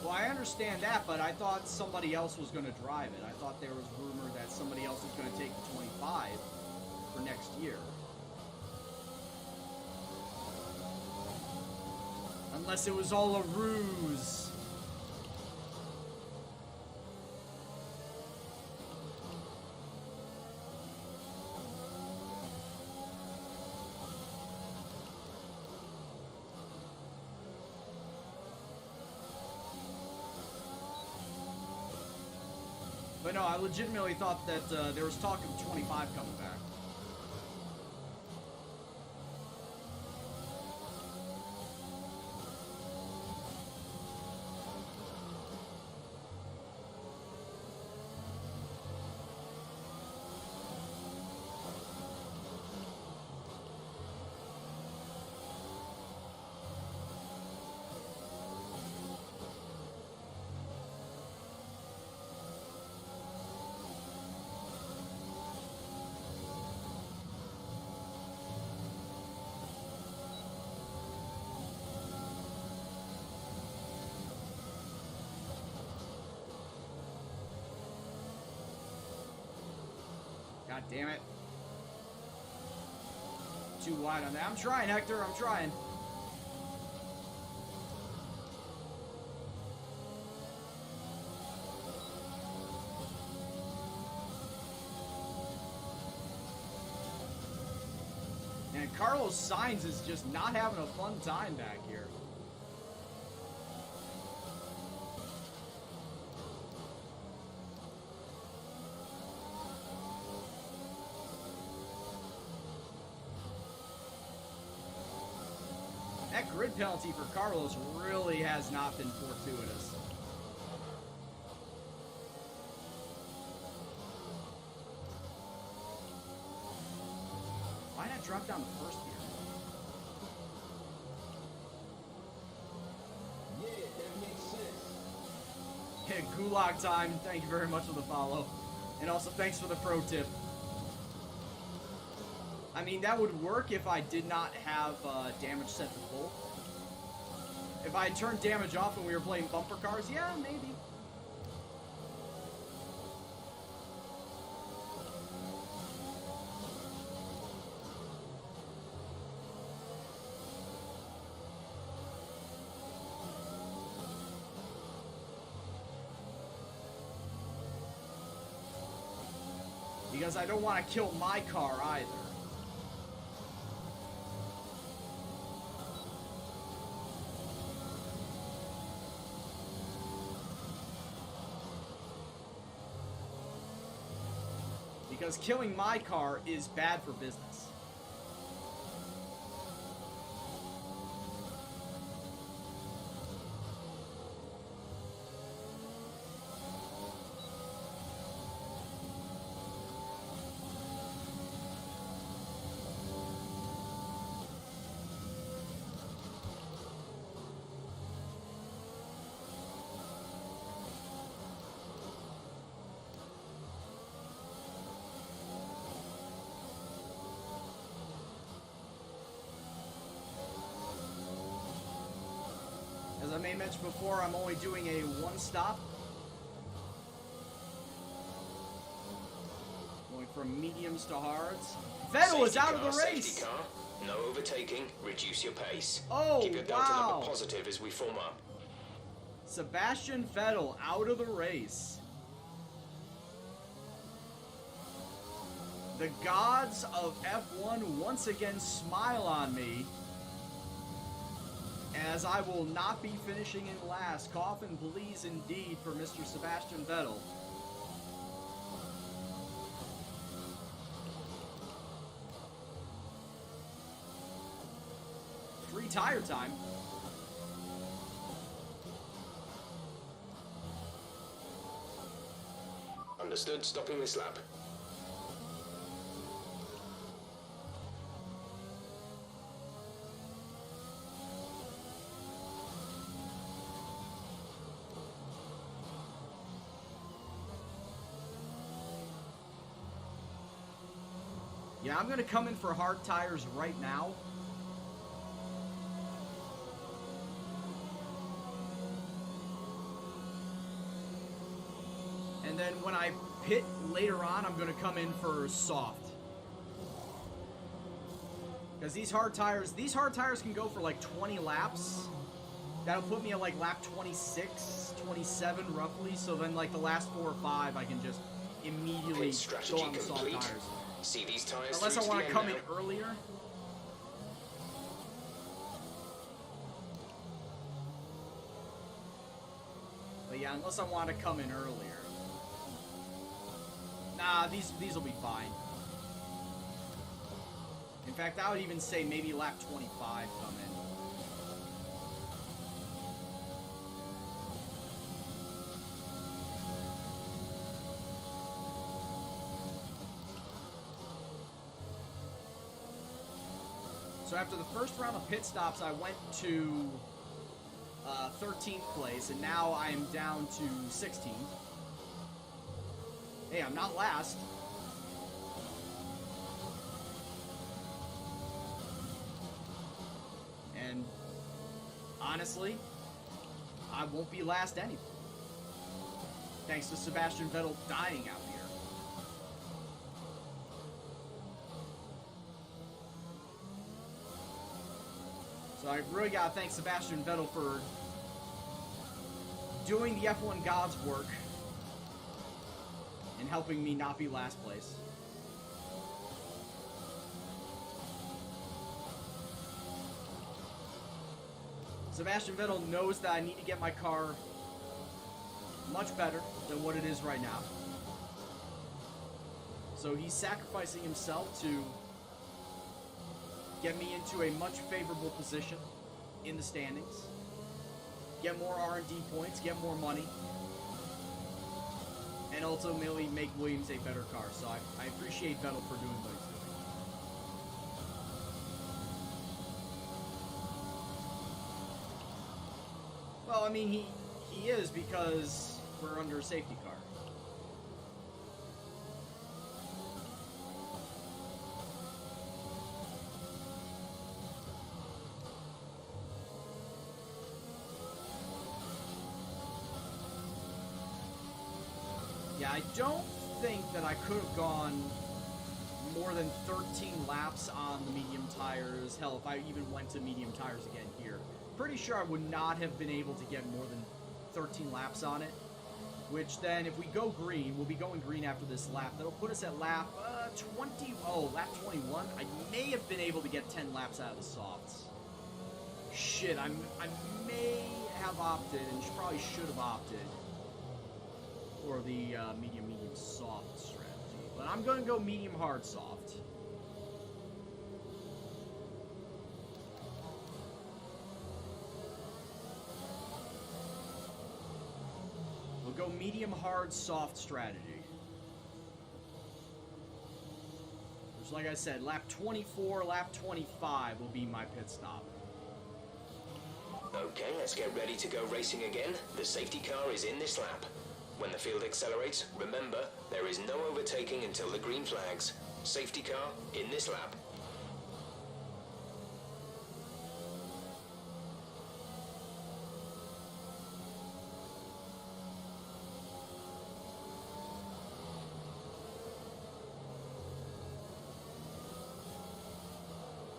Well, I understand that, but I thought somebody else was going to drive it. I thought there was rumor that somebody else was going to take the 25 for next year. Unless it was all a ruse. But no, I legitimately thought that there was talk of 25 coming back. God damn it. Too wide on that. I'm trying, Hector. I'm trying. And Carlos Sainz is just not having a fun time back here. That grid penalty for Carlos really has not been fortuitous. Why not drop down the first gear? Yeah, that makes sense. Yeah, Gulag time. Thank you very much for the follow. And also thanks for the pro tip. I mean, that would work if I did not have damage set to full. If I had turned damage off when we were playing bumper cars, yeah, maybe. Because I don't want to kill my car either. Because killing my car is bad for business. As I may mention before, I'm only doing a one stop. Going from mediums to hards. Vettel is out of the race! Safety car, no overtaking, reduce your pace. Oh, Keep your delta wow. number positive as we form up. Sebastian Vettel out of the race. The gods of F1 once again smile on me, as I will not be finishing in last. Coffin, please, indeed, for Mr. Sebastian Vettel. Free tire time. Understood, stopping this lap. Yeah, I'm going to come in for hard tires right now. And then when I pit later on, I'm going to come in for soft. Because these hard tires can go for like 20 laps. That'll put me at like lap 26, 27 roughly. So then like the last 4 or 5, I can just immediately go on the soft tires. See these tires Unless I want to come in earlier. But yeah, unless I want to come in earlier. Nah, these will be fine. In fact, I would even say maybe lap 25 come in. So after the first round of pit stops, I went to 13th place, and now I am down to 16th. Hey, I'm not last. And honestly, I won't be last anyway. Thanks to Sebastian Vettel dying out here. So I really gotta thank Sebastian Vettel for doing the F1 God's work and helping me not be last place. Sebastian Vettel knows that I need to get my car much better than what it is right now. So he's sacrificing himself to get me into a much favorable position in the standings, get more R&D points, get more money, and ultimately make Williams a better car. So I appreciate Vettel for doing what he's doing. Well, I mean, he is, because we're under a safety car. Yeah, I don't think that I could have gone more than 13 laps on the medium tires. Hell, if I even went to medium tires again here, pretty sure I would not have been able to get more than 13 laps on it. Which then, if we go green, we'll be going green after this lap. That'll put us at lap 20. Oh, lap 21. I may have been able to get 10 laps out of the softs. Shit, I may have opted, and probably should have opted for the medium soft strategy. But I'm going to go medium hard soft. We'll go medium hard soft strategy. Which, like I said, lap 24, lap 25 will be my pit stop. Okay, let's get ready to go racing again. The safety car is in this lap. When the field accelerates, remember, there is no overtaking until the green flags. Safety car in this lap.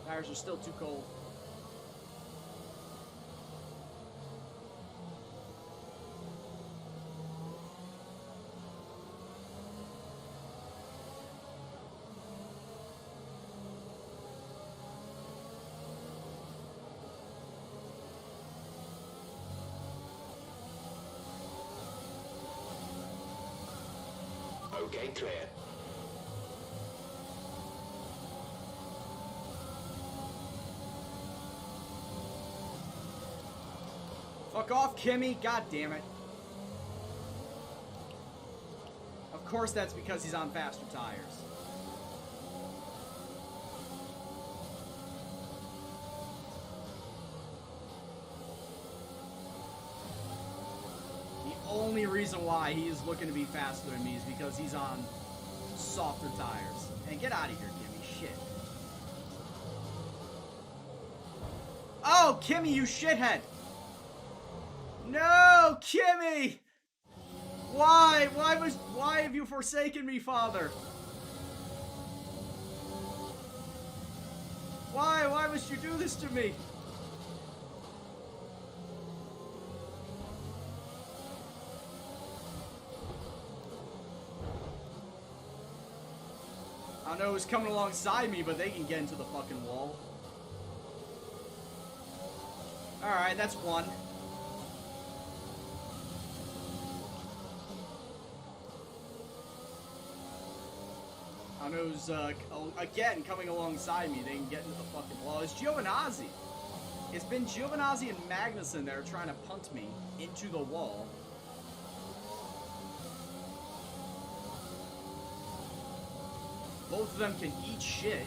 Tires are still too cold. Okay, clear. Fuck off, Kimmy! God damn it. Of course that's because he's on faster tires. The only reason why he is looking to be faster than me is because he's on softer tires. And get out of here, Kimmy. Shit. Oh, Kimmy, you shithead! No, Kimmy! Why? Why have you forsaken me, Father? Why? Why must you do this to me? I know who's coming alongside me, but they can get into the fucking wall. Alright, that's one. I know who's, again, coming alongside me. They can get into the fucking wall. It's Giovinazzi. It's been Giovinazzi and Magnussen that are trying to punt me into the wall. Both of them can eat shit.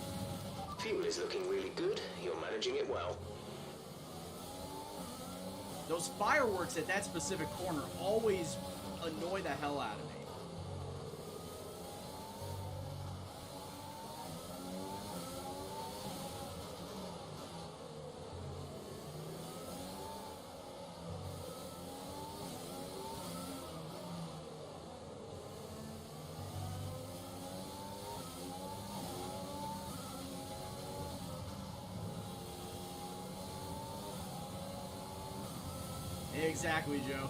Fuel is looking really good. You're managing it well. Those fireworks at that specific corner always annoy the hell out of me. Exactly, Joe.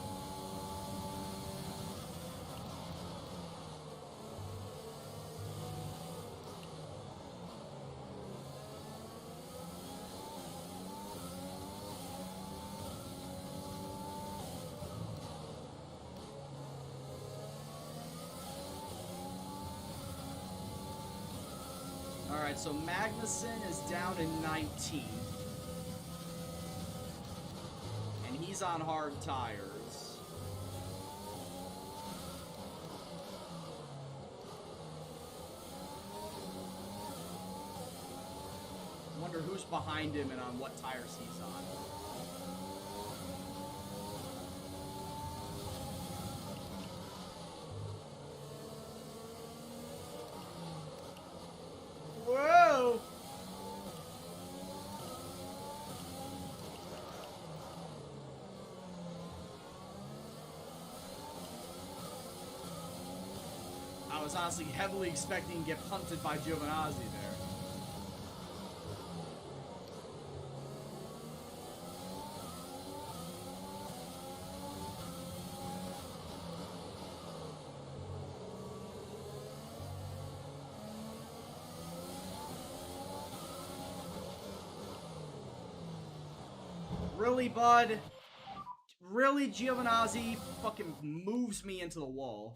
All right, so Magnussen is down in 19. He's on hard tires. Wonder who's behind him and on what tires he's on. Whoa! I was honestly heavily expecting to get punted by Giovinazzi there. Really, bud? Really, Giovinazzi fucking moves me into the wall.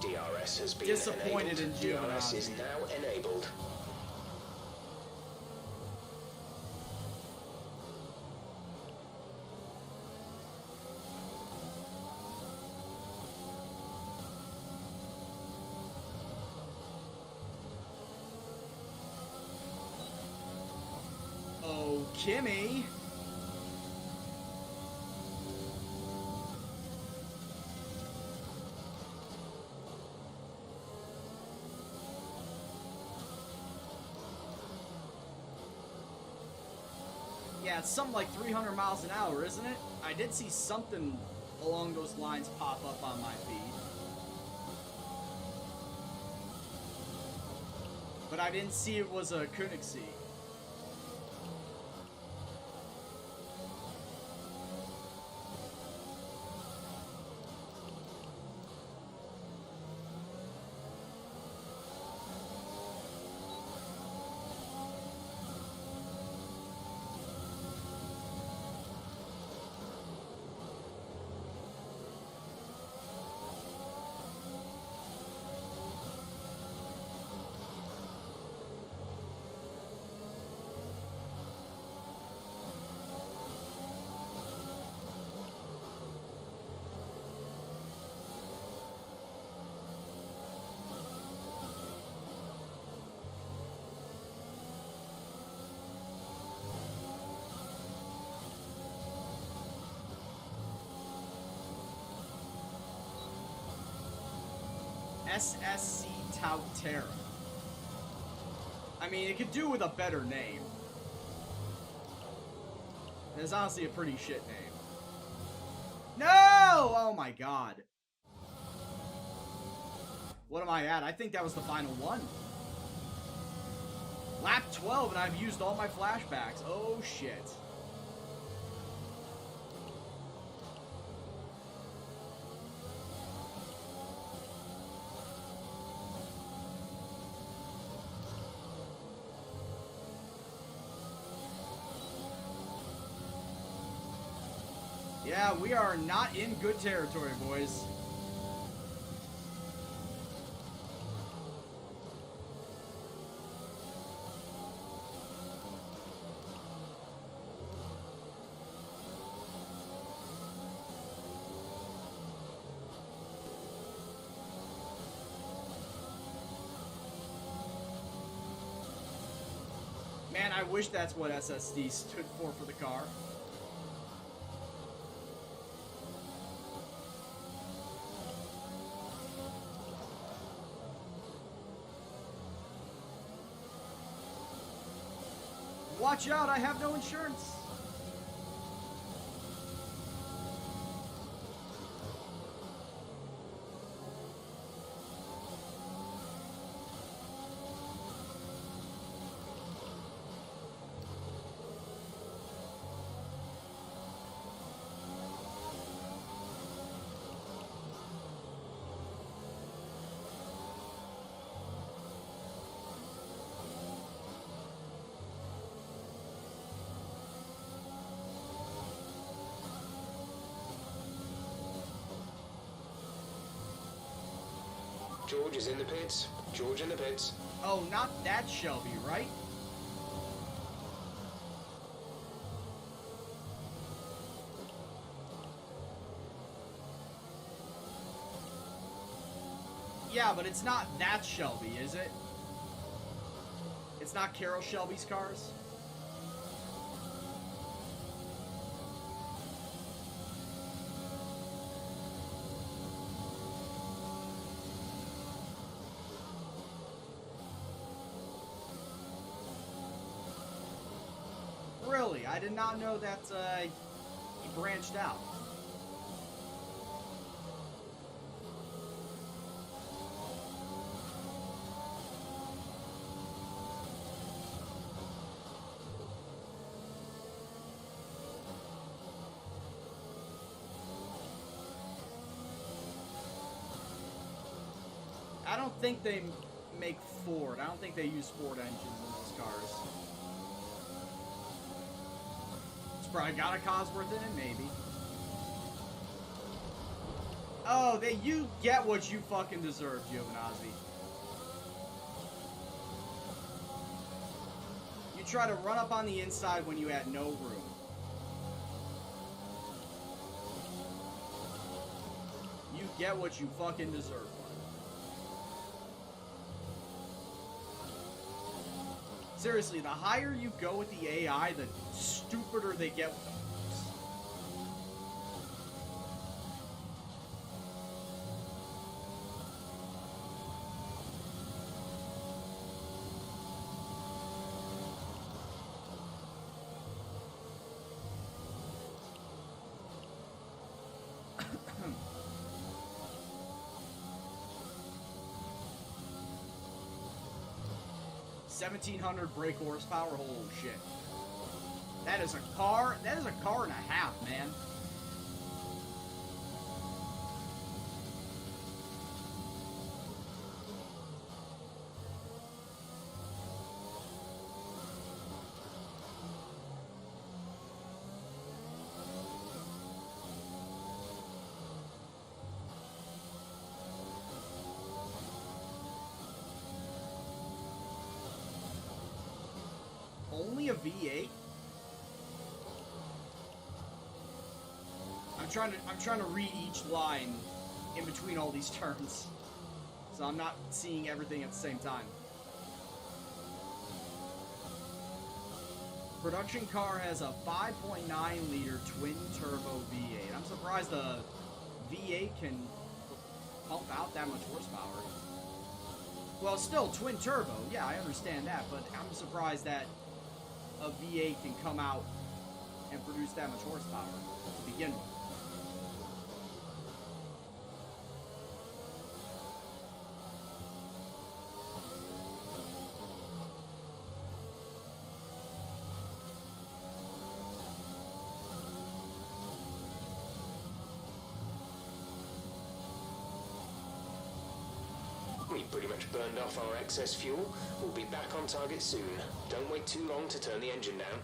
DRS has been Disappointed enabled. in DRS is Giovinazzi. now enabled. Oh, Kimmy. Yeah, it's something like 300 miles an hour, isn't it? I did see something along those lines pop up on my feed. But I didn't see it was a Koenigsegg. SSC Tautera. I mean, it could do with a better name. It's honestly a pretty shit name. No! Oh my god. What am I at? I think that was the final one. Lap 12 and I've used all my flashbacks. Oh shit. Yeah, we are not in good territory, boys. Man, I wish that's what SSD stood for the car. Watch out, I have no insurance. George is in the pits. George in the pits. Oh, not that Shelby, right? Yeah, but it's not that Shelby, is it? It's not Carol Shelby's cars? Really? I did not know that he branched out. I don't think they make Ford. I don't think they use Ford engines in those cars. It's probably got a Cosworth in it, maybe. Oh, you get what you fucking deserve, Giovinazzi. You try to run up on the inside when you had no room. You get what you fucking deserve. Seriously, the higher you go with the AI, the stupider they get with them. $1,700 brake horsepower. Holy shit! That is a car. That is a car and a half, man. Only a V8? I'm trying to read each line in between all these turns, so I'm not seeing everything at the same time. Production car has a 5.9 liter twin turbo V8. I'm surprised the V8 can pump out that much horsepower. Well, still twin turbo. Yeah, I understand that, but I'm surprised that a V8 can come out and produce that much horsepower to begin with. We've pretty much burned off our excess fuel. We'll be back on target soon. Don't wait too long to turn the engine down.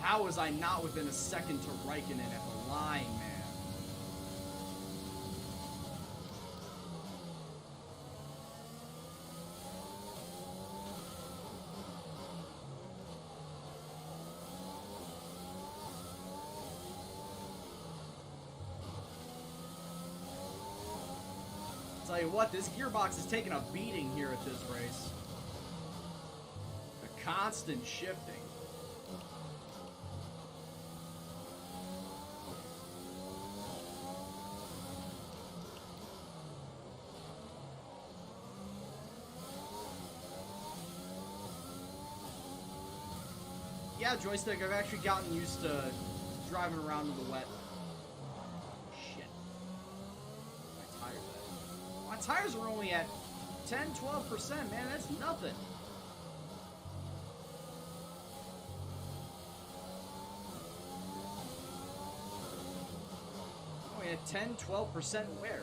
How was I not within a second to Raikkonen at the line, man? Tell you what, this gearbox is taking a beating here at this race. A constant shifting. Yeah, joystick, I've actually gotten used to driving around in the wet. Shit. My tires at? My tires are only at 10-12%, man, that's nothing. Only at 10-12% wear.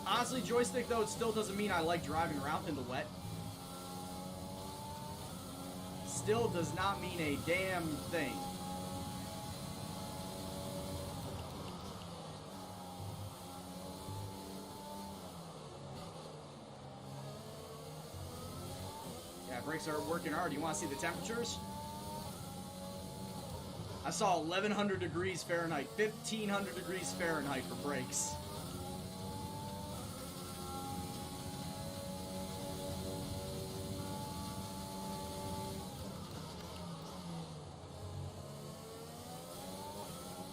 Honestly, joystick, though, it still doesn't mean I like driving around in the wet. Still does not mean a damn thing. Yeah, brakes are working hard. You want to see the temperatures? I saw 1100 degrees Fahrenheit, 1500 degrees Fahrenheit for brakes.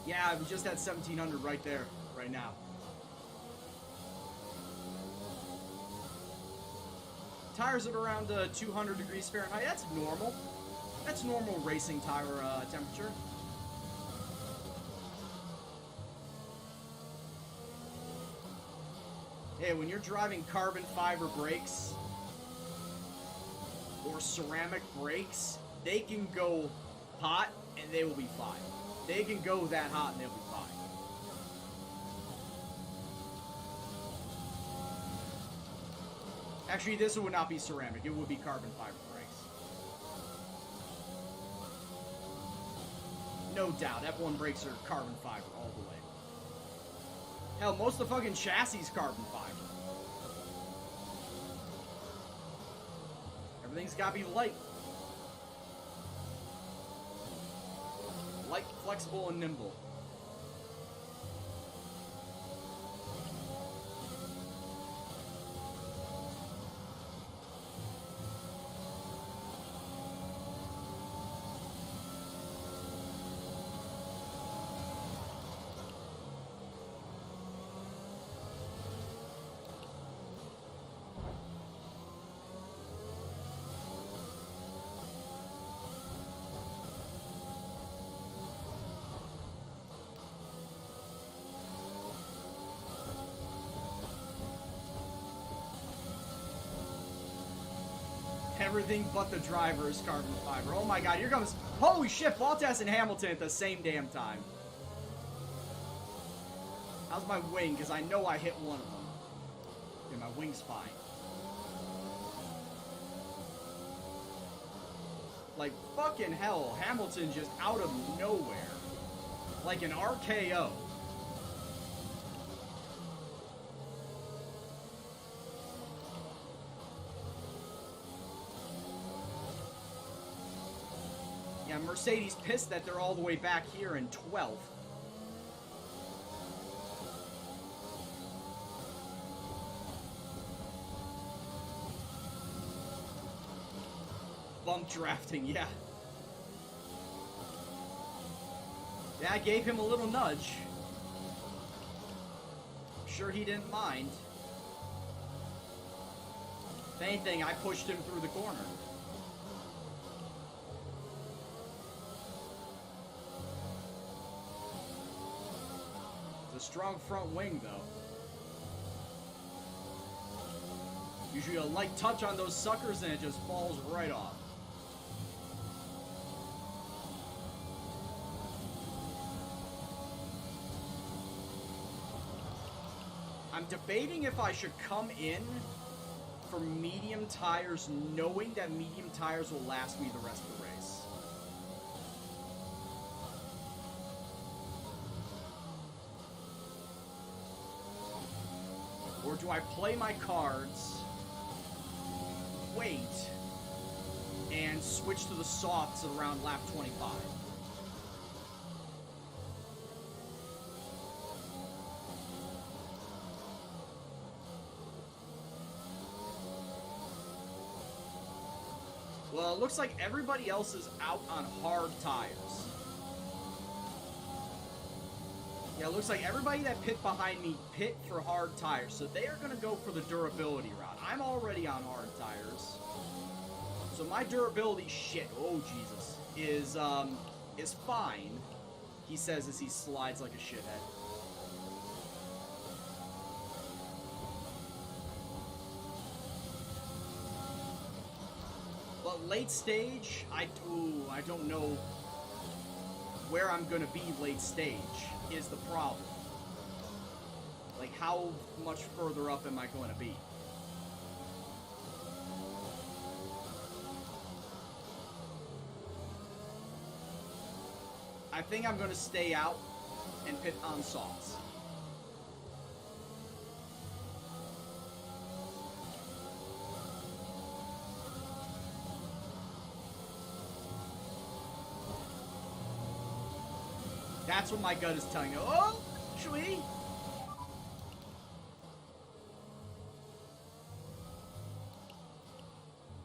Yeah, we just had 1700 right there, right now. Tires at around 200 degrees Fahrenheit. That's normal. That's normal racing tire temperature. Hey, when you're driving carbon fiber brakes or ceramic brakes, they can go hot and they will be fine. They can go that hot and they'll be fine. Actually, this would not be ceramic. It would be carbon fiber brakes. No doubt. F1 brakes are carbon fiber all the way. Hell, most of the fucking chassis is carbon fiber. Everything's got to be light. Light, flexible, and nimble. Everything but the driver is carbon fiber. Oh my god, here comes... Holy shit, Bottas and Hamilton at the same damn time. How's my wing? Because I know I hit one of them. Yeah, my wing's fine. Like, fucking hell, Hamilton just out of nowhere. Like an RKO. And Mercedes pissed that they're all the way back here in 12th. Bump drafting, yeah. Yeah, I gave him a little nudge. Sure he didn't mind. If anything, I pushed him through the corner. It's a strong front wing, though. Usually a light touch on those suckers and it just falls right off. I'm debating if I should come in for medium tires, knowing that medium tires will last me the rest of the race. Or do I play my cards, wait, and switch to the softs around lap 25? Well, it looks like everybody else is out on hard tires. Yeah, it looks like everybody that pit behind me pit for hard tires, so they are going to go for the durability route. I'm already on hard tires. So my durability shit, oh Jesus, is fine, he says as he slides like a shithead. But late stage, I don't know where I'm gonna be late stage is the problem. Like, how much further up am I going to be? I think I'm gonna stay out and pit on softs. That's what my gut is telling me. Oh, actually.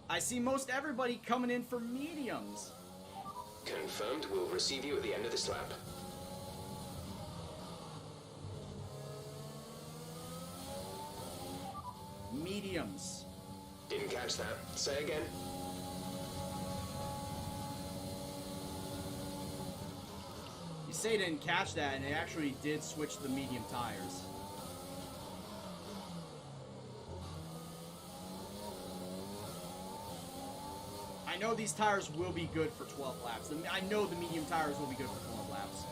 I see most everybody coming in for mediums. Confirmed, we'll receive you at the end of this lap. Mediums. Didn't catch that. Say again. You say didn't catch that, and it actually did switch to the medium tires. I know these tires will be good for 12 laps. I know the medium tires will be good for 12 laps.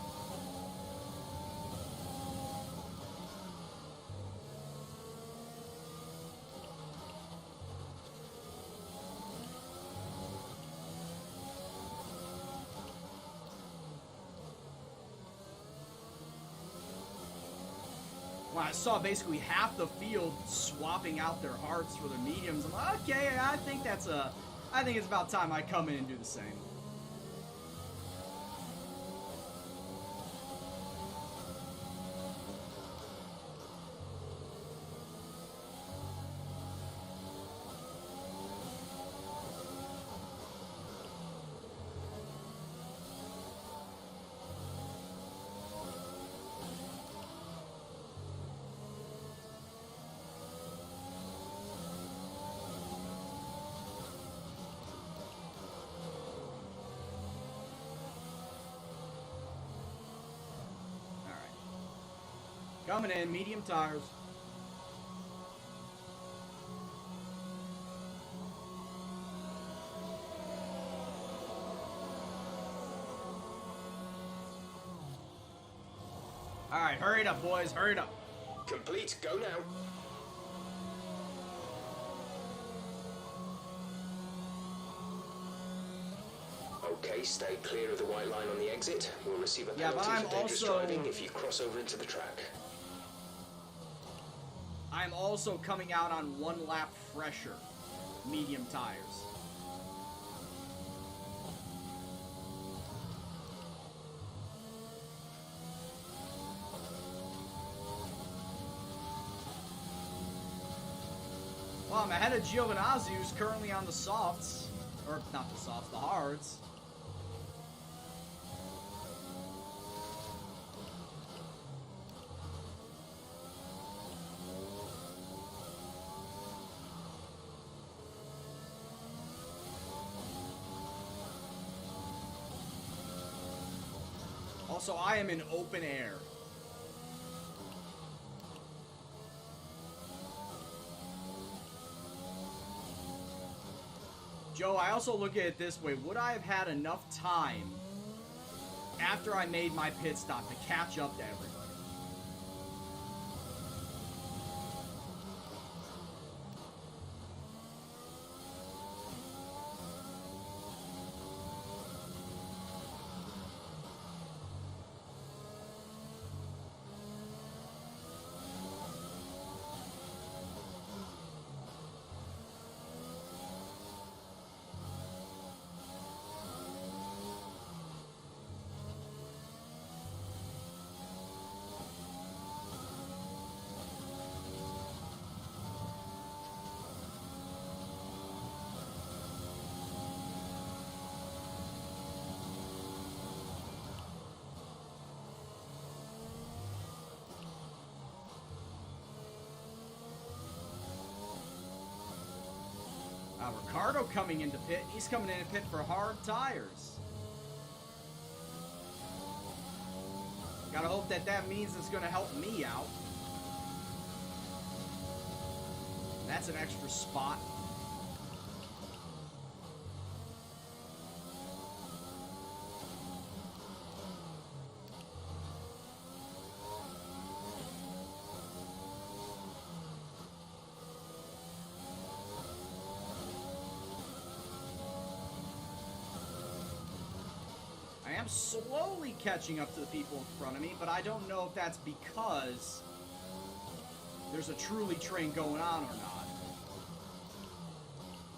When I saw basically half the field swapping out their hards for their mediums, I'm like, okay, I think it's about time I come in and do the same. Coming in, medium tires. Alright, hurry it up, boys, hurry it up. Complete, go now. Okay, stay clear of the white line on the exit. We'll receive a penalty for dangerous driving if you cross over into the track. I'm also coming out on 1 lap fresher, medium tires. Well, I'm ahead of Giovinazzi, who's currently on the softs. Or, not the softs, the hards. Also, I am in open air. Joe, I also look at it this way. Would I have had enough time after I made my pit stop to catch up to everybody? Ricardo coming into pit. He's coming into pit for hard tires. Gotta hope that that means it's gonna help me out. That's an extra spot. I am slowly catching up to the people in front of me, but I don't know if that's because there's a truly train going on or not.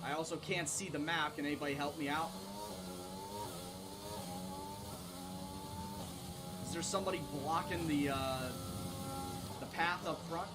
I also can't see the map. Can anybody help me out? Is there somebody blocking the path up front?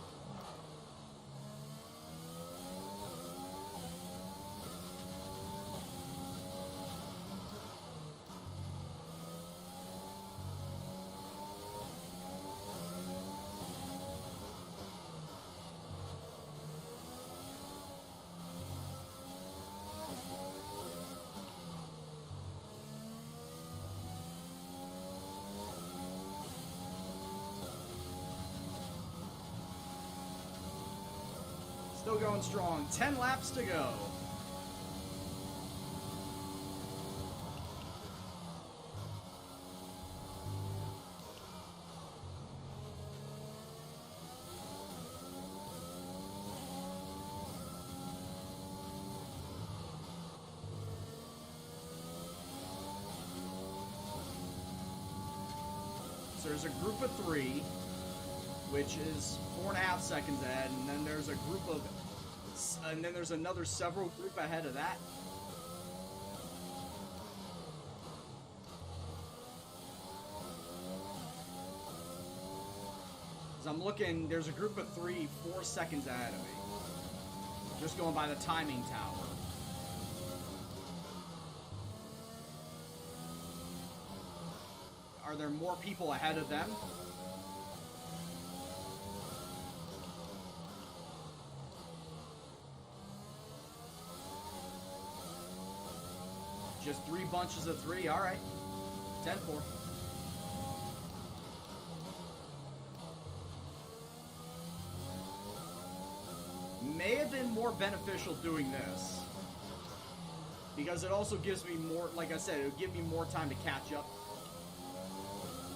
Still going strong. 10 laps to go. So there's a group of 3, which is 4.5 seconds ahead, and then there's a group of, and then there's another several group ahead of that. As I'm looking, there's a group of 3, 4 seconds ahead of me. Just going by the timing tower. Are there more people ahead of them? Just 3 bunches of 3. All right. 10-4. May have been more beneficial doing this, because it also gives me more, like I said, it would give me more time to catch up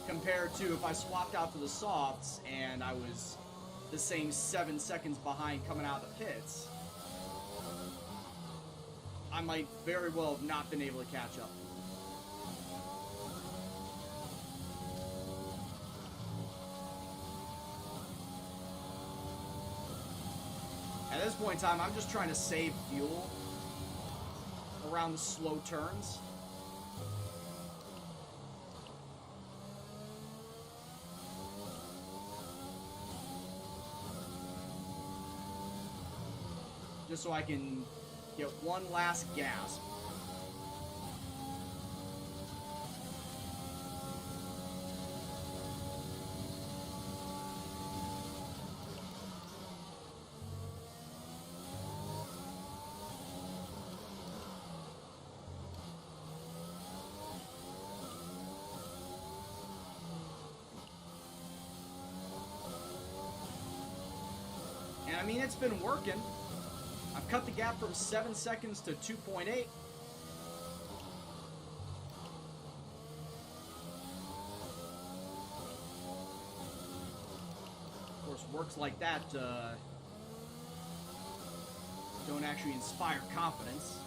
compared to if I swapped out to the softs and I was the same 7 seconds behind coming out of the pits. I might very well have not been able to catch up. At this point in time, I'm just trying to save fuel around the slow turns. just so I can get one last gasp. And I mean, it's been working. I've cut the gap from 7 seconds to 2.8. Of course, works like that don't actually inspire confidence.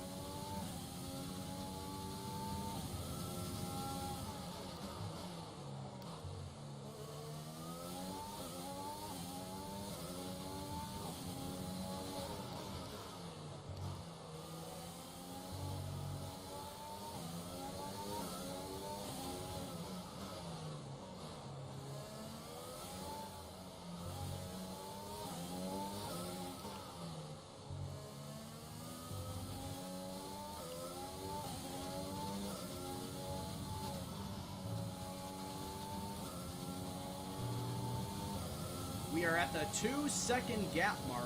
We are at the 2-second gap mark.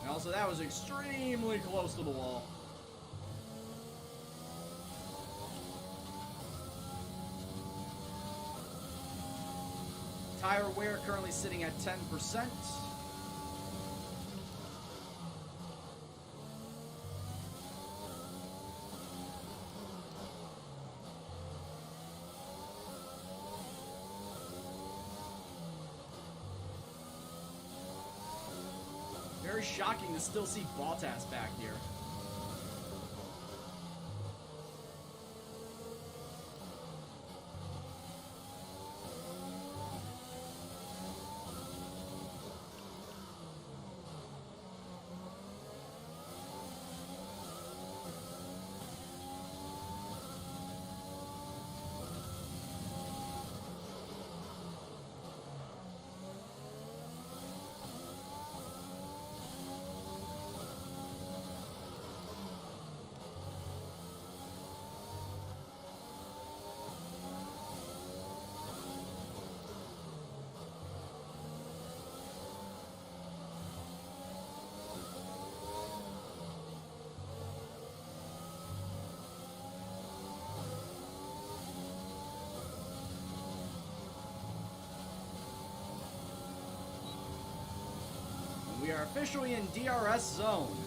And also, that was extremely close to the wall. Tire wear currently sitting at 10%. Very shocking to still see Bottas back here. We are officially in DRS zone.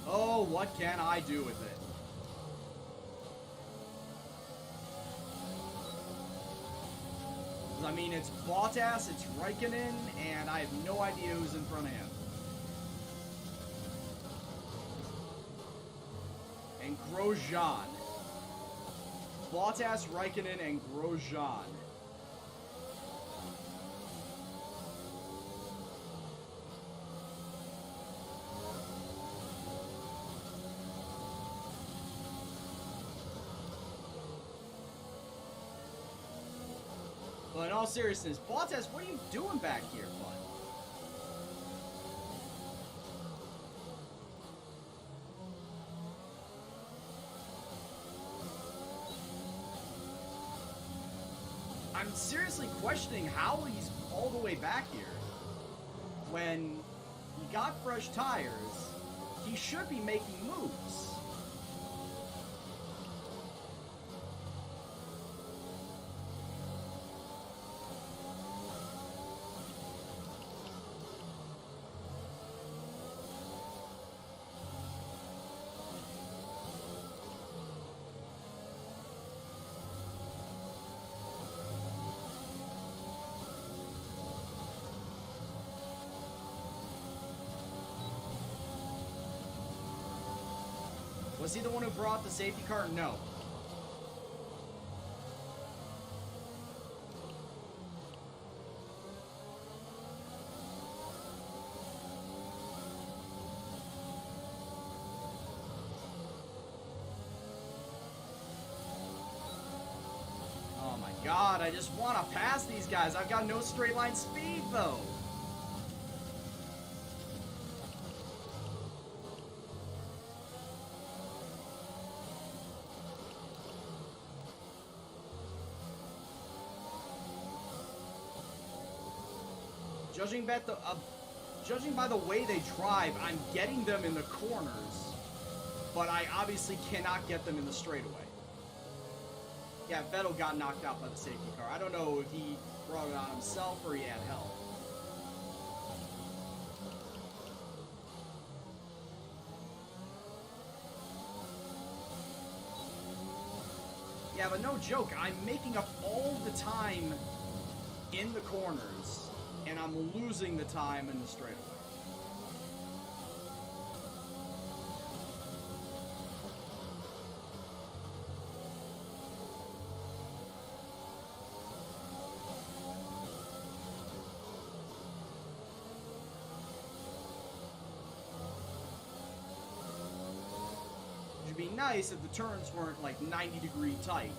Oh, what can I do with it? I mean, it's Bottas, it's Raikkonen, and I have no idea who's in front of him. And Grosjean. Bottas, Raikkonen, and Grosjean. But in all seriousness, Bottas, what are you doing back here, bud? I'm seriously questioning how he's all the way back here. When he got fresh tires, he should be making moves. Was he the one who brought the safety car? No. God, I just want to pass these guys. I've got no straight line speed, though. Judging by the way they drive, I'm getting them in the corners, but I obviously cannot get them in the straightaway. Yeah, Vettel got knocked out by the safety car. I don't know if he brought it on himself or he had help. Yeah, but no joke, I'm making up all the time in the corners, and I'm losing the time in the straightaway. It'd be nice if the turns weren't like 90-degree tight.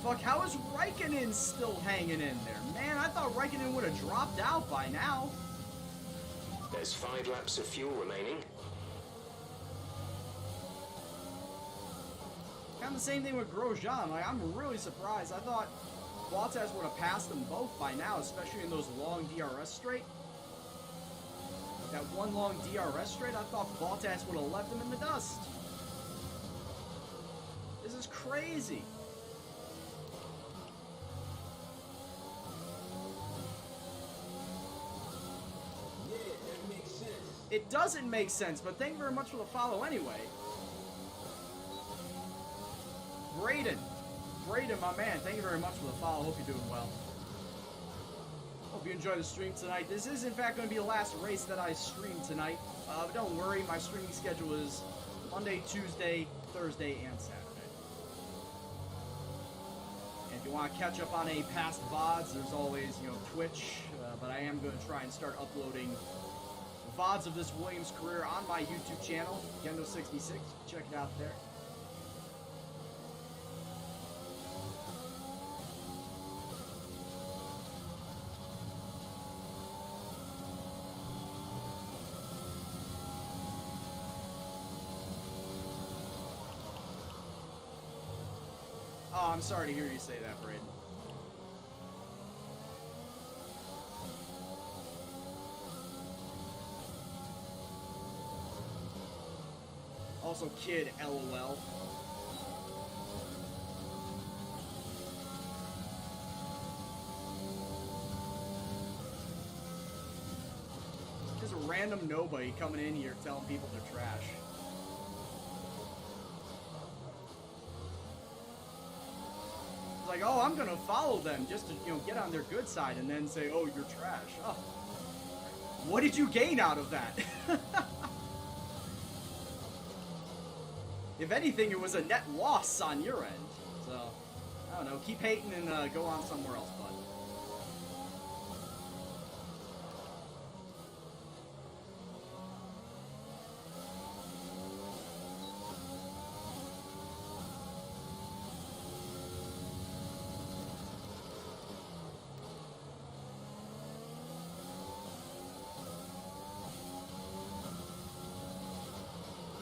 Fuck, how is Raikkonen still hanging in there? Man, I thought Raikkonen would have dropped out by now. There's 5 laps of fuel remaining. Kind of the same thing with Grosjean. Like, I'm really surprised. I thought Bottas would have passed them both by now, especially in those long DRS straight. That one long DRS straight, I thought Bottas would have left them in the dust. This is crazy. It doesn't make sense, but thank you very much for the follow anyway. Braden, my man, thank you very much for the follow. Hope you're doing well. Hope you enjoy the stream tonight. This is, in fact, going to be the last race that I stream tonight. But don't worry, my streaming schedule is Monday, Tuesday, Thursday, and Saturday. And if you want to catch up on any past VODs, there's always, Twitch. But I am going to try and start uploading VODs of this Williams career on my YouTube channel, Gendo66. Check it out there. Oh, I'm sorry to hear you say that, Braden. Also, kid, LOL. Just a random nobody coming in here telling people they're trash. It's like, oh, I'm gonna follow them just to, get on their good side and then say, oh, you're trash. Oh. What did you gain out of that? If anything, it was a net loss on your end. So, I don't know. Keep hating and go on somewhere else, bud.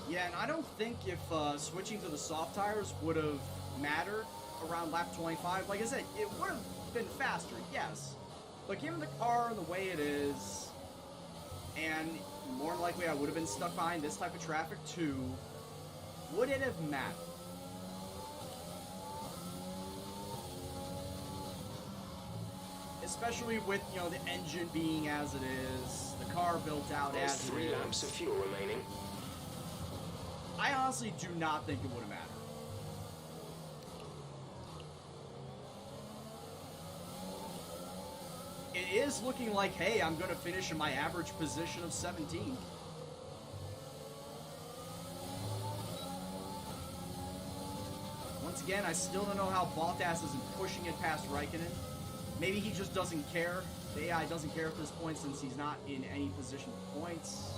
Yeah, and I don't think if switching to the soft tires would have mattered around lap 25. Like I said, it would have been faster, yes. But given the car the way it is, and more than likely I would have been stuck behind this type of traffic too, would it have mattered? Especially with, the engine being as it is, the car built out There's as it is. 3 laps of fuel remaining. I honestly do not think it would have mattered. is looking like, hey, I'm going to finish in my average position of 17. Once again, I still don't know how Bottas isn't pushing it past Raikkonen. Maybe he just doesn't care. The AI doesn't care at this point since he's not in any position for points.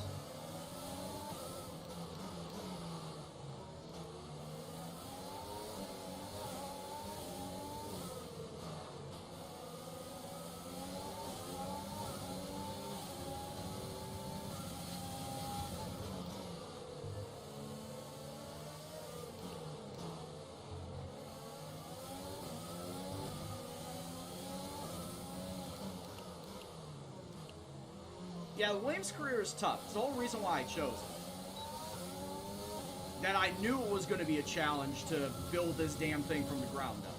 Yeah, Williams' career is tough. It's the whole reason why I chose it. That I knew it was going to be a challenge to build this damn thing from the ground up.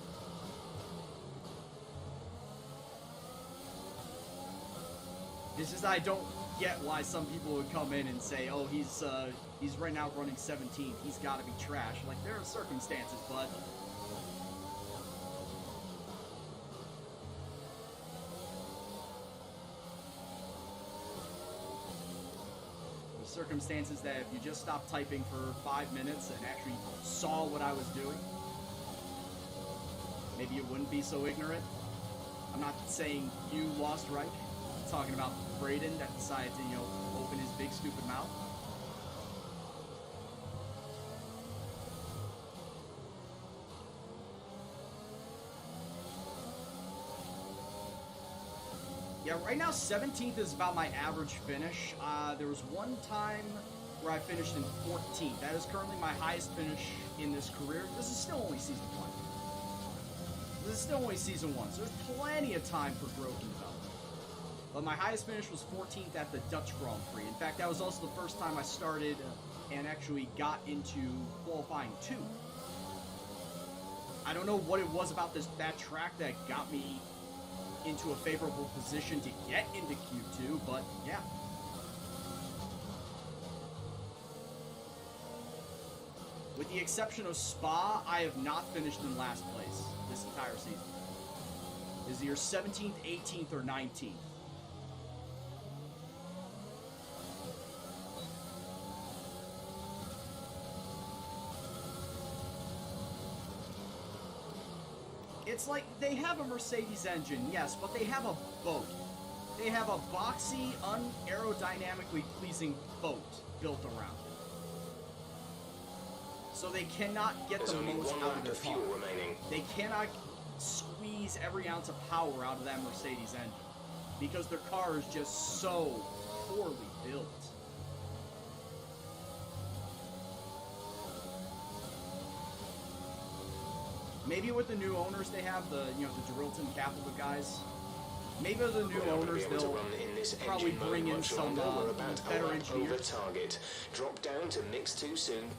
It's just I don't get why some people would come in and say, oh, he's right now running 17th. He's got to be trash. Like, there are circumstances, but... circumstances that if you just stopped typing for 5 minutes and actually saw what I was doing, maybe you wouldn't be so ignorant. I'm not saying you lost Reich. I'm talking about Braden that decided to, open his big stupid mouth. Yeah, right now 17th is about my average finish. There was one time where I finished in 14th. That is currently my highest finish in this career. This is still only season 1. This is still only season 1, so there's plenty of time for growth and development. But my highest finish was 14th at the Dutch Grand Prix. In fact, that was also the first time I started and actually got into qualifying 2. I don't know what it was about that track that got me into a favorable position to get into Q2, but yeah. With the exception of Spa, I have not finished in last place this entire season. Is either 17th, 18th, or 19th. It's like they have a Mercedes engine, yes, but they have a boat. They have a boxy, unaerodynamically pleasing boat built around it. So they cannot get the most out of their car. They cannot squeeze every ounce of power out of that Mercedes engine because their car is just so poorly built. Maybe with the new owners they have, the Dorilton Capital guys, maybe with the new owners they'll probably bring in some better engineers. Target. Drop down to mix too soon.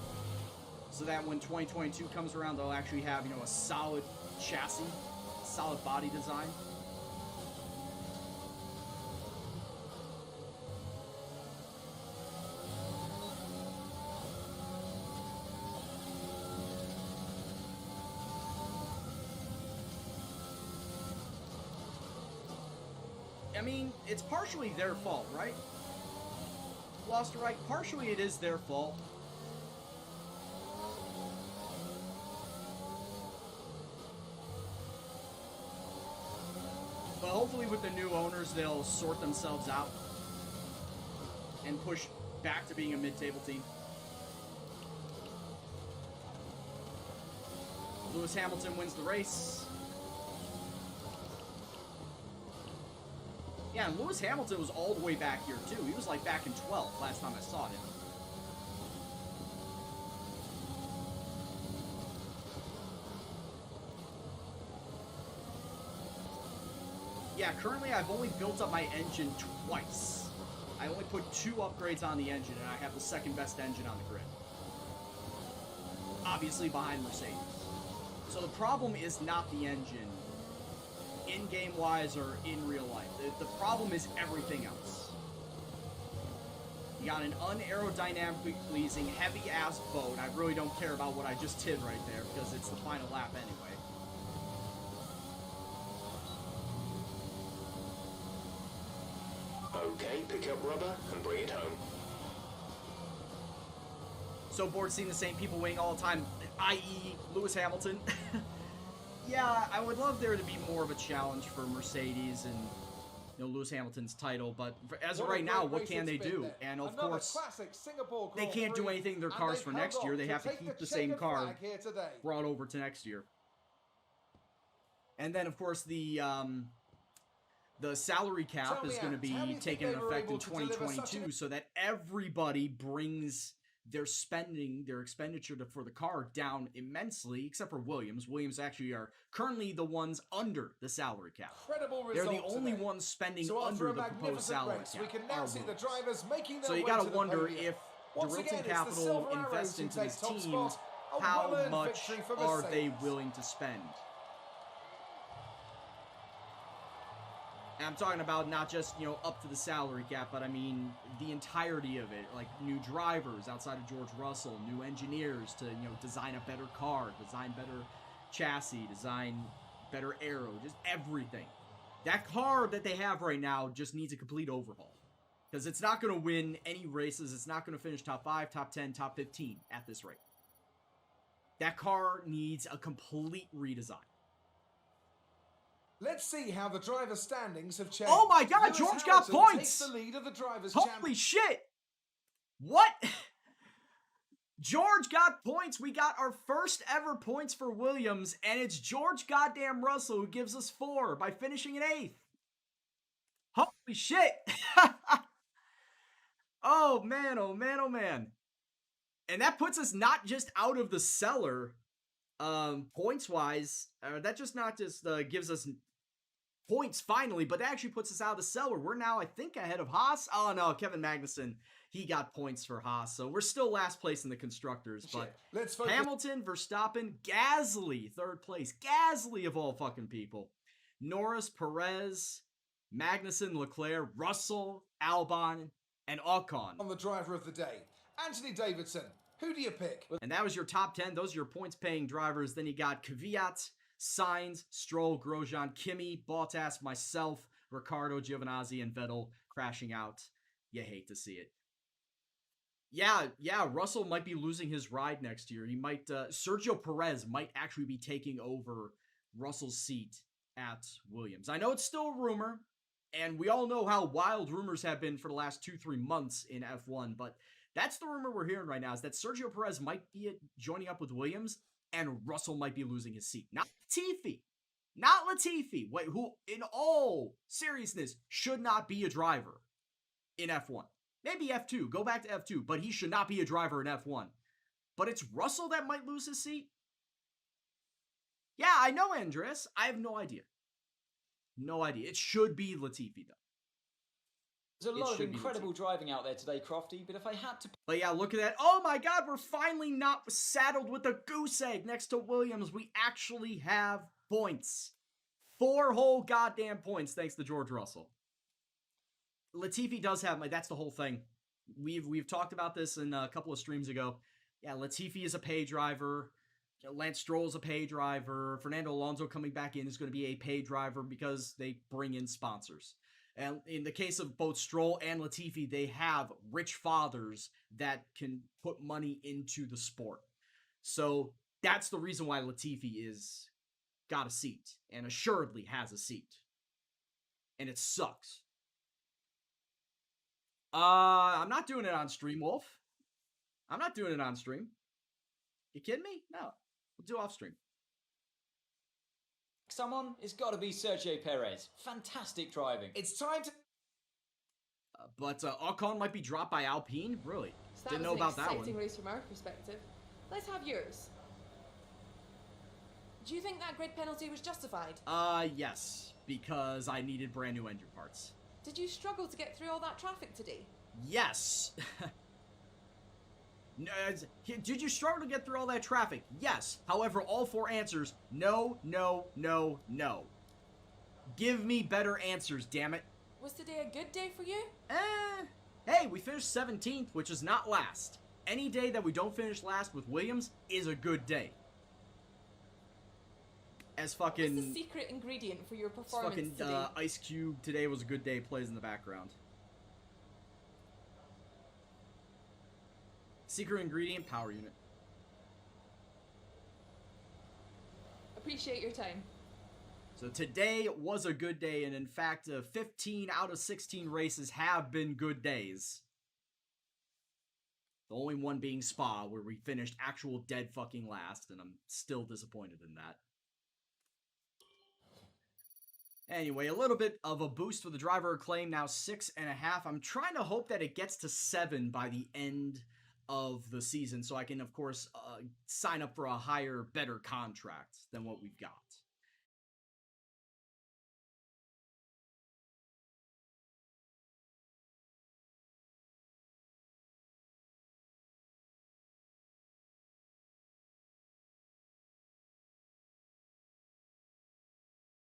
So that when 2022 comes around, they'll actually have, a solid chassis, solid body design. I mean, it's partially their fault, right? Lost Reich, partially it is their fault. But hopefully with the new owners, they'll sort themselves out and push back to being a mid-table team. Lewis Hamilton wins the race. Yeah, and Lewis Hamilton was all the way back here, too. He was, like, back in 12th last time I saw him. Yeah, currently I've only built up my engine twice. I only put 2 upgrades on the engine, and I have the second best engine on the grid. Obviously behind Mercedes. So the problem is not the engine, in-game wise or in real life. The problem is everything else. You got an unaerodynamically pleasing, heavy-ass boat. I really don't care about what I just did right there, because it's the final lap anyway. Okay, pick up rubber and bring it home. So bored seeing the same people winning all the time, i.e. Lewis Hamilton. Yeah, I would love there to be more of a challenge for Mercedes and Lewis Hamilton's title, but as of right now, what can they do? And of course, they can't do anything in their cars for next year. They have to keep the same car brought over to next year. And then, of course, the salary cap is going to be taken into effect in 2022, so that everybody brings their expenditure for the car down immensely, except for Williams. Williams actually are currently the ones under the salary cap. They're the only ones spending under the proposed salary cap. We can now see the drivers making their so you way got to to the wonder podium. if Once Dorilton again, it's the Capital Silver invests Arrows who into take this top team. spot. A How well-earned much victory for are they Mercedes. willing to spend? And I'm talking about not just, up to the salary cap, but I mean the entirety of it. Like new drivers outside of George Russell, new engineers to, design a better car, design better chassis, design better aero, just everything. That car that they have right now just needs a complete overhaul. Because it's not going to win any races. It's not going to finish top 5, top 10, top 15 at this rate. That car needs a complete redesign. Let's see how the driver standings have changed. Oh my God, Lewis George got Hamilton points! takes the lead of the drivers' Holy shit! What? George got points. We got our first ever points for Williams, and it's George goddamn Russell who gives us 4 by finishing in 8th. Holy shit! Oh man, oh man, oh man. And that puts us not just out of the cellar, points-wise. That just not just gives us points finally, but that actually puts us out of the cellar. We're now, I think, ahead of Haas. Oh no, Kevin Magnussen, he got points for Haas, so we're still last place in the constructors. But Hamilton, Verstappen, Gasly, 3rd place. Gasly of all fucking people. Norris, Perez, Magnussen, Leclerc, Russell, Albon, and Ocon. On the driver of the day, Anthony Davidson. Who do you pick? And that was your top 10. Those are your points-paying drivers. Then you got Kvyat, Sainz, Stroll, Grosjean, Kimi, Bottas, myself, Ricciardo, Giovinazzi, and Vettel crashing out. You hate to see it. Yeah, Russell might be losing his ride next year. He might, Sergio Perez might actually be taking over Russell's seat at Williams. I know it's still a rumor, and we all know how wild rumors have been for the last 2-3 months in F1, but that's the rumor we're hearing right now, is that Sergio Perez might be joining up with Williams, and Russell might be losing his seat. Not Latifi. Not Latifi. Wait, who, in all seriousness, should not be a driver in F1. Maybe F2. Go back to F2. But he should not be a driver in F1. But it's Russell that might lose his seat? Yeah, I know, Andres. I have no idea. No idea. It should be Latifi, though. There's a lot of incredible driving out there today, Crofty, but if I had to... But yeah, look at that. Oh my God, we're finally not saddled with a goose egg next to Williams. We actually have points. 4 whole goddamn points, thanks to George Russell. Latifi does have, that's the whole thing. We've talked about this in a couple of streams ago. Yeah, Latifi is a pay driver. Lance Stroll is a pay driver. Fernando Alonso coming back in is going to be a pay driver because they bring in sponsors. And in the case of both Stroll and Latifi, they have rich fathers that can put money into the sport. So that's the reason why Latifi is got a seat and assuredly has a seat. And it sucks. I'm not doing it on stream, Wolf. I'm not doing it on stream. You kidding me? No. We'll do off stream. Someone, it's got to be Sergio Perez. Fantastic driving. It's time to... But Ocon might be dropped by Alpine? Really? So that Didn't know was about an that one. exciting race from our perspective. Let's have yours. Do you think that grid penalty was justified? Yes. Because I needed brand new engine parts. Did you struggle to get through all that traffic today? Yes. Did you struggle to get through all that traffic? Yes. However, all 4 answers, no, no, no, no. Give me better answers, damn it. Was today a good day for you? Hey, we finished 17th, which is not last. Any day that we don't finish last with Williams is a good day. As fucking... What's the secret ingredient for your performance fucking today? Ice Cube, today was a good day, plays in the background. Secret ingredient, power unit. Appreciate your time. So today was a good day, and in fact, 15 out of 16 races have been good days. The only one being Spa, where we finished actual dead fucking last, and I'm still disappointed in that. Anyway, a little bit of a boost for the driver acclaim, now 6.5. I'm trying to hope that it gets to 7 by the end of the season, so I can, of course, sign up for a higher, better contract than what we've got.